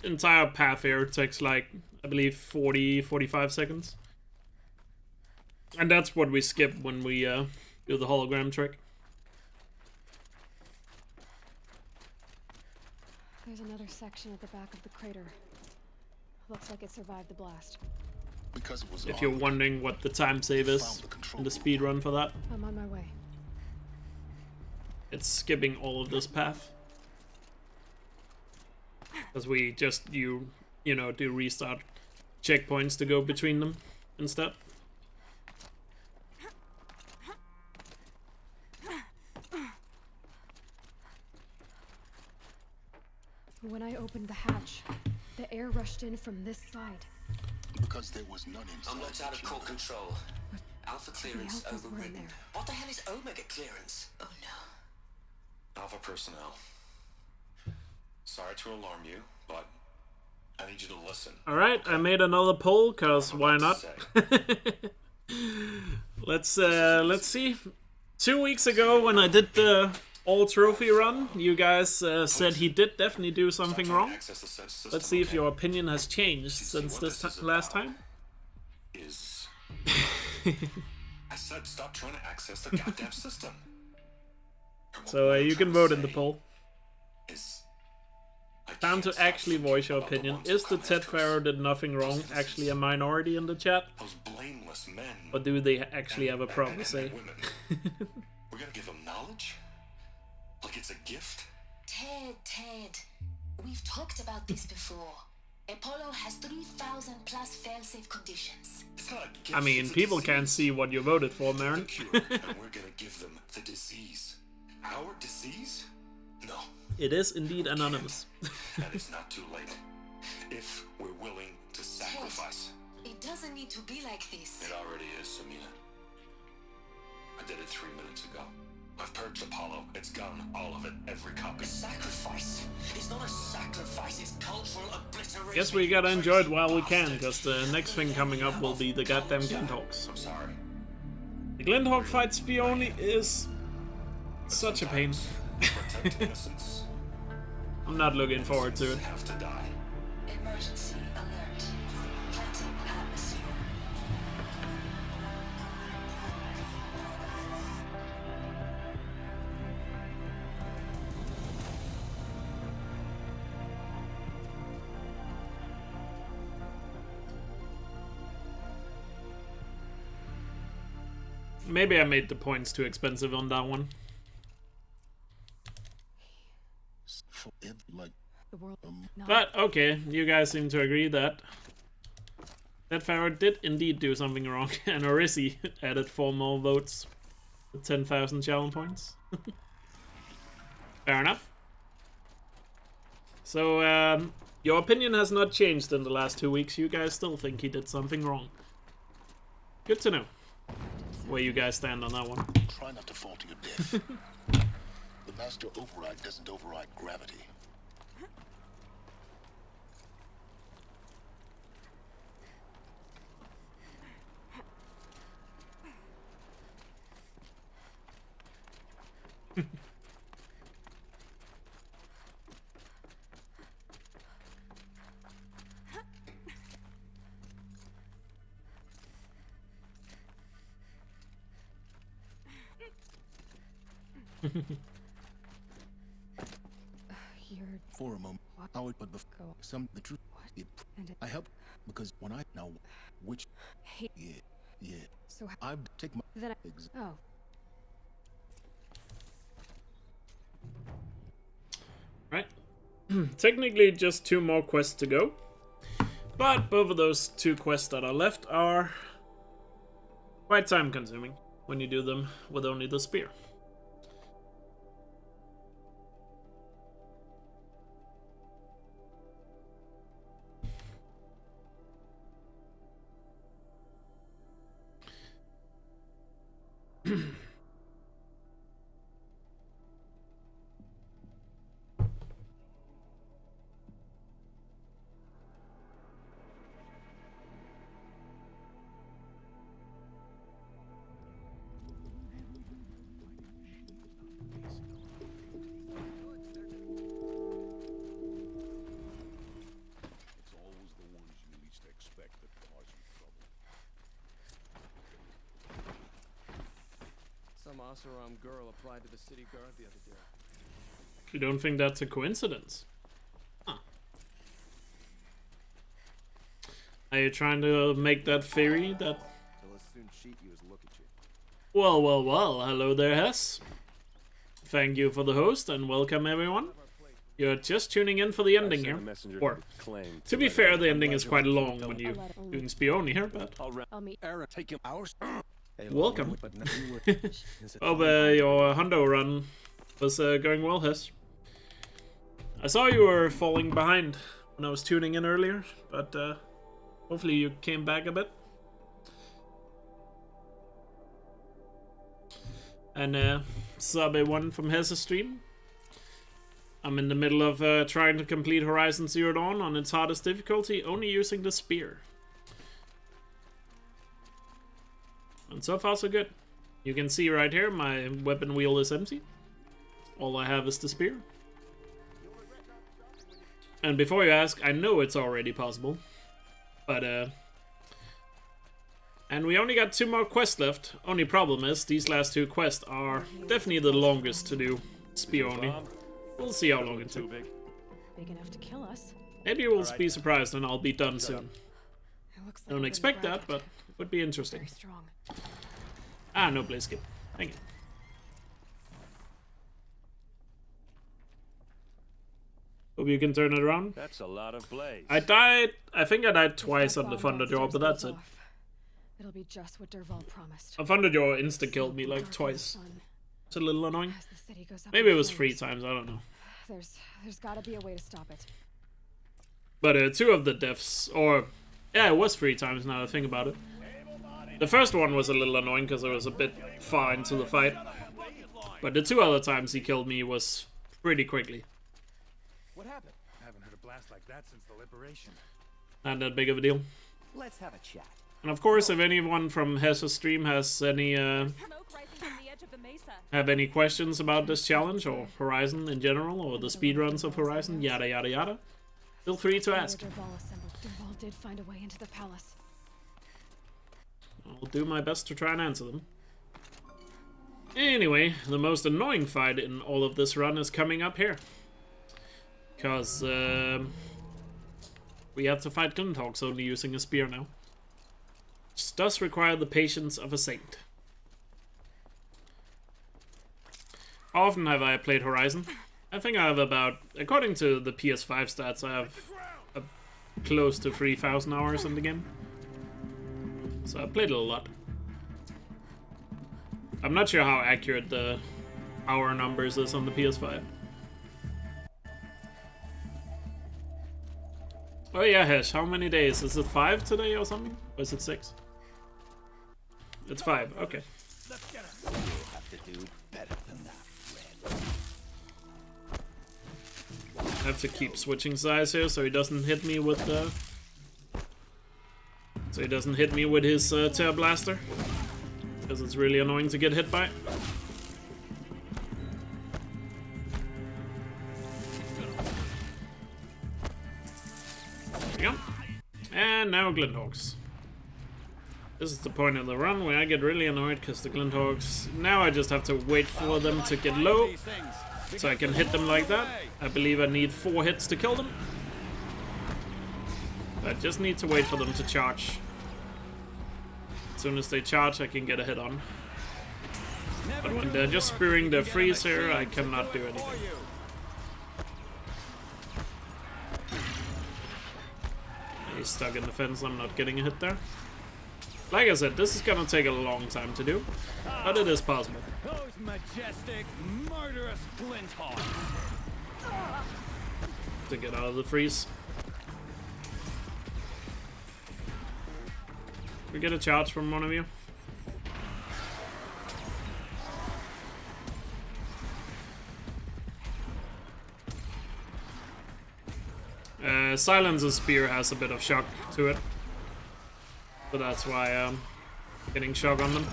entire path here takes like, I believe, 45 seconds. And that's what we skip when we do the hologram trick. There's another section at the back of the crater. Looks like it survived the blast. Because it was If you're wondering what the time save is in the speedrun for that, I'm on my way. it's skipping all of this path. Because we just, you know, do restart checkpoints to go between them instead. When I opened the hatch, the air rushed in from this side. Because there was none inside. I'm not out of core control. Alpha clearance Alphas were in overridden. there. What the hell is Omega clearance? Oh no. Alpha personnel. Sorry to alarm you, but I need you to listen. Alright, I made another poll, cause why not? Let's see. 2 weeks ago when I did the all trophy run, you guys said he did definitely do something wrong. Let's see if your opinion has changed since this last time. I said stop trying to access the goddamn system. So you can vote in the poll. Time to actually voice your opinion. Is the Ted Pharaoh did nothing wrong actually a minority in the chat? Or do they actually have a problem to say? We're gonna give them knowledge? Like it's a gift? Ted, we've talked about this before. Apollo has 3,000 plus failsafe conditions. I mean, people can't see what you voted for, Marin. And we're gonna give them the disease. Our disease? No. It is indeed anonymous. And it's not too late. If we're willing to sacrifice. It doesn't need to be like this. It already is, Samina. I did it 3 minutes ago. I've purged Apollo. It's gone. All of it. Every copy. A sacrifice. It's not a sacrifice. It's cultural obliteration. Guess we gotta enjoy it while we can, because the next thing coming up will be the goddamn Glinthawks. I'm sorry. The Glinthawk fight Spioni is such a pain. Protect innocence. I'm not looking forward to it. Have to die. Emergency alert. Planting atmosphere. Maybe I made the points too expensive on that one. The world. But okay, you guys seem to agree that Pharaoh did indeed do something wrong, and Orisi added 4 more votes with 10,000 challenge points. Fair enough. So, your opinion has not changed in the last 2 weeks. You guys still think he did something wrong. Good to know where you guys stand on that one. Try not to fall to your death. The master override doesn't override gravity. For a moment, I would put before some the truth. I help because when I know which, yeah. So I take my then oh. Right. Technically just 2 more quests to go. But both of those 2 quests that are left are quite time consuming when you do them with only the spear. Asaram girl applied to the city guard the other day. You don't think that's a coincidence? Huh. Are you trying to make that theory that... They'll as soon cheat you as look at you. Well, well, well. Hello there, Hess. Thank you for the host, and welcome everyone. You're just tuning in for the ending here. Or, to be fair, the ending is quite long when you're doing Spioni here, but... I'll meet Aaron, take him out. Welcome. Hope your hundo run was going well, Hess. I saw you were falling behind when I was tuning in earlier, but hopefully you came back a bit. And sub A1 from Hess's stream. I'm in the middle of trying to complete Horizon Zero Dawn on its hardest difficulty, only using the spear. And so far so good. You can see right here, my weapon wheel is empty. All I have is the spear. And before you ask, I know it's already possible. But, and we only got 2 more quests left. Only problem is, these last 2 quests are definitely the longest to do. Spear only. We'll see how long it takes. big enough to kill us. Maybe you will be surprised and I'll be done soon. Like Don't expect that, but it would be interesting. Very strong. Ah, no blaze skip. Thank you. Hope you can turn it around. That's a lot of blaze. I think I died twice on the Thunderjaw, but that's it. It'll be just what Derval promised. A Thunderjaw insta-killed me like twice. It's a little annoying. Maybe it was 3 times, I don't know. There's gotta be a way to stop it. But 2 of the deaths, or... Yeah, it was 3 times now that I think about it. The first one was a little annoying because I was a bit far into the fight. But the 2 other times he killed me was pretty quickly. What happened? I haven't heard a blast like that since the liberation. Not that big of a deal. Let's have a chat. And of course, if anyone from Hess's stream has any have any questions about this challenge or Horizon in general or the speedruns of Horizon, yada yada yada, feel free to ask. Derval did find a way into the palace. I'll do my best to try and answer them. Anyway, the most annoying fight in all of this run is coming up here. Because we have to fight Glinthawks only using a spear now. Which does require the patience of a saint. How often have I played Horizon? I think I have about, according to the PS5 stats, I have close to 3,000 hours in the game. So I played it a lot. I'm not sure how accurate the hour numbers is on the PS5. Oh yeah, Hesh, how many days? Is it 5 today or something? Or is it 6? It's 5, okay. You'll have to do better than that, Red. I have to keep switching sides here so he doesn't hit me with the... So he doesn't hit me with his Tear Blaster. Because it's really annoying to get hit by. There we go. And now Glinthawks. This is the point of the run where I get really annoyed because the Glinthawks... Now I just have to wait for them to get low so I can hit them like that. I believe I need 4 hits to kill them. I just need to wait for them to charge. As soon as they charge, I can get a hit on. But when they're just spearing their freeze here, I cannot do anything. He's stuck in the fence, I'm not getting a hit there. Like I said, this is gonna take a long time to do, but it is possible. Those majestic, murderous Glinthawks. To get out of the freeze. We get a charge from one of you. Silence's spear has a bit of shock to it. So that's why I'm getting shock on them.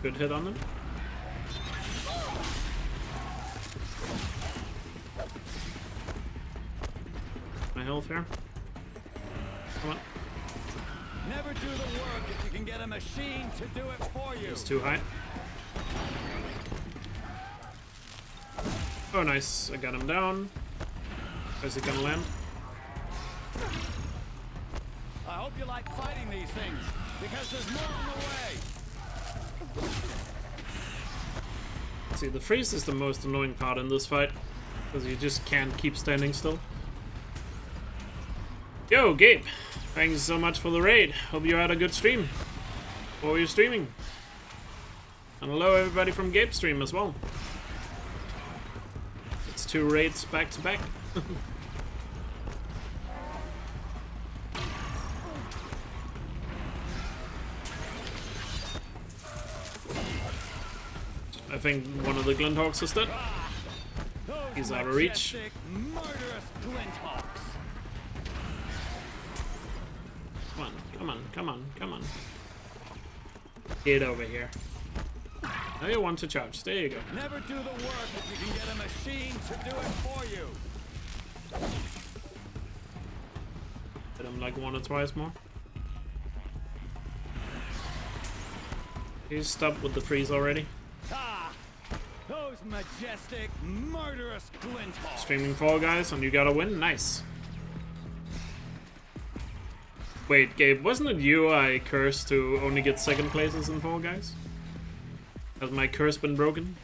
Good hit on them. My health here. Come on. Never do the work if you can get a machine to do it for you. It's too high. Oh, nice. I got him down. Where's he gonna land? I hope you like fighting these things, because there's more on the way. See, the freeze is the most annoying part in this fight, because you just can't keep standing still. Yo, Gabe! Thanks so much for the raid. Hope you had a good stream. What were you streaming? And hello everybody from Gabe stream as well. It's 2 raids back to back. I think one of the Glinthawks is dead. He's out of reach. Come on, come on, come on, come on. Get over here. Now you want to charge. There you go. Never do the work if you can get a machine to do it for you. Hit him like 1 or twice more. He's stopped with the freeze already. Ah, those majestic, murderous Glinthawks. Streaming Fall Guys, and you gotta win. Nice. Wait, Gabe, wasn't it you I cursed to only get 2nd places in Fall Guys? Has my curse been broken?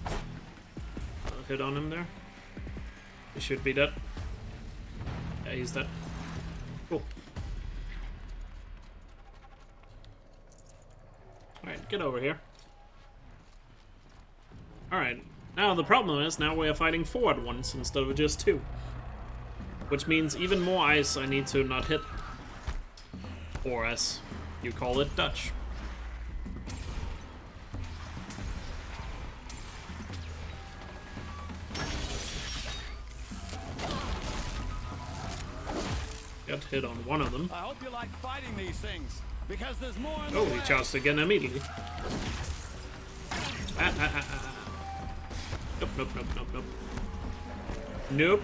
I'll hit on him there. He should be dead. Yeah, he's dead. Cool. Alright, get over here. Alright, now the problem is, now we are fighting 4 at once instead of just 2. Which means even more ice I need to not hit. Or as you call it, Dutch. Got hit on one of them. I hope you like fighting these things, because there's more on Oh, the he way. charged again immediately. Nope, nope, nope, nope, nope. Nope.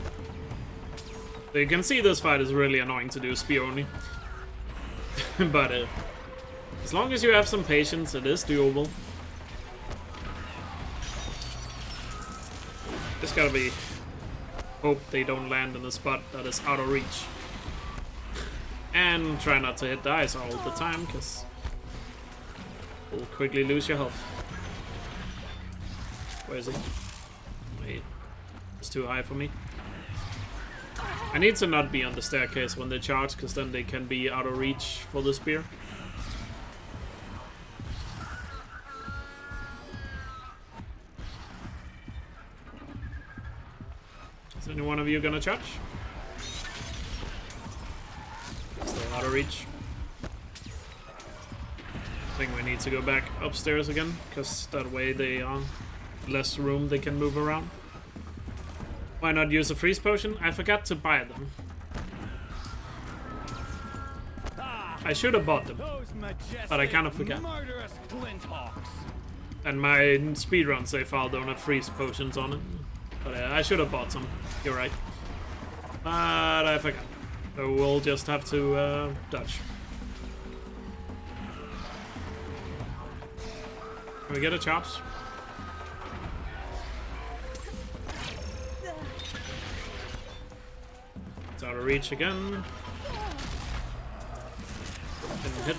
So you can see this fight is really annoying to do spear only. But as long as you have some patience, it is doable. Just gotta be... hope they don't land in a spot that is out of reach. And try not to hit the ice all the time, because you'll quickly lose your health. Where is he? Wait. It's too high for me. I need to not be on the staircase when they charge, because then they can be out of reach for the spear. Is any one of you gonna charge? Still out of reach. I think we need to go back upstairs again, because that way they less room they can move around. Why not use a freeze potion? I forgot to buy them. I should have bought them, but I kind of forgot. And my speedrun save file don't have freeze potions on it. But I should have bought some, you're right. But I forgot. So we'll just have to dodge. Can we get a chops? It's out of reach again. Didn't hit.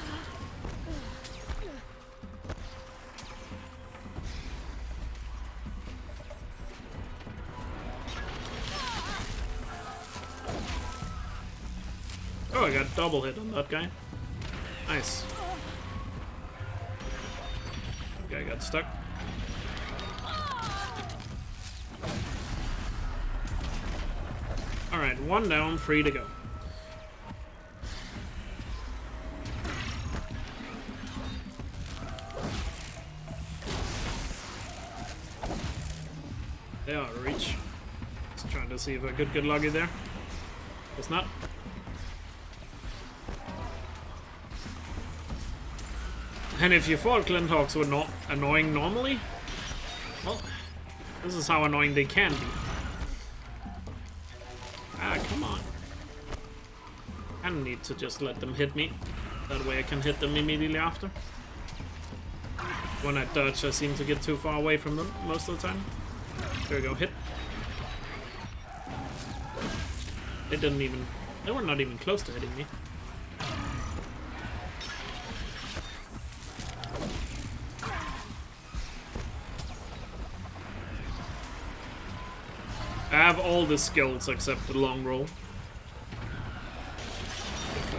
Oh, I got double hit on that guy. Nice. Guy got stuck. Alright, 1 down, 3 to go. They are out of reach. Just trying to see if I could get lucky there. Guess not. And if you thought Glinthawks were not annoying normally, well, this is how annoying they can be. Ah, come on. kind of need to just let them hit me. That way I can hit them immediately after. When I dodge, I seem to get too far away from them most of the time. There we go, hit. They were not even close to hitting me. I have all the skills except the long roll.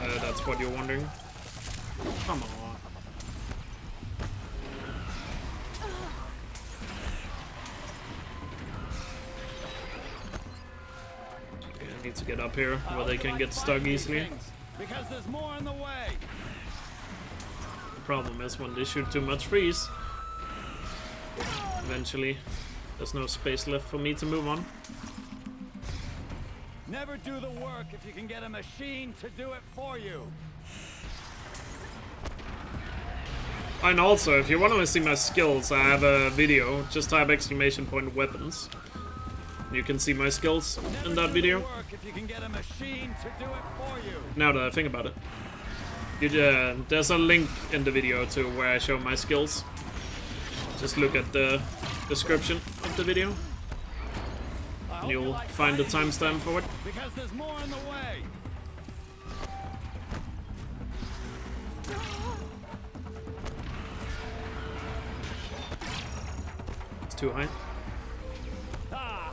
If that's what you're wondering. Come on. Okay, I need to get up here where they can get stuck easily. Because there's more on the way. The problem is when they shoot too much freeze, eventually there's no space left for me to move on. Never do the work if you can get a machine to do it for you. And also, if you want to see my skills, I have a video. Just type !weapons. You can see my skills in that video. If you can get a machine to do it for you. Now that I think about it. There's a link in the video to where I show my skills. Just look at the description of the video. And you'll find the timestamp for it. Because there's more on the way. It's too high. Ah,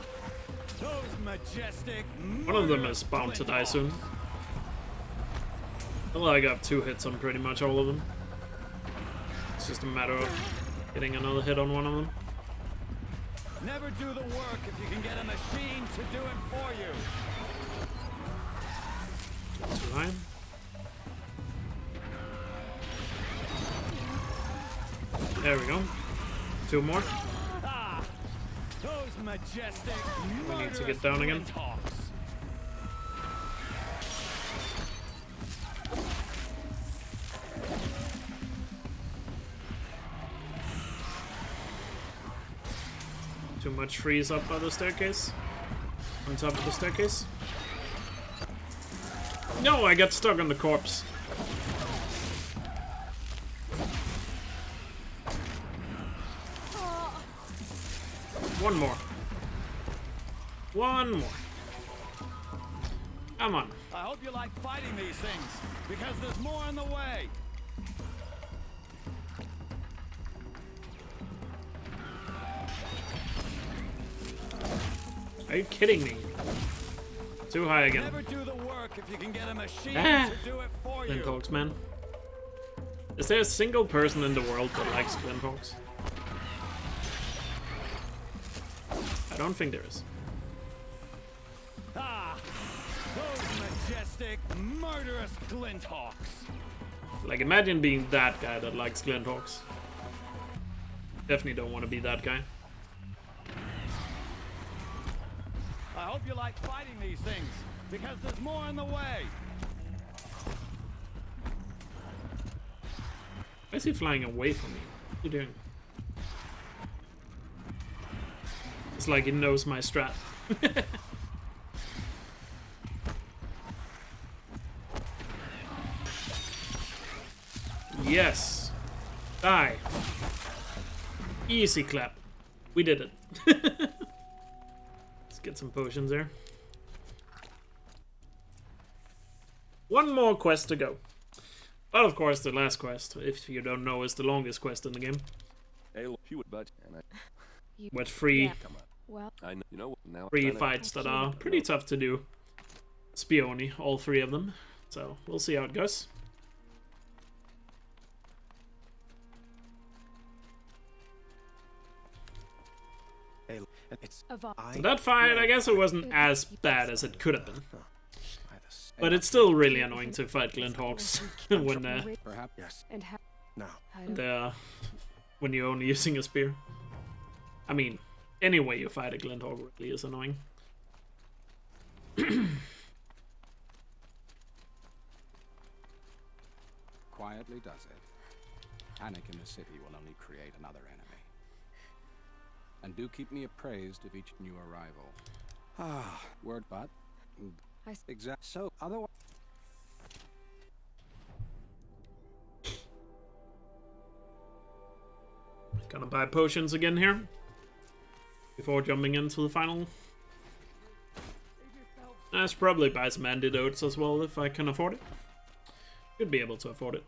those majestic. One of them is bound to die soon. Well, I got 2 hits on pretty much all of them. It's just a matter of getting another hit on one of them. Never do the work if you can get a machine to do it for you. Too high. There we go. 2 more. Ah, those majestic. We need to get down again. Too much freeze up by the staircase. On top of the staircase. No, I got stuck on the corpse. One more. One more. Come on. I hope you like fighting these things, because there's more on the way. Are you kidding me? Too high again. Never do the work if you can get a machine to do it for you. Glinthawks, man. Is there a single person in the world that likes Glinthawks? I don't think there is. Ah, those majestic, murderous Glinthawks. Like, imagine being that guy that likes Glinthawks. Definitely don't want to be that guy. I hope you like fighting these things, because there's more on the way. Why is he flying away from me? What are you doing? It's like he knows my strat. Yes. Die. Easy clap. We did it. Let's get some potions there. One more quest to go. But of course, the last quest, if you don't know, is the longest quest in the game. With three fights that are pretty tough to do. Spioni, all 3 of them. So we'll see how it goes. So that fight, I guess it wasn't as bad as it could have been. But it's still really annoying to fight Glinthawks when you're only using a spear. I mean, any way you fight a Glinthawk really is annoying. Quietly does it. Panic in the city will only create another enemy. And do keep me appraised of each new arrival. Ah, word but. Exact. So, otherwise. Gonna buy potions again here before jumping into the final. I should probably buy some antidotes as well if I can afford it. Should be able to afford it.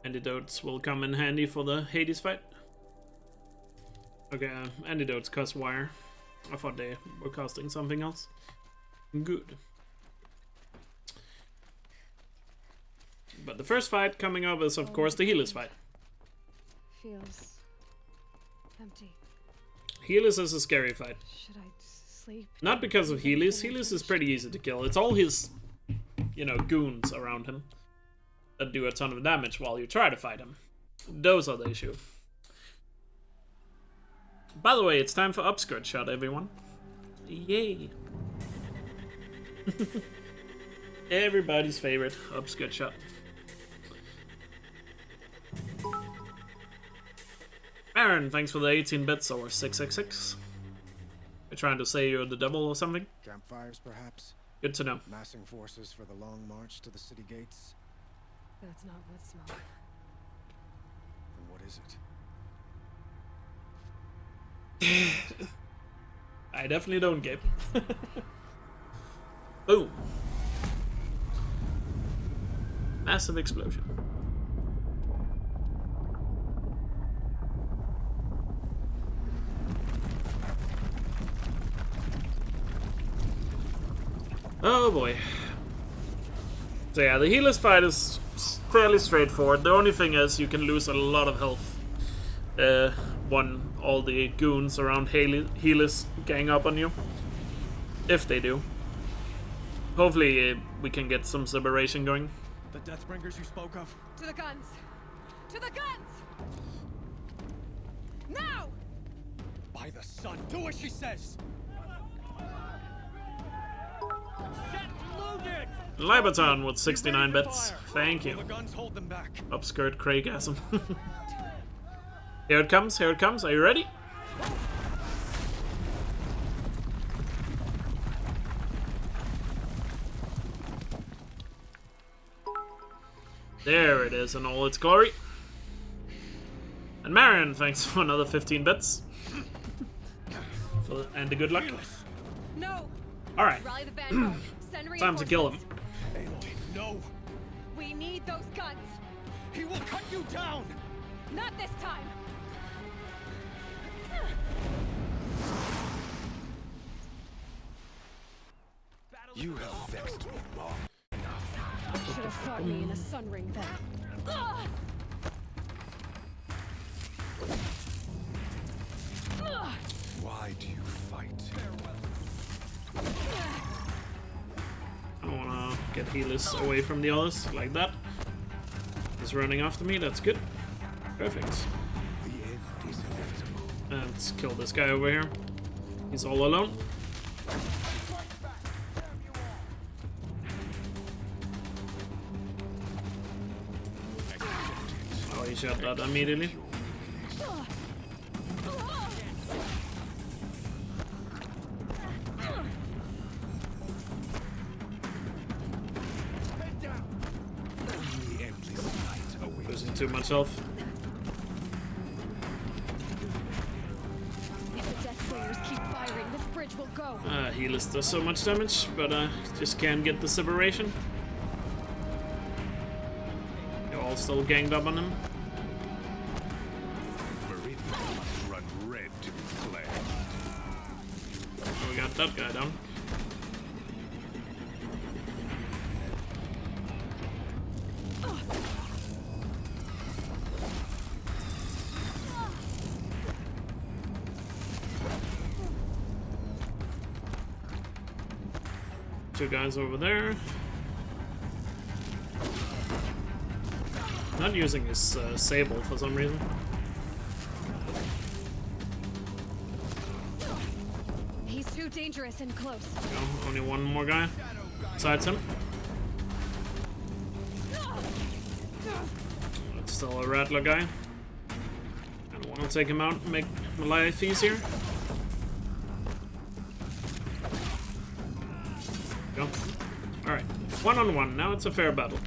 Antidotes will come in handy for the Hades fight. Okay, antidotes cost wire. I thought they were costing something else. Good. But the first fight coming up is, of course, the Helix fight. Feels empty. Helix is a scary fight. Should I sleep? Not because of Helix. Helix is pretty easy to kill. It's all his, you know, goons around him that do a ton of damage while you try to fight him. Those are the issue. By the way, it's time for upskirt shot, everyone. Yay! Everybody's favorite upskirt shot. Aaron, thanks for the 18 bits or 666. You're trying to say you're the devil or something? Campfires, perhaps? Good to know. Massing forces for the long march to the city gates? That's not what smoke. Then what is it? I definitely don't, Gabe. Boom. Massive explosion. Oh boy. So yeah, the Helix fight is fairly straightforward. The only thing is you can lose a lot of health when all the goons around Helix gang up on you. If they do. Hopefully we can get some separation going. The Deathbringers you spoke of? To the guns! To the guns! Now! By the sun, do what she says! Set loaded! Libaton with 69 bits. Thank you. The guns hold them back. Upskirt Craigasm. Here it comes, here it comes. Are you ready? There it is in all its glory. And Marion, thanks for another 15 bits. And the good luck. No. Alright. Rally the vanguard. Send Time to kill him. No. We need those guns. He will cut you down. Not this time. You have vexed me long. Should have fought me in a sun ring then. Why do you fight? I wanna get Helix away from the others like that. He's running after me, that's good. Perfect. The end is inevitable. And let's kill this guy over here. He's all alone. Oh, he shot that immediately. Losing too much health. If the Deathbringers keep firing, this bridge will go. Helix does so much damage, but just can't get the separation. They're all still ganged up on him. Run red to be flared. Oh, we got that guy down. Two guys over there. Not using his sable for some reason. He's too dangerous and close. No, only one more guy besides him. It's still a Rattler guy. And I'll take him out and make my life easier. Go. Alright, 1-on-1. Now it's a fair battle.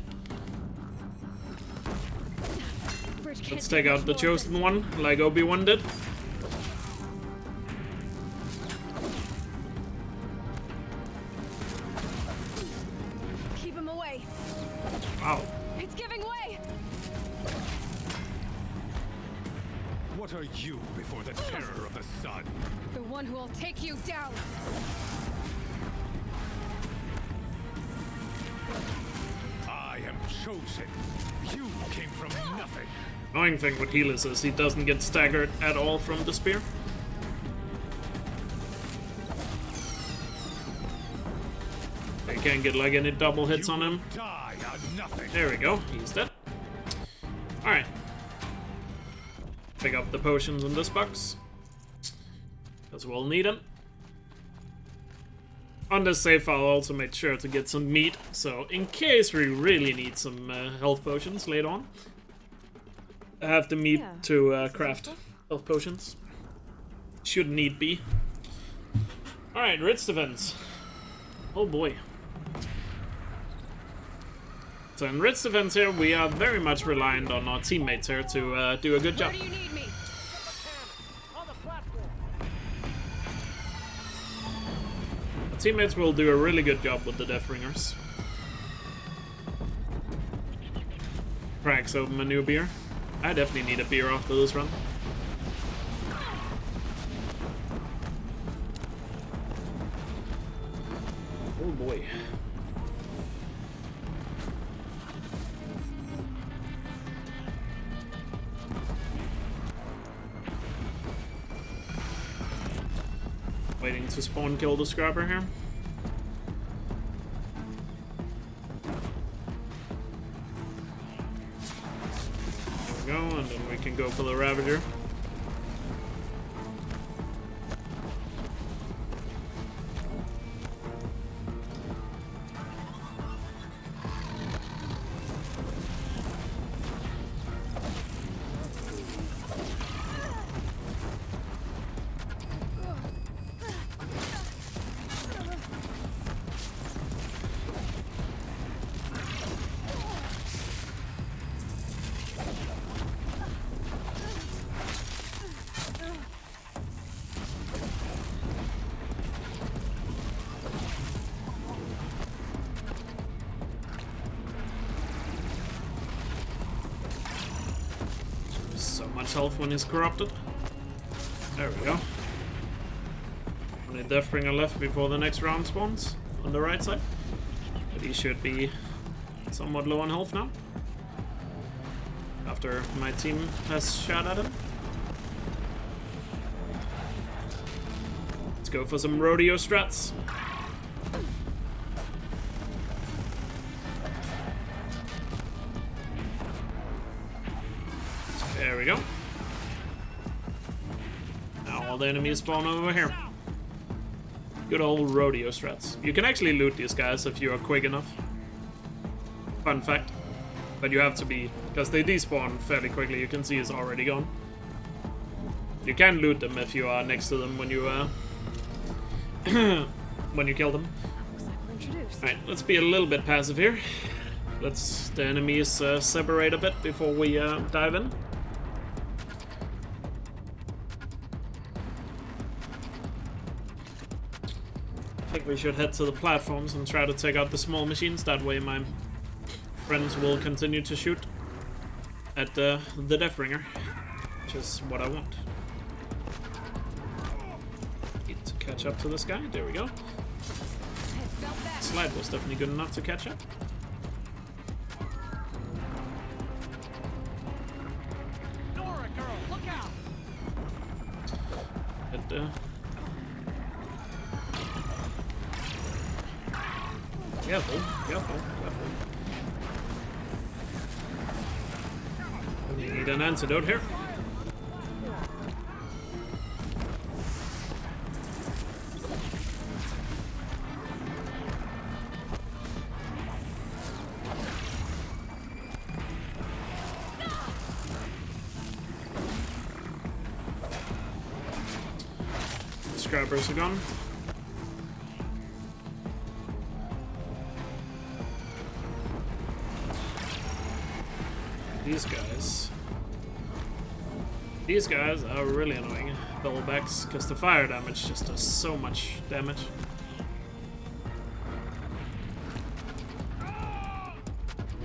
Let's take out the chosen one, like Obi-Wan did. Keep him away. Wow. It's giving way. What are you before the terror of the sun? The one who will take you down. I am chosen. You came from nothing. Annoying thing with Helix is he doesn't get staggered at all from the spear. They can't get like any double hits on him. Die on nothing. There we go, he's dead. Alright. Pick up the potions in this box, because we'll need them. On this save, I'll also make sure to get some meat, so in case we really need some health potions later on, I have the meat to craft health potions. Should need be. Alright, Ritz defense. Oh boy. So in Ritz defense here, we are very much reliant on our teammates here to do a good job. Where do you need me? Our teammates will do a really good job with the Deathbringers. Cracks open a new beer. I definitely need a beer after this run. Oh boy. Waiting to spawn kill the scrapper here. There we go, and then we can go for the Ravager. Health when he's corrupted. There we go. Only Deathbringer left before the next round spawns on the right side. But he should be somewhat low on health now. After my team has shot at him. Let's go for some rodeo strats. There we go. Now all the enemies spawn over here. Good old rodeo strats. You can actually loot these guys if you are quick enough. Fun fact. But you have to be, because they despawn fairly quickly. You can see it's already gone. You can loot them if you are next to them when you when you kill them. Alright, let's be a little bit passive here. Let's the enemies separate a bit before we dive in. I think we should head to the platforms and try to take out the small machines. That way my friends will continue to shoot at the Deathbringer, which is what I want. Need to catch up to this guy. There we go. Slide was definitely good enough to catch up. Nora, girl, look out! Careful, careful, careful. We need an antidote here. scrappers are gone. These guys are really annoying. Bellowbacks, because the fire damage just does so much damage.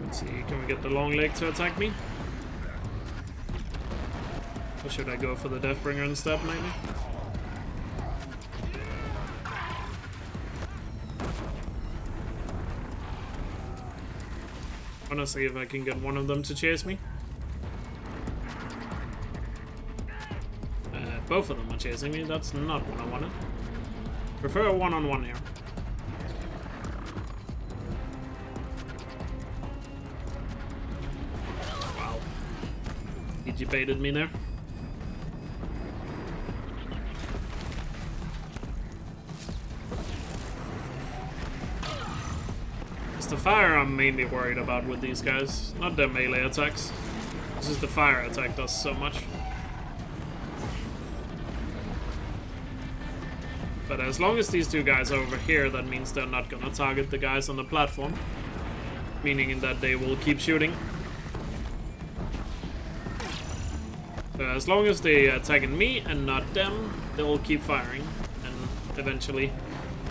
Let's see, can we get the long leg to attack me? Or should I go for the Deathbringer instead, maybe? I wanna see if I can get one of them to chase me. Both of them are chasing me. That's not what I wanted. Prefer a one-on-one here. Wow. He baited me there. It's the fire I'm mainly worried about with these guys, not their melee attacks. This is the fire attack does so much. But as long as these two guys are over here, that means they're not gonna target the guys on the platform. Meaning that they will keep shooting. So as long as they are attacking me and not them, they will keep firing. And eventually,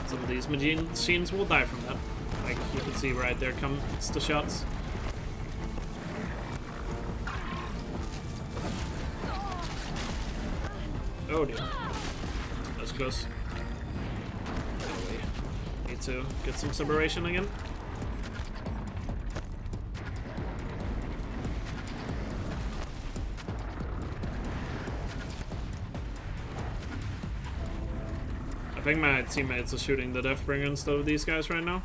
some of these machines will die from that. Like you can see right there comes the shots. Oh dear. That's close. To get some separation again. I think my teammates are shooting the Deathbringer instead of these guys right now.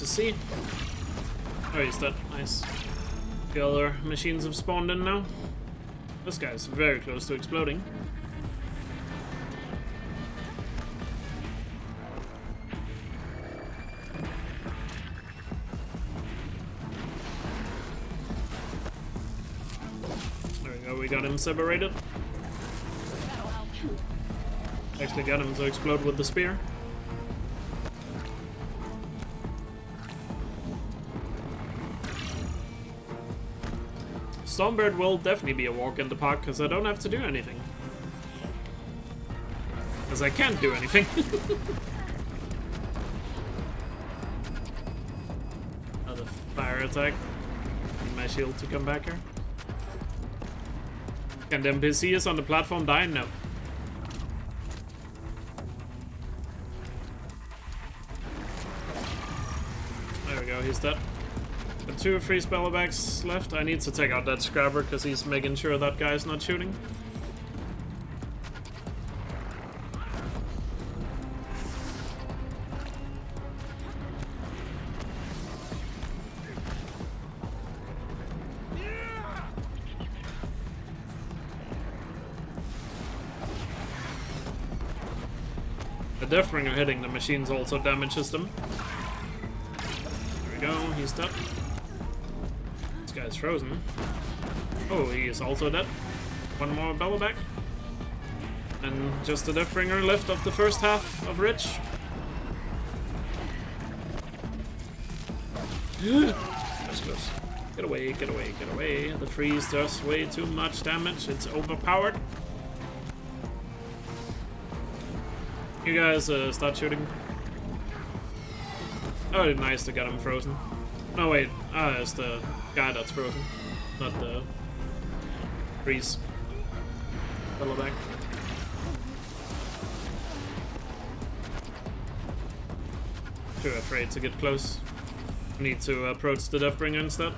See? Oh, he's dead. Nice. The other machines have spawned in now. This guy's very close to exploding. There we go, we got him separated. Actually got him to explode with the spear. Stormbird will definitely be a walk in the park because I don't have to do anything. Because I can't do anything. Another fire attack. Need my shield to come back here. Can the NPCs on the platform die? No. There we go, he's dead. Got 2 free spellbacks left. I need to take out that scrapper because he's making sure that guy's not shooting. The Deathbringer hitting the machines also damages them. There we go, he's dead. This guy's frozen. Oh, he is also dead. One more Bellowback. And just the Deathbringer left of the first half of Rich. That's close. Get away, get away, get away. The freeze does way too much damage. It's overpowered. You guys start shooting. Oh, nice to get him frozen. No, wait. Ah, it's the guy that's frozen. Not the freeze. Bellowback. Too afraid to get close. Need to approach the Deathbringer instead.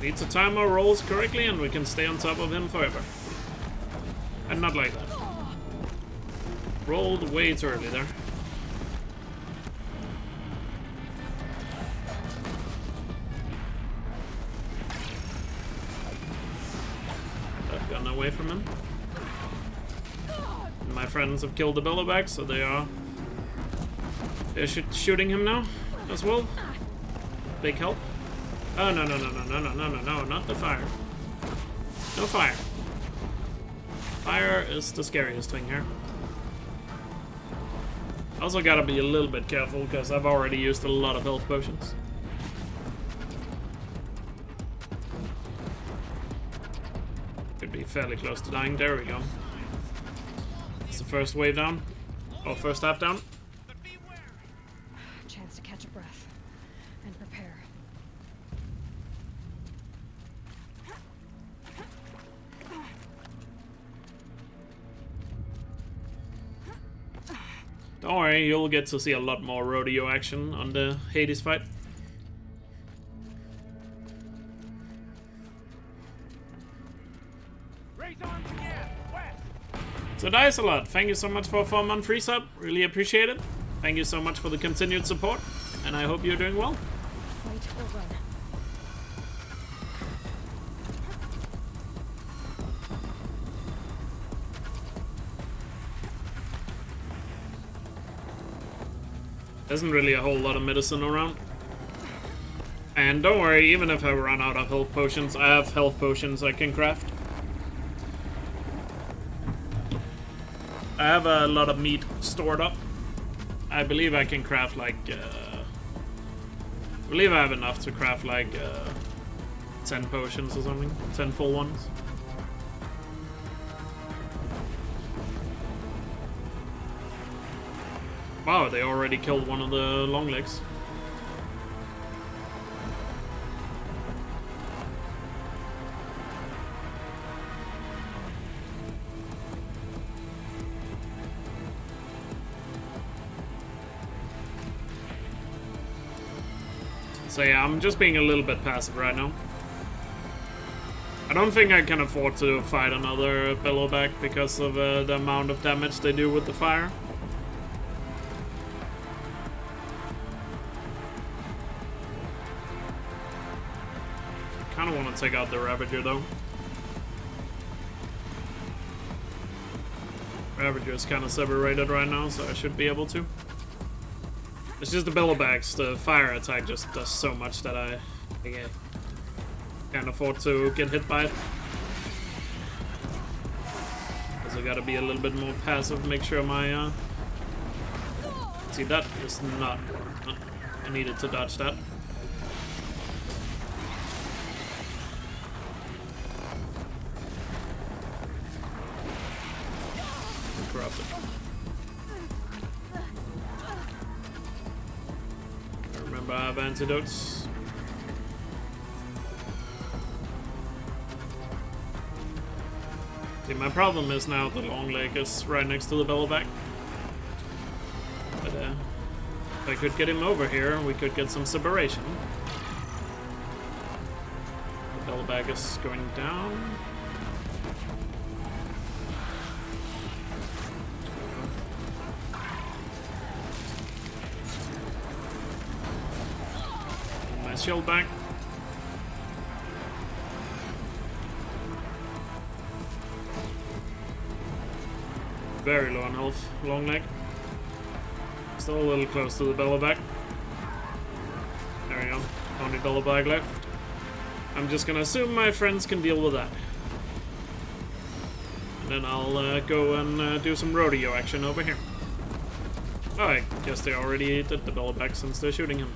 Need to time our rolls correctly and we can stay on top of him forever. And not like that. Rolled way too early there. I've gotten away from him. And my friends have killed the bellowback, so they're shooting him now as well. Big help. Oh, no, not the fire. No fire. Fire is the scariest thing here. Also gotta be a little bit careful, because I've already used a lot of health potions. Could be fairly close to dying. There we go. It's the first wave down. Oh, first half down. Chance to catch a breath and prepare. Don't worry, you'll get to see a lot more rodeo action on the Hades fight. So Dice a lot, thank you so much for a 4-month free sub, really appreciate it. Thank you so much for the continued support, and I hope you're doing well. Fight or run. There isn't really a whole lot of medicine around. And don't worry, even if I run out of health potions, I have health potions I can craft. I have a lot of meat stored up. I believe I can craft like... I believe I have enough to craft like 10 potions or something. 10 full ones. Wow, they already killed one of the long legs. So yeah, I'm just being a little bit passive right now. I don't think I can afford to fight another bellowback because of the amount of damage they do with the fire. I kind of want to take out the Ravager though. Ravager is kind of separated right now, so I should be able to. It's just the bellowbacks, the fire attack just does so much that I think I can't afford to get hit by it. Because I gotta be a little bit more passive, make sure my see, that is not... I needed to dodge that. Corrupted. Remember, I have antidotes. See, my problem is now the long leg is right next to the bellowback. But if I could get him over here, we could get some separation. The bellowback is going down. Shield back. Very low on health, long leg. Still a little close to the bellowback. There we go. Only bellowback left. I'm just gonna assume my friends can deal with that. And then I'll go and do some rodeo action over here. Oh, I guess they already did the bellowback since they're shooting him.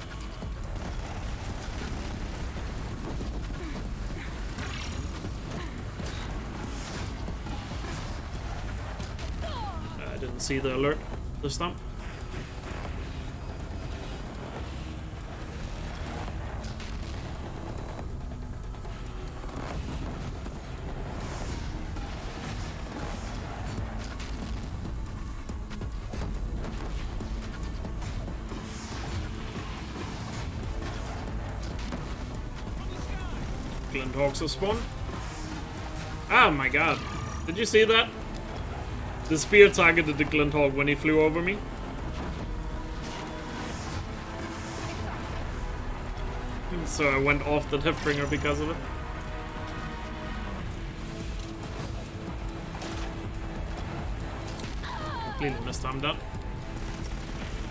See the alert this time. Glinthawks have spawned. Oh my god. Did you see that? The spear targeted the Glinthawk when he flew over me. So I went off the Deathbringer because of it. Completely mistimed that.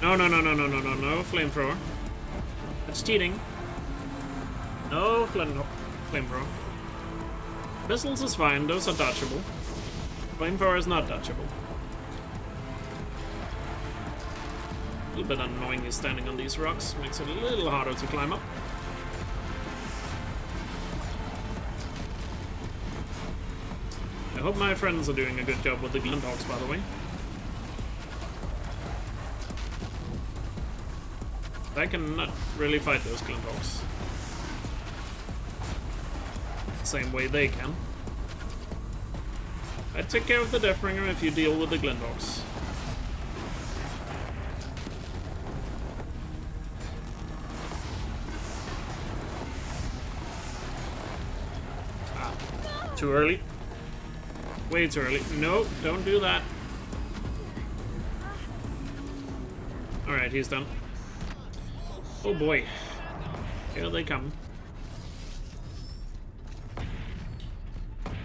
No, flamethrower. That's cheating. No flamethrower. Missiles is fine, those are dodgeable. Flamethrower is not dodgeable. A little bit annoying he's standing on these rocks, makes it a little harder to climb up. I hope my friends are doing a good job with the Glinthawks, by the way. I cannot really fight those Glinthawks the same way they can. I take care of the Deathbringer if you deal with the Glinthawks. Ah, too early. Way too early. No, don't do that. Alright, he's done. Oh boy. Here they come.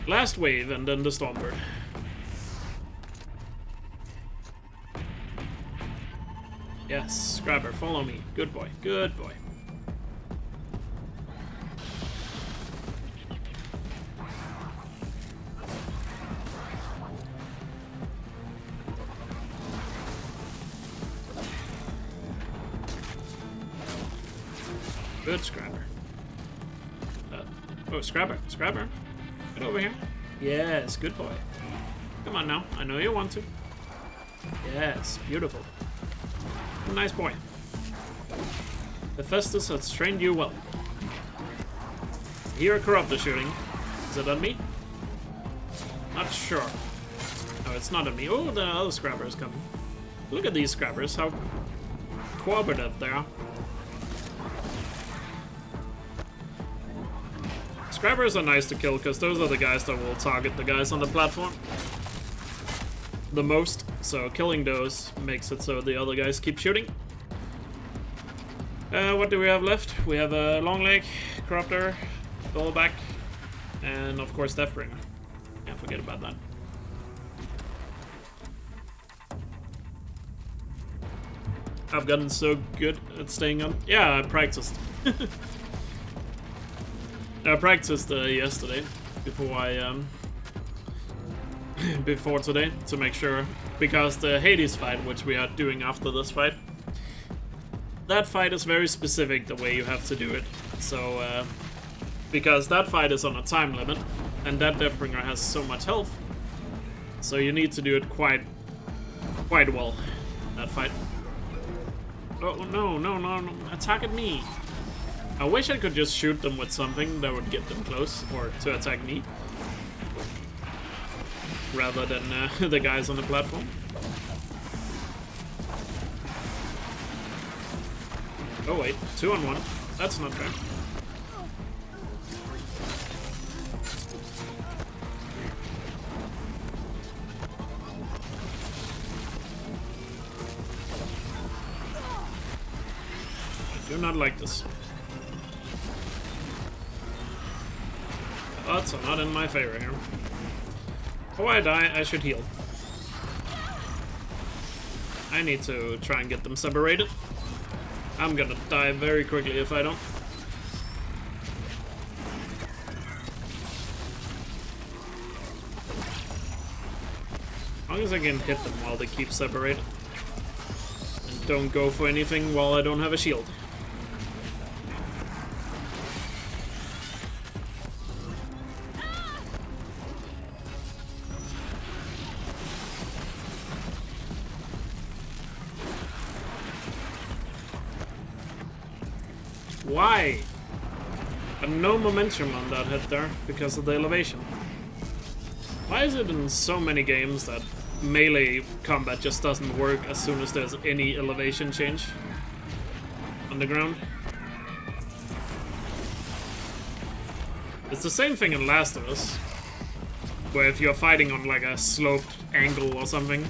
Last wave and then the Stormbird. Yes, Scrabber, follow me. Good boy, good boy. Good Scrabber. Oh, Scrabber. Get over here. Yes, good boy. Come on now. I know you want to. Yes, beautiful. Nice boy. Hephaestus has trained you well. Here, Corrupt is shooting. Is it on me? Not sure. No, it's not on me. Oh, the other Scrabber is coming. Look at these Scrabbers, how cooperative they are. Scrabbers are nice to kill because those are the guys that will target the guys on the platform the most. So killing those makes it so the other guys keep shooting. What do we have left? We have a Longleg, Corruptor, Dollback, and of course Deathbringer. Can't forget about that. I've gotten so good at staying on. Yeah, I practiced. I practiced yesterday before I before today to make sure, because the Hades fight, which we are doing after this fight, that fight is very specific the way you have to do it. So because that fight is on a time limit and that Deathbringer has so much health, so you need to do it quite well, that fight. Oh no, attack at me. I wish I could just shoot them with something that would get them close, or to attack me, rather than the guys on the platform. Oh wait, 2-on-1. That's not fair. I do not like this. Odds are not in my favor here. Before I die, I should heal. I need to try and get them separated. I'm gonna die very quickly if I don't. As long as I can hit them while they keep separated. And don't go for anything while I don't have a shield. Why? I have no momentum on that hit there because of the elevation. Why is it in so many games that melee combat just doesn't work as soon as there's any elevation change on the ground? It's the same thing in Last of Us, where if you're fighting on like a sloped angle or something,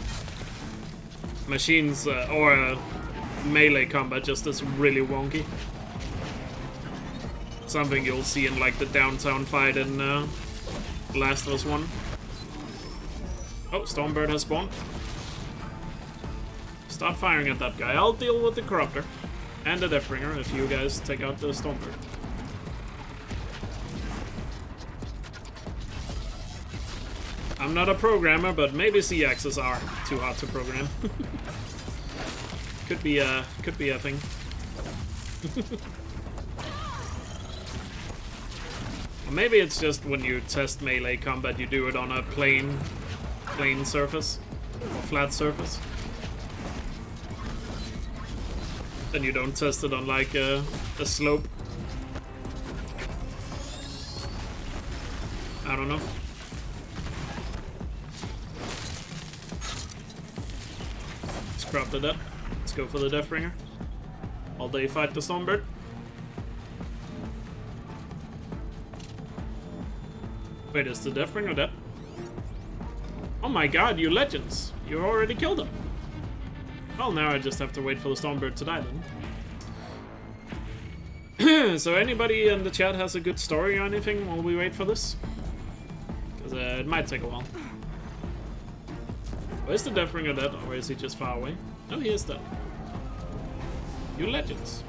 machines or melee combat just is really wonky. Something you'll see in like the downtown fight in Last of Us 1. Oh, Stormbird has spawned. Start firing at that guy. I'll deal with the Corruptor and the Deathbringer if you guys take out the Stormbird. I'm not a programmer, but maybe C-axes are too hard to program. could be a thing. Or maybe it's just when you test melee combat, you do it on a plain surface or flat surface. Then you don't test it on like a slope. I don't know. Scrap the death. Let's go for the Deathbringer. While they fight the Stormbird. Wait, is the Deathbringer dead? Oh my god, you legends! You already killed him! Well, now I just have to wait for the Stormbird to die then. So anybody in the chat has a good story or anything while we wait for this? Because it might take a while. Is the Deathbringer dead, or is he just far away? No, he is dead. You legends.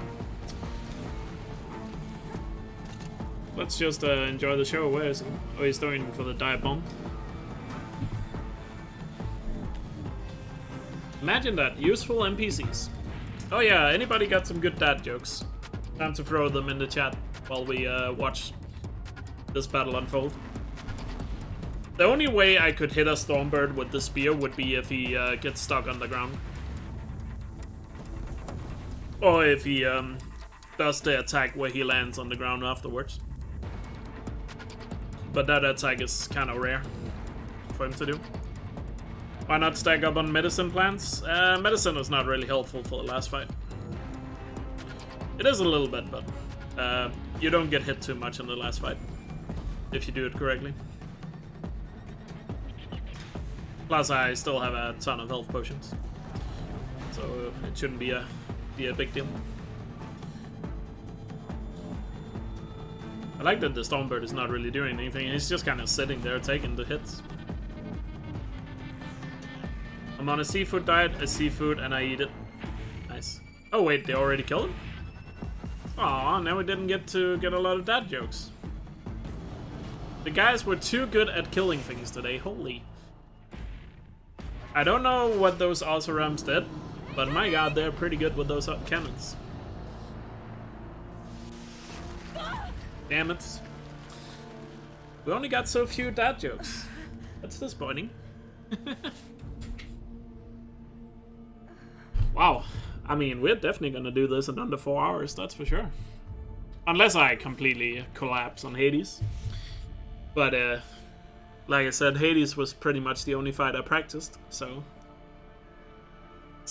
Let's just enjoy the show. Where is he? Oh, he's going for the dive bomb. Imagine that. Useful NPCs. Oh yeah, anybody got some good dad jokes? Time to throw them in the chat while we watch this battle unfold. The only way I could hit a Stormbird with the spear would be if he gets stuck on the ground. Or if he does the attack where he lands on the ground afterwards. But that attack is kind of rare for him to do. Why not stack up on medicine plants? Medicine is not really helpful for the last fight. It is a little bit, but you don't get hit too much in the last fight. If you do it correctly. Plus, I still have a ton of health potions, so it shouldn't be a big deal. I like that the Stormbird is not really doing anything. He's just kind of sitting there taking the hits. I'm on a seafood diet, and I eat it. Nice. Oh wait, they already killed him? Aw, now we didn't get to get a lot of dad jokes. The guys were too good at killing things today. Holy. I don't know what those Osarams did, but my god, they're pretty good with those cannons. Damn it. We only got so few dad jokes. That's disappointing. Wow. I mean, we're definitely gonna do this in under 4 hours, that's for sure. Unless I completely collapse on Hades. But, like I said, Hades was pretty much the only fight I practiced, so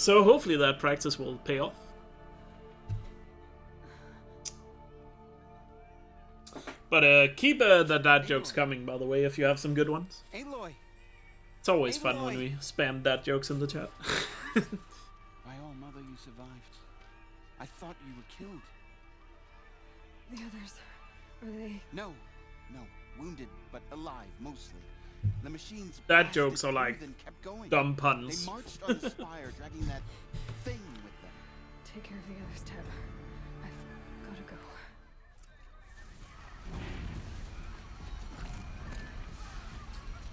hopefully that practice will pay off. But keep the dad jokes coming, by the way, if you have some good ones. Aloy. It's always fun when we spam dad jokes in the chat. My own mother, you survived. I thought you were killed. The others, are they? No, wounded but alive mostly. The machines. Dad jokes are like dumb puns. They marched on the spire, dragging that thing with them. Take care of the others, Tab. I've gotta go.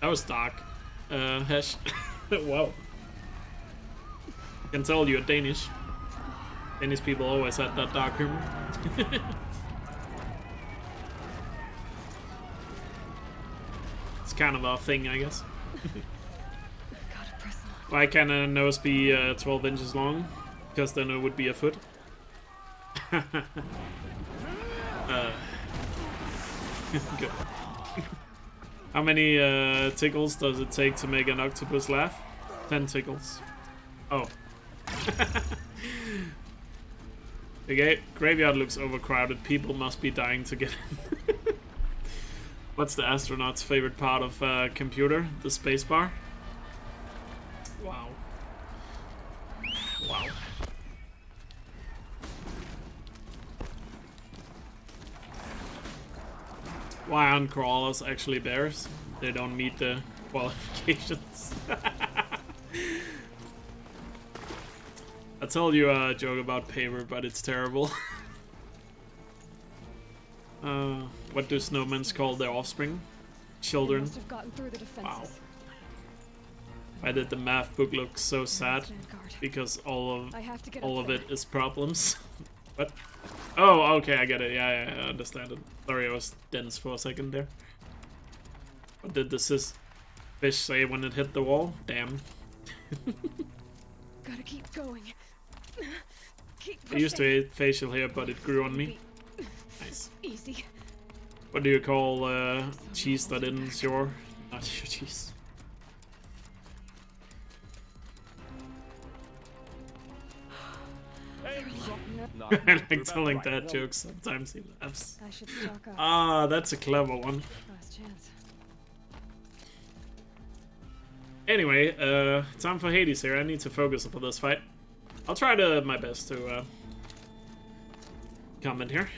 That was dark. Hesh. Wow. Can tell you're Danish. Danish people always had that dark humor. It's kind of a thing, I guess. Why can a nose be 12 inches long? Because then it would be a foot. Good. How many tickles does it take to make an octopus laugh? 10 tickles. Oh. The graveyard looks overcrowded. People must be dying to get in. What's the astronaut's favorite part of computer? The spacebar? Wow. Wow. Why aren't crawlers actually bears? They don't meet the qualifications. I told you a joke about paper, but it's terrible. What do snowmen call their offspring? Children. Must have gotten through the defenses. Wow. Why did the math book look so sad? Because all of it is problems. What? Oh, okay, I get it. Yeah, I understand it. Sorry, I was dense for a second there. What did the fish say when it hit the wall? Damn. Gotta keep going. Keep I used to hate facial hair, but it grew on me. Nice. Easy. What do you call cheese that isn't your? Not your cheese. I like telling dad jokes. Sometimes he laughs. I should stock up. Ah, that's a clever one. Last chance. Anyway, time for Hades here. I need to focus for this fight. I'll try my best to comment here.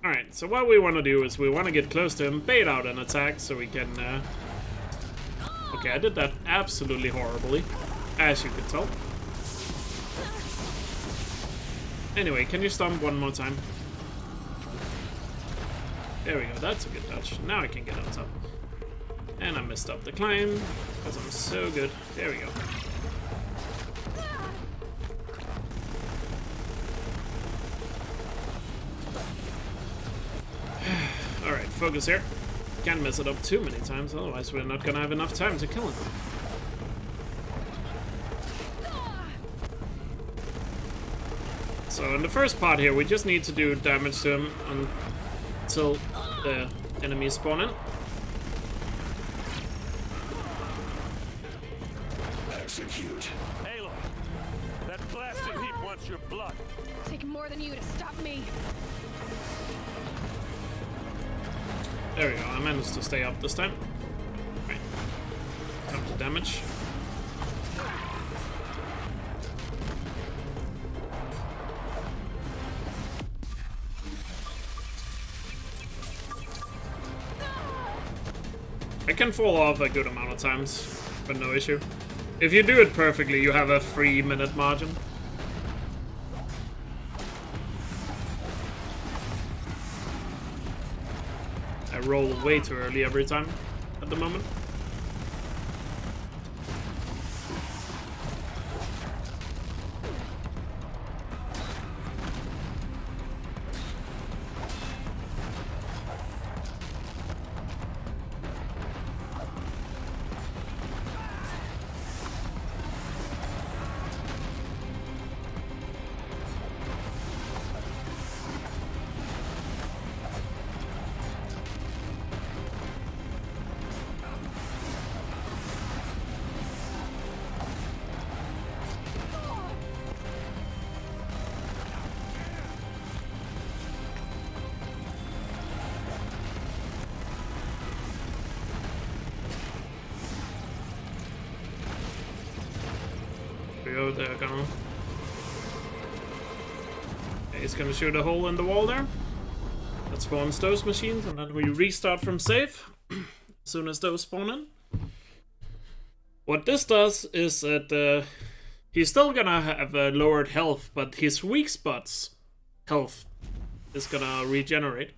Alright, so what we want to do is we want to get close to him, bait out an attack so we can... Okay, I did that absolutely horribly, as you can tell. Anyway, can you stomp one more time? There we go, that's a good touch. Now I can get on top. And I messed up the climb, because I'm so good. There we go. Alright, focus here. Can't mess it up too many times, otherwise we're not gonna have enough time to kill him. So in the first part here, we just need to do damage to him until the enemies spawn in. Execute. Aloy, that blasted heap wants your blood. Take more than you to stop me. There we go, I managed to stay up this time. Right. Time to damage. I can fall off a good amount of times, but no issue. If you do it perfectly, you have a 3-minute margin. I roll way too early every time at the moment. They're gonna... He's gonna shoot a hole in the wall there. That spawns those machines, and then we restart from save as soon as those spawn in. What this does is that he's still gonna have lowered health, but his weak spots health is gonna regenerate.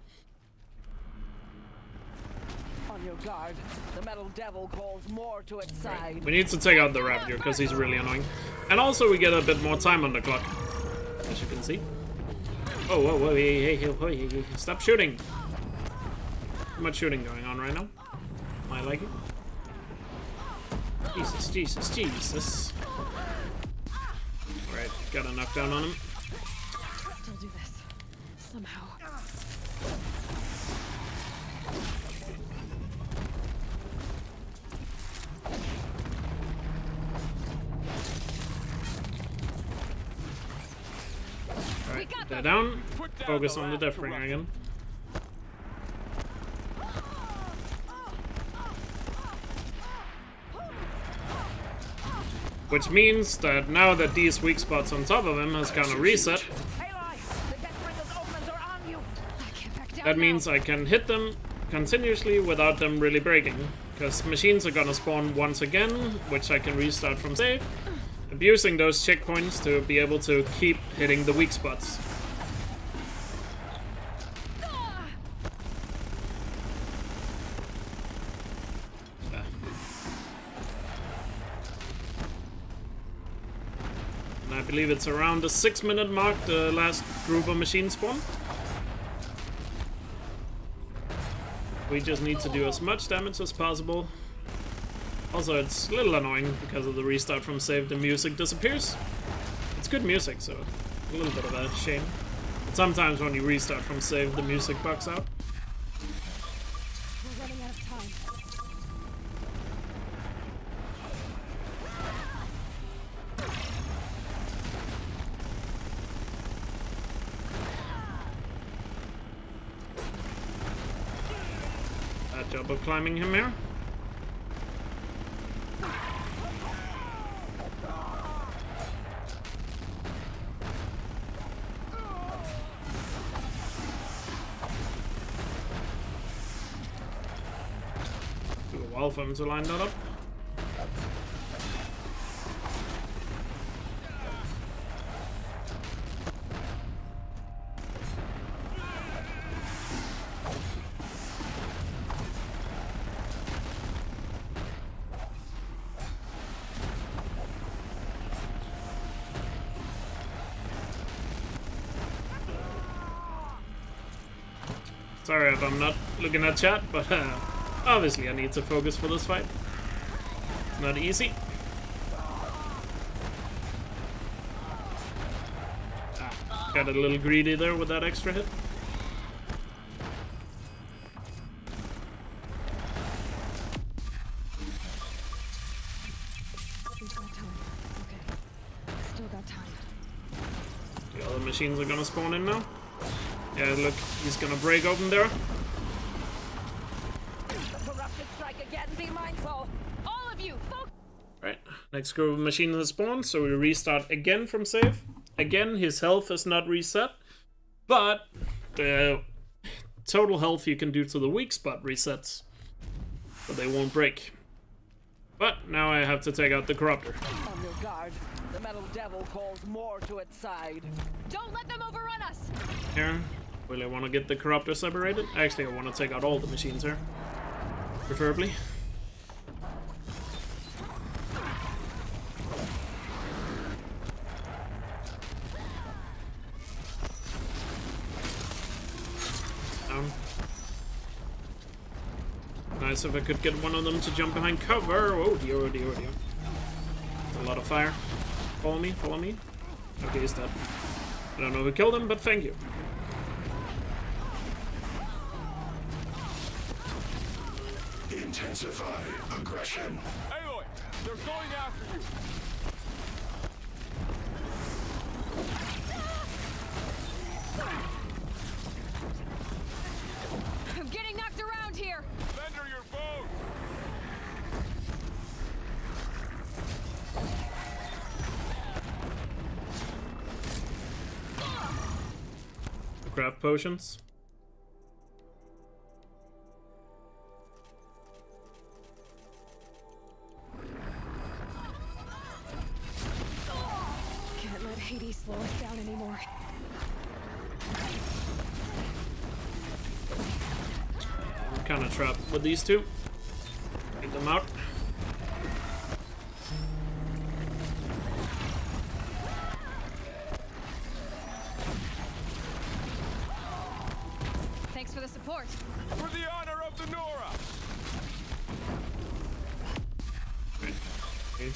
On your guard, the metal devil calls more to its side. We need to take out the Raptor because he's really annoying. And also we get a bit more time on the clock, as you can see. Oh, whoa, whoa, hey, stop shooting. Too much shooting going on right now. I like it. Jesus, Jesus, Jesus. Alright, got a knockdown on him. Still do this. Somehow. Alright, they're down. Focus on the Deathbringer again. Which means that now that these weak spots on top of him has kind of reset, that means I can hit them continuously without them really breaking. Because machines are gonna spawn once again, which I can restart from save, abusing those checkpoints to be able to keep hitting the weak spots. And I believe it's around the 6-minute mark, the last group of machines spawn. We just need to do as much damage as possible. Also, it's a little annoying because of the restart from save, the music disappears. It's good music, so a little bit of a shame. But sometimes when you restart from save, the music bugs out. We're running out of time. Bad job of climbing him here. Took a while for him to line that up. Sorry if I'm not looking at chat, but obviously I need to focus for this fight. It's not easy. Got a little greedy there with that extra hit. We've got time. Okay. Still got time. The other machines are gonna spawn in now. Yeah, look, he's gonna break open there. Corrupted strike again, be mindful. All of you, focus. Right, next group of machines has spawned, so we restart again from save. Again, his health is not reset, but the total health you can do to the weak spot resets, so they won't break. But now I have to take out the corruptor. On your guard. The metal devil calls more to its side. Don't let them overrun us! Here, really want to get the corruptor separated. Actually, I want to take out all the machines here, preferably. Nice if I could get one of them to jump behind cover. Oh dear, oh dear, oh dear. A lot of fire. Follow me, follow me. Okay, he's dead. I don't know who killed him, but thank you. Intensify aggression. Aloy, they're going after you. I'm getting knocked around here! Bender your boat. Craft potions. Can't let Hades slow us down anymore. I'm kind of trapped with these two. Get them out. Thanks for the support. For the honor of the Nora.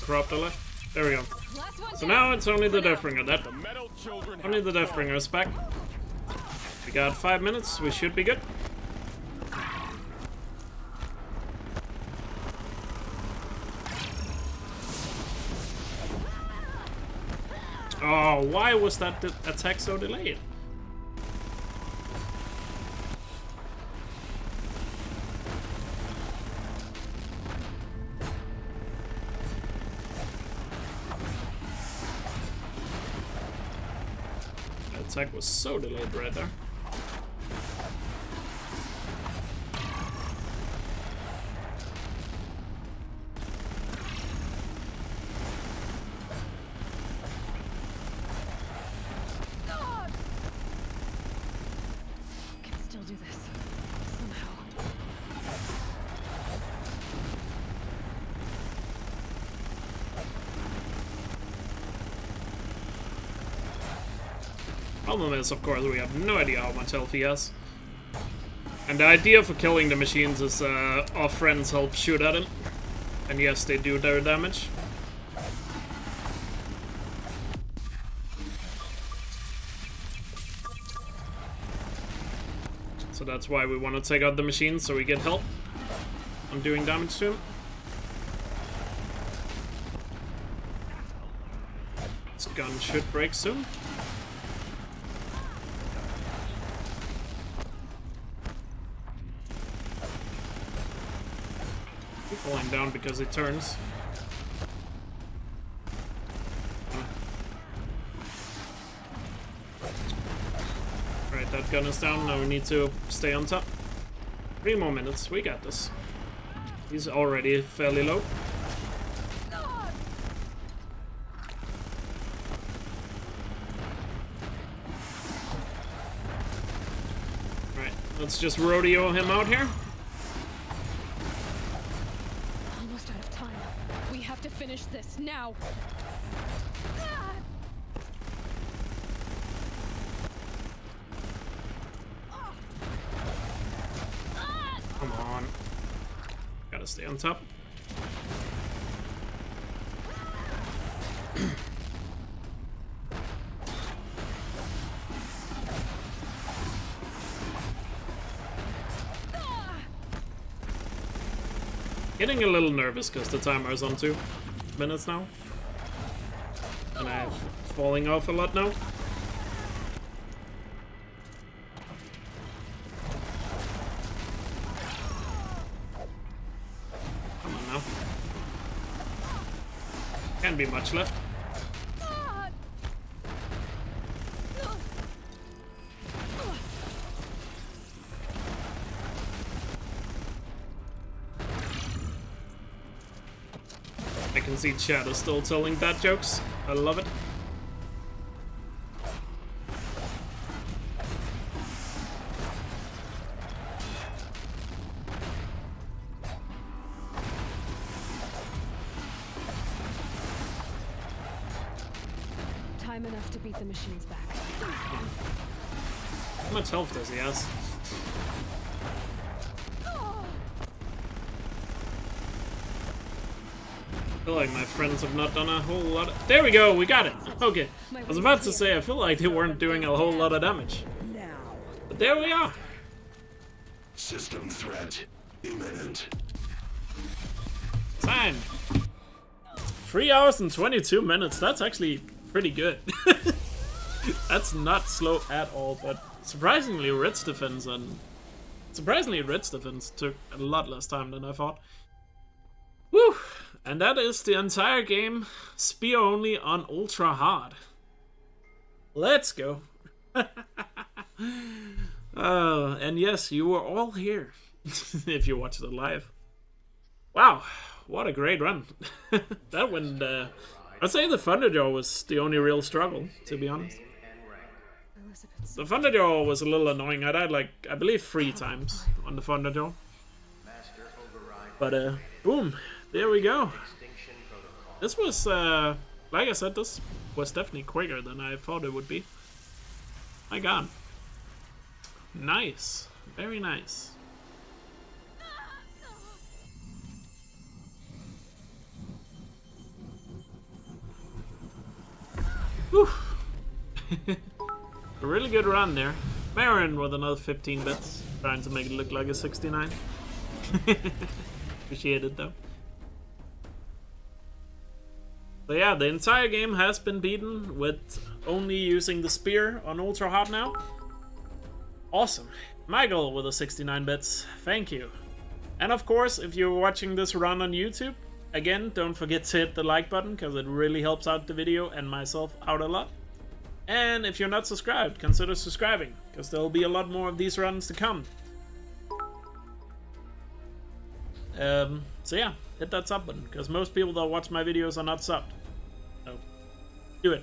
Corruptor left. There we go. Last one So down. now it's only the Deathbringer. That The metal children. only the Deathbringer is back. We got 5 minutes. We should be good. Oh, why was that attack so delayed? attack was so delayed right there. Can still do this somehow. Problem is, of course, we have no idea how much health he has. And the idea for killing the machines is our friends help shoot at him. And yes, they do their damage. So that's why we want to take out the machines, so we get help on doing damage to him. This gun should break soon. He's falling down because it turns. Right, that gun is down. Now we need to stay on top. 3 more minutes. We got this. He's already fairly low. Right, let's just rodeo him out here. Almost out of time. We have to finish this now. Come on. Gotta stay on top. Getting a little nervous because the timer is on 2 minutes now. And I'm falling off a lot now. Come on now. Can't be much left. I can see Chad is still telling bad jokes. I love it. Time enough to beat the machines back. How much health does he have? I feel like my friends have not done a whole lot of... There we go, we got it! Okay. I was about to say, I feel like they weren't doing a whole lot of damage. But there we are! System threat imminent. Time! 3 hours and 22 minutes, that's actually pretty good. That's not slow at all, but surprisingly Red's defense took a lot less time than I thought. Woo! And that is the entire game, spear only on ultra hard. Let's go. And yes, you were all here if you watched it live. Wow, what a great run. That went, I'd say the Thunderjaw was the only real struggle, to be honest. The Thunderjaw was a little annoying. I died like, I believe 3 times on the Thunderjaw. But boom. There we go. This was, like I said, this was definitely quicker than I thought it would be. My god. Nice. Very nice. Whew. A really good run there. Marin with another 15 bits. Trying to make it look like a 69. Appreciate it though. So yeah, the entire game has been beaten with only using the spear on ultra hard now. Awesome. Michael with a 69 bits, thank you. And of course, if you're watching this run on YouTube, again, don't forget to hit the like button because it really helps out the video and myself out a lot. And if you're not subscribed, consider subscribing, because there'll be a lot more of these runs to come. So yeah, hit that sub button, because most people that watch my videos are not subbed. So, do it.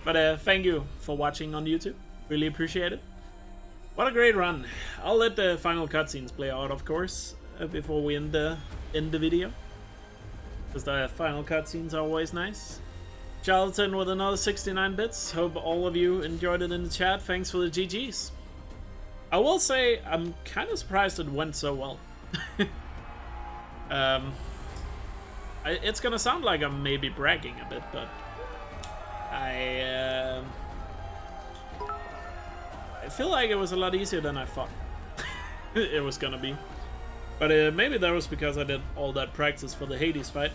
But thank you for watching on YouTube. Really appreciate it. What a great run. I'll let the final cutscenes play out, of course, before we end the video. Because the final cutscenes are always nice. Charlton with another 69 bits. Hope all of you enjoyed it in the chat. Thanks for the GGs. I will say, I'm kind of surprised it went so well. It's gonna sound like I'm maybe bragging a bit, but I feel like it was a lot easier than I thought it was gonna be. But maybe that was because I did all that practice for the Hades fight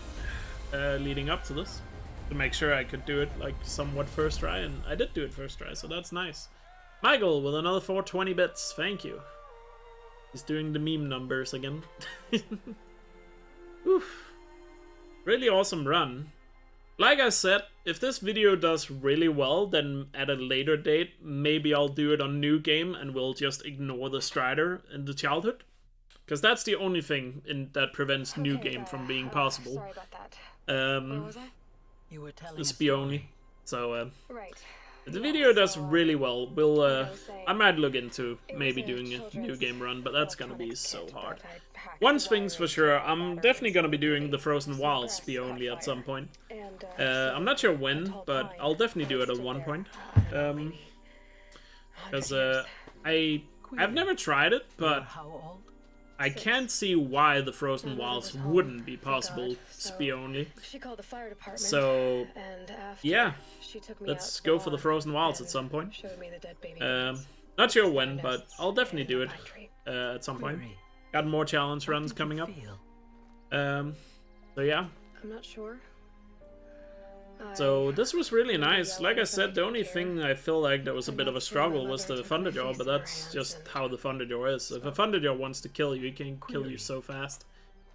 leading up to this, to make sure I could do it like somewhat first try, and I did do it first try, so that's nice. Michael with another 420 bits, thank you. He's doing the meme numbers again. Oof. Really awesome run. Like I said, if this video does really well, then at a later date, maybe I'll do it on New Game and we'll just ignore the Strider in the childhood. Because that's the only thing that prevents New Game from being possible. Sorry about that. Where was I? You were telling The Spioni. So, right. if the video does really well, we'll, I might look into maybe doing a New Game run, but that's gonna be so hard. One thing's for sure, I'm definitely gonna be doing the Frozen Wilds Spioni at some point. I'm not sure when, but I'll definitely do it at one point. Because I've never tried it, but I can't see why the Frozen Wilds wouldn't be possible Spioni. So, yeah, let's go for the Frozen Wilds at some point. Not sure when, but I'll definitely do it at some point. Got more challenge runs coming up. So yeah. I'm not sure. So this was really nice. Like I said, the only thing I feel like that was a bit of a struggle was the Thunderjaw, but that's just how the Thunderjaw is. If a Thunderjaw wants to kill you, he can kill you so fast.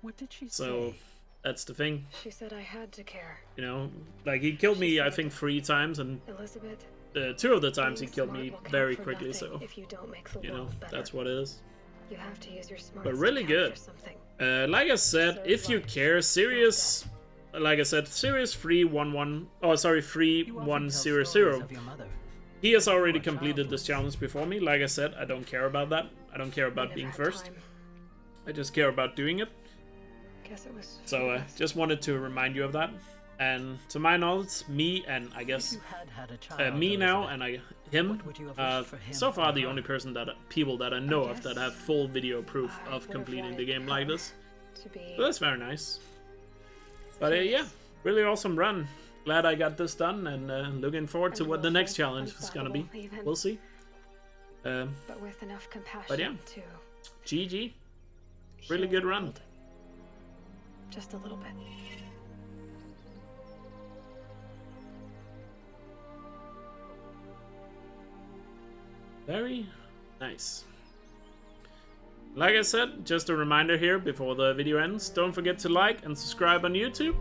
What did she say? So that's the thing. She said I had to care. You know, like he killed me I think 3 times, and Elizabeth, 2 of the times he killed me very quickly, so you know, that's what it is. You have to use your but really good. Like I said, if you care, Sirius, like I said, Sirius 3110, he has already completed this challenge before me. Like I said, I don't care about that. I don't care about being first. I just care about doing it. So just wanted to remind you of that. And to my knowledge, me and I guess me now and him, so far the only people that I know of that have full video proof of completing the game like this. So that's very nice. But yeah, really awesome run. Glad I got this done, and looking forward to what the next challenge is gonna be. We'll see. But yeah, GG. Really good run. Just a little bit. Very nice. Like I said, just a reminder here before the video ends, don't forget to like and subscribe on YouTube.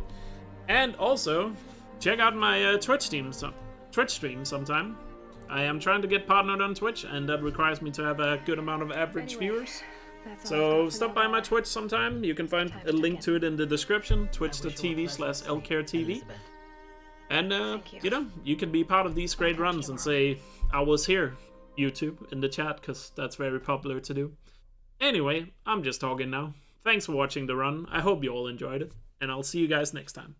And also, check out my Twitch stream sometime. I am trying to get partnered on Twitch, and that requires me to have a good amount of average viewers. So stop by my Twitch sometime. You can find a link to it in the description, twitch.tv/ElkjaerTV. And, you know, you can be part of these great runs and say, I was here, YouTube, in the chat, because that's very popular to do. Anyway, I'm just talking now. Thanks for watching the run. I hope you all enjoyed it, and I'll see you guys next time.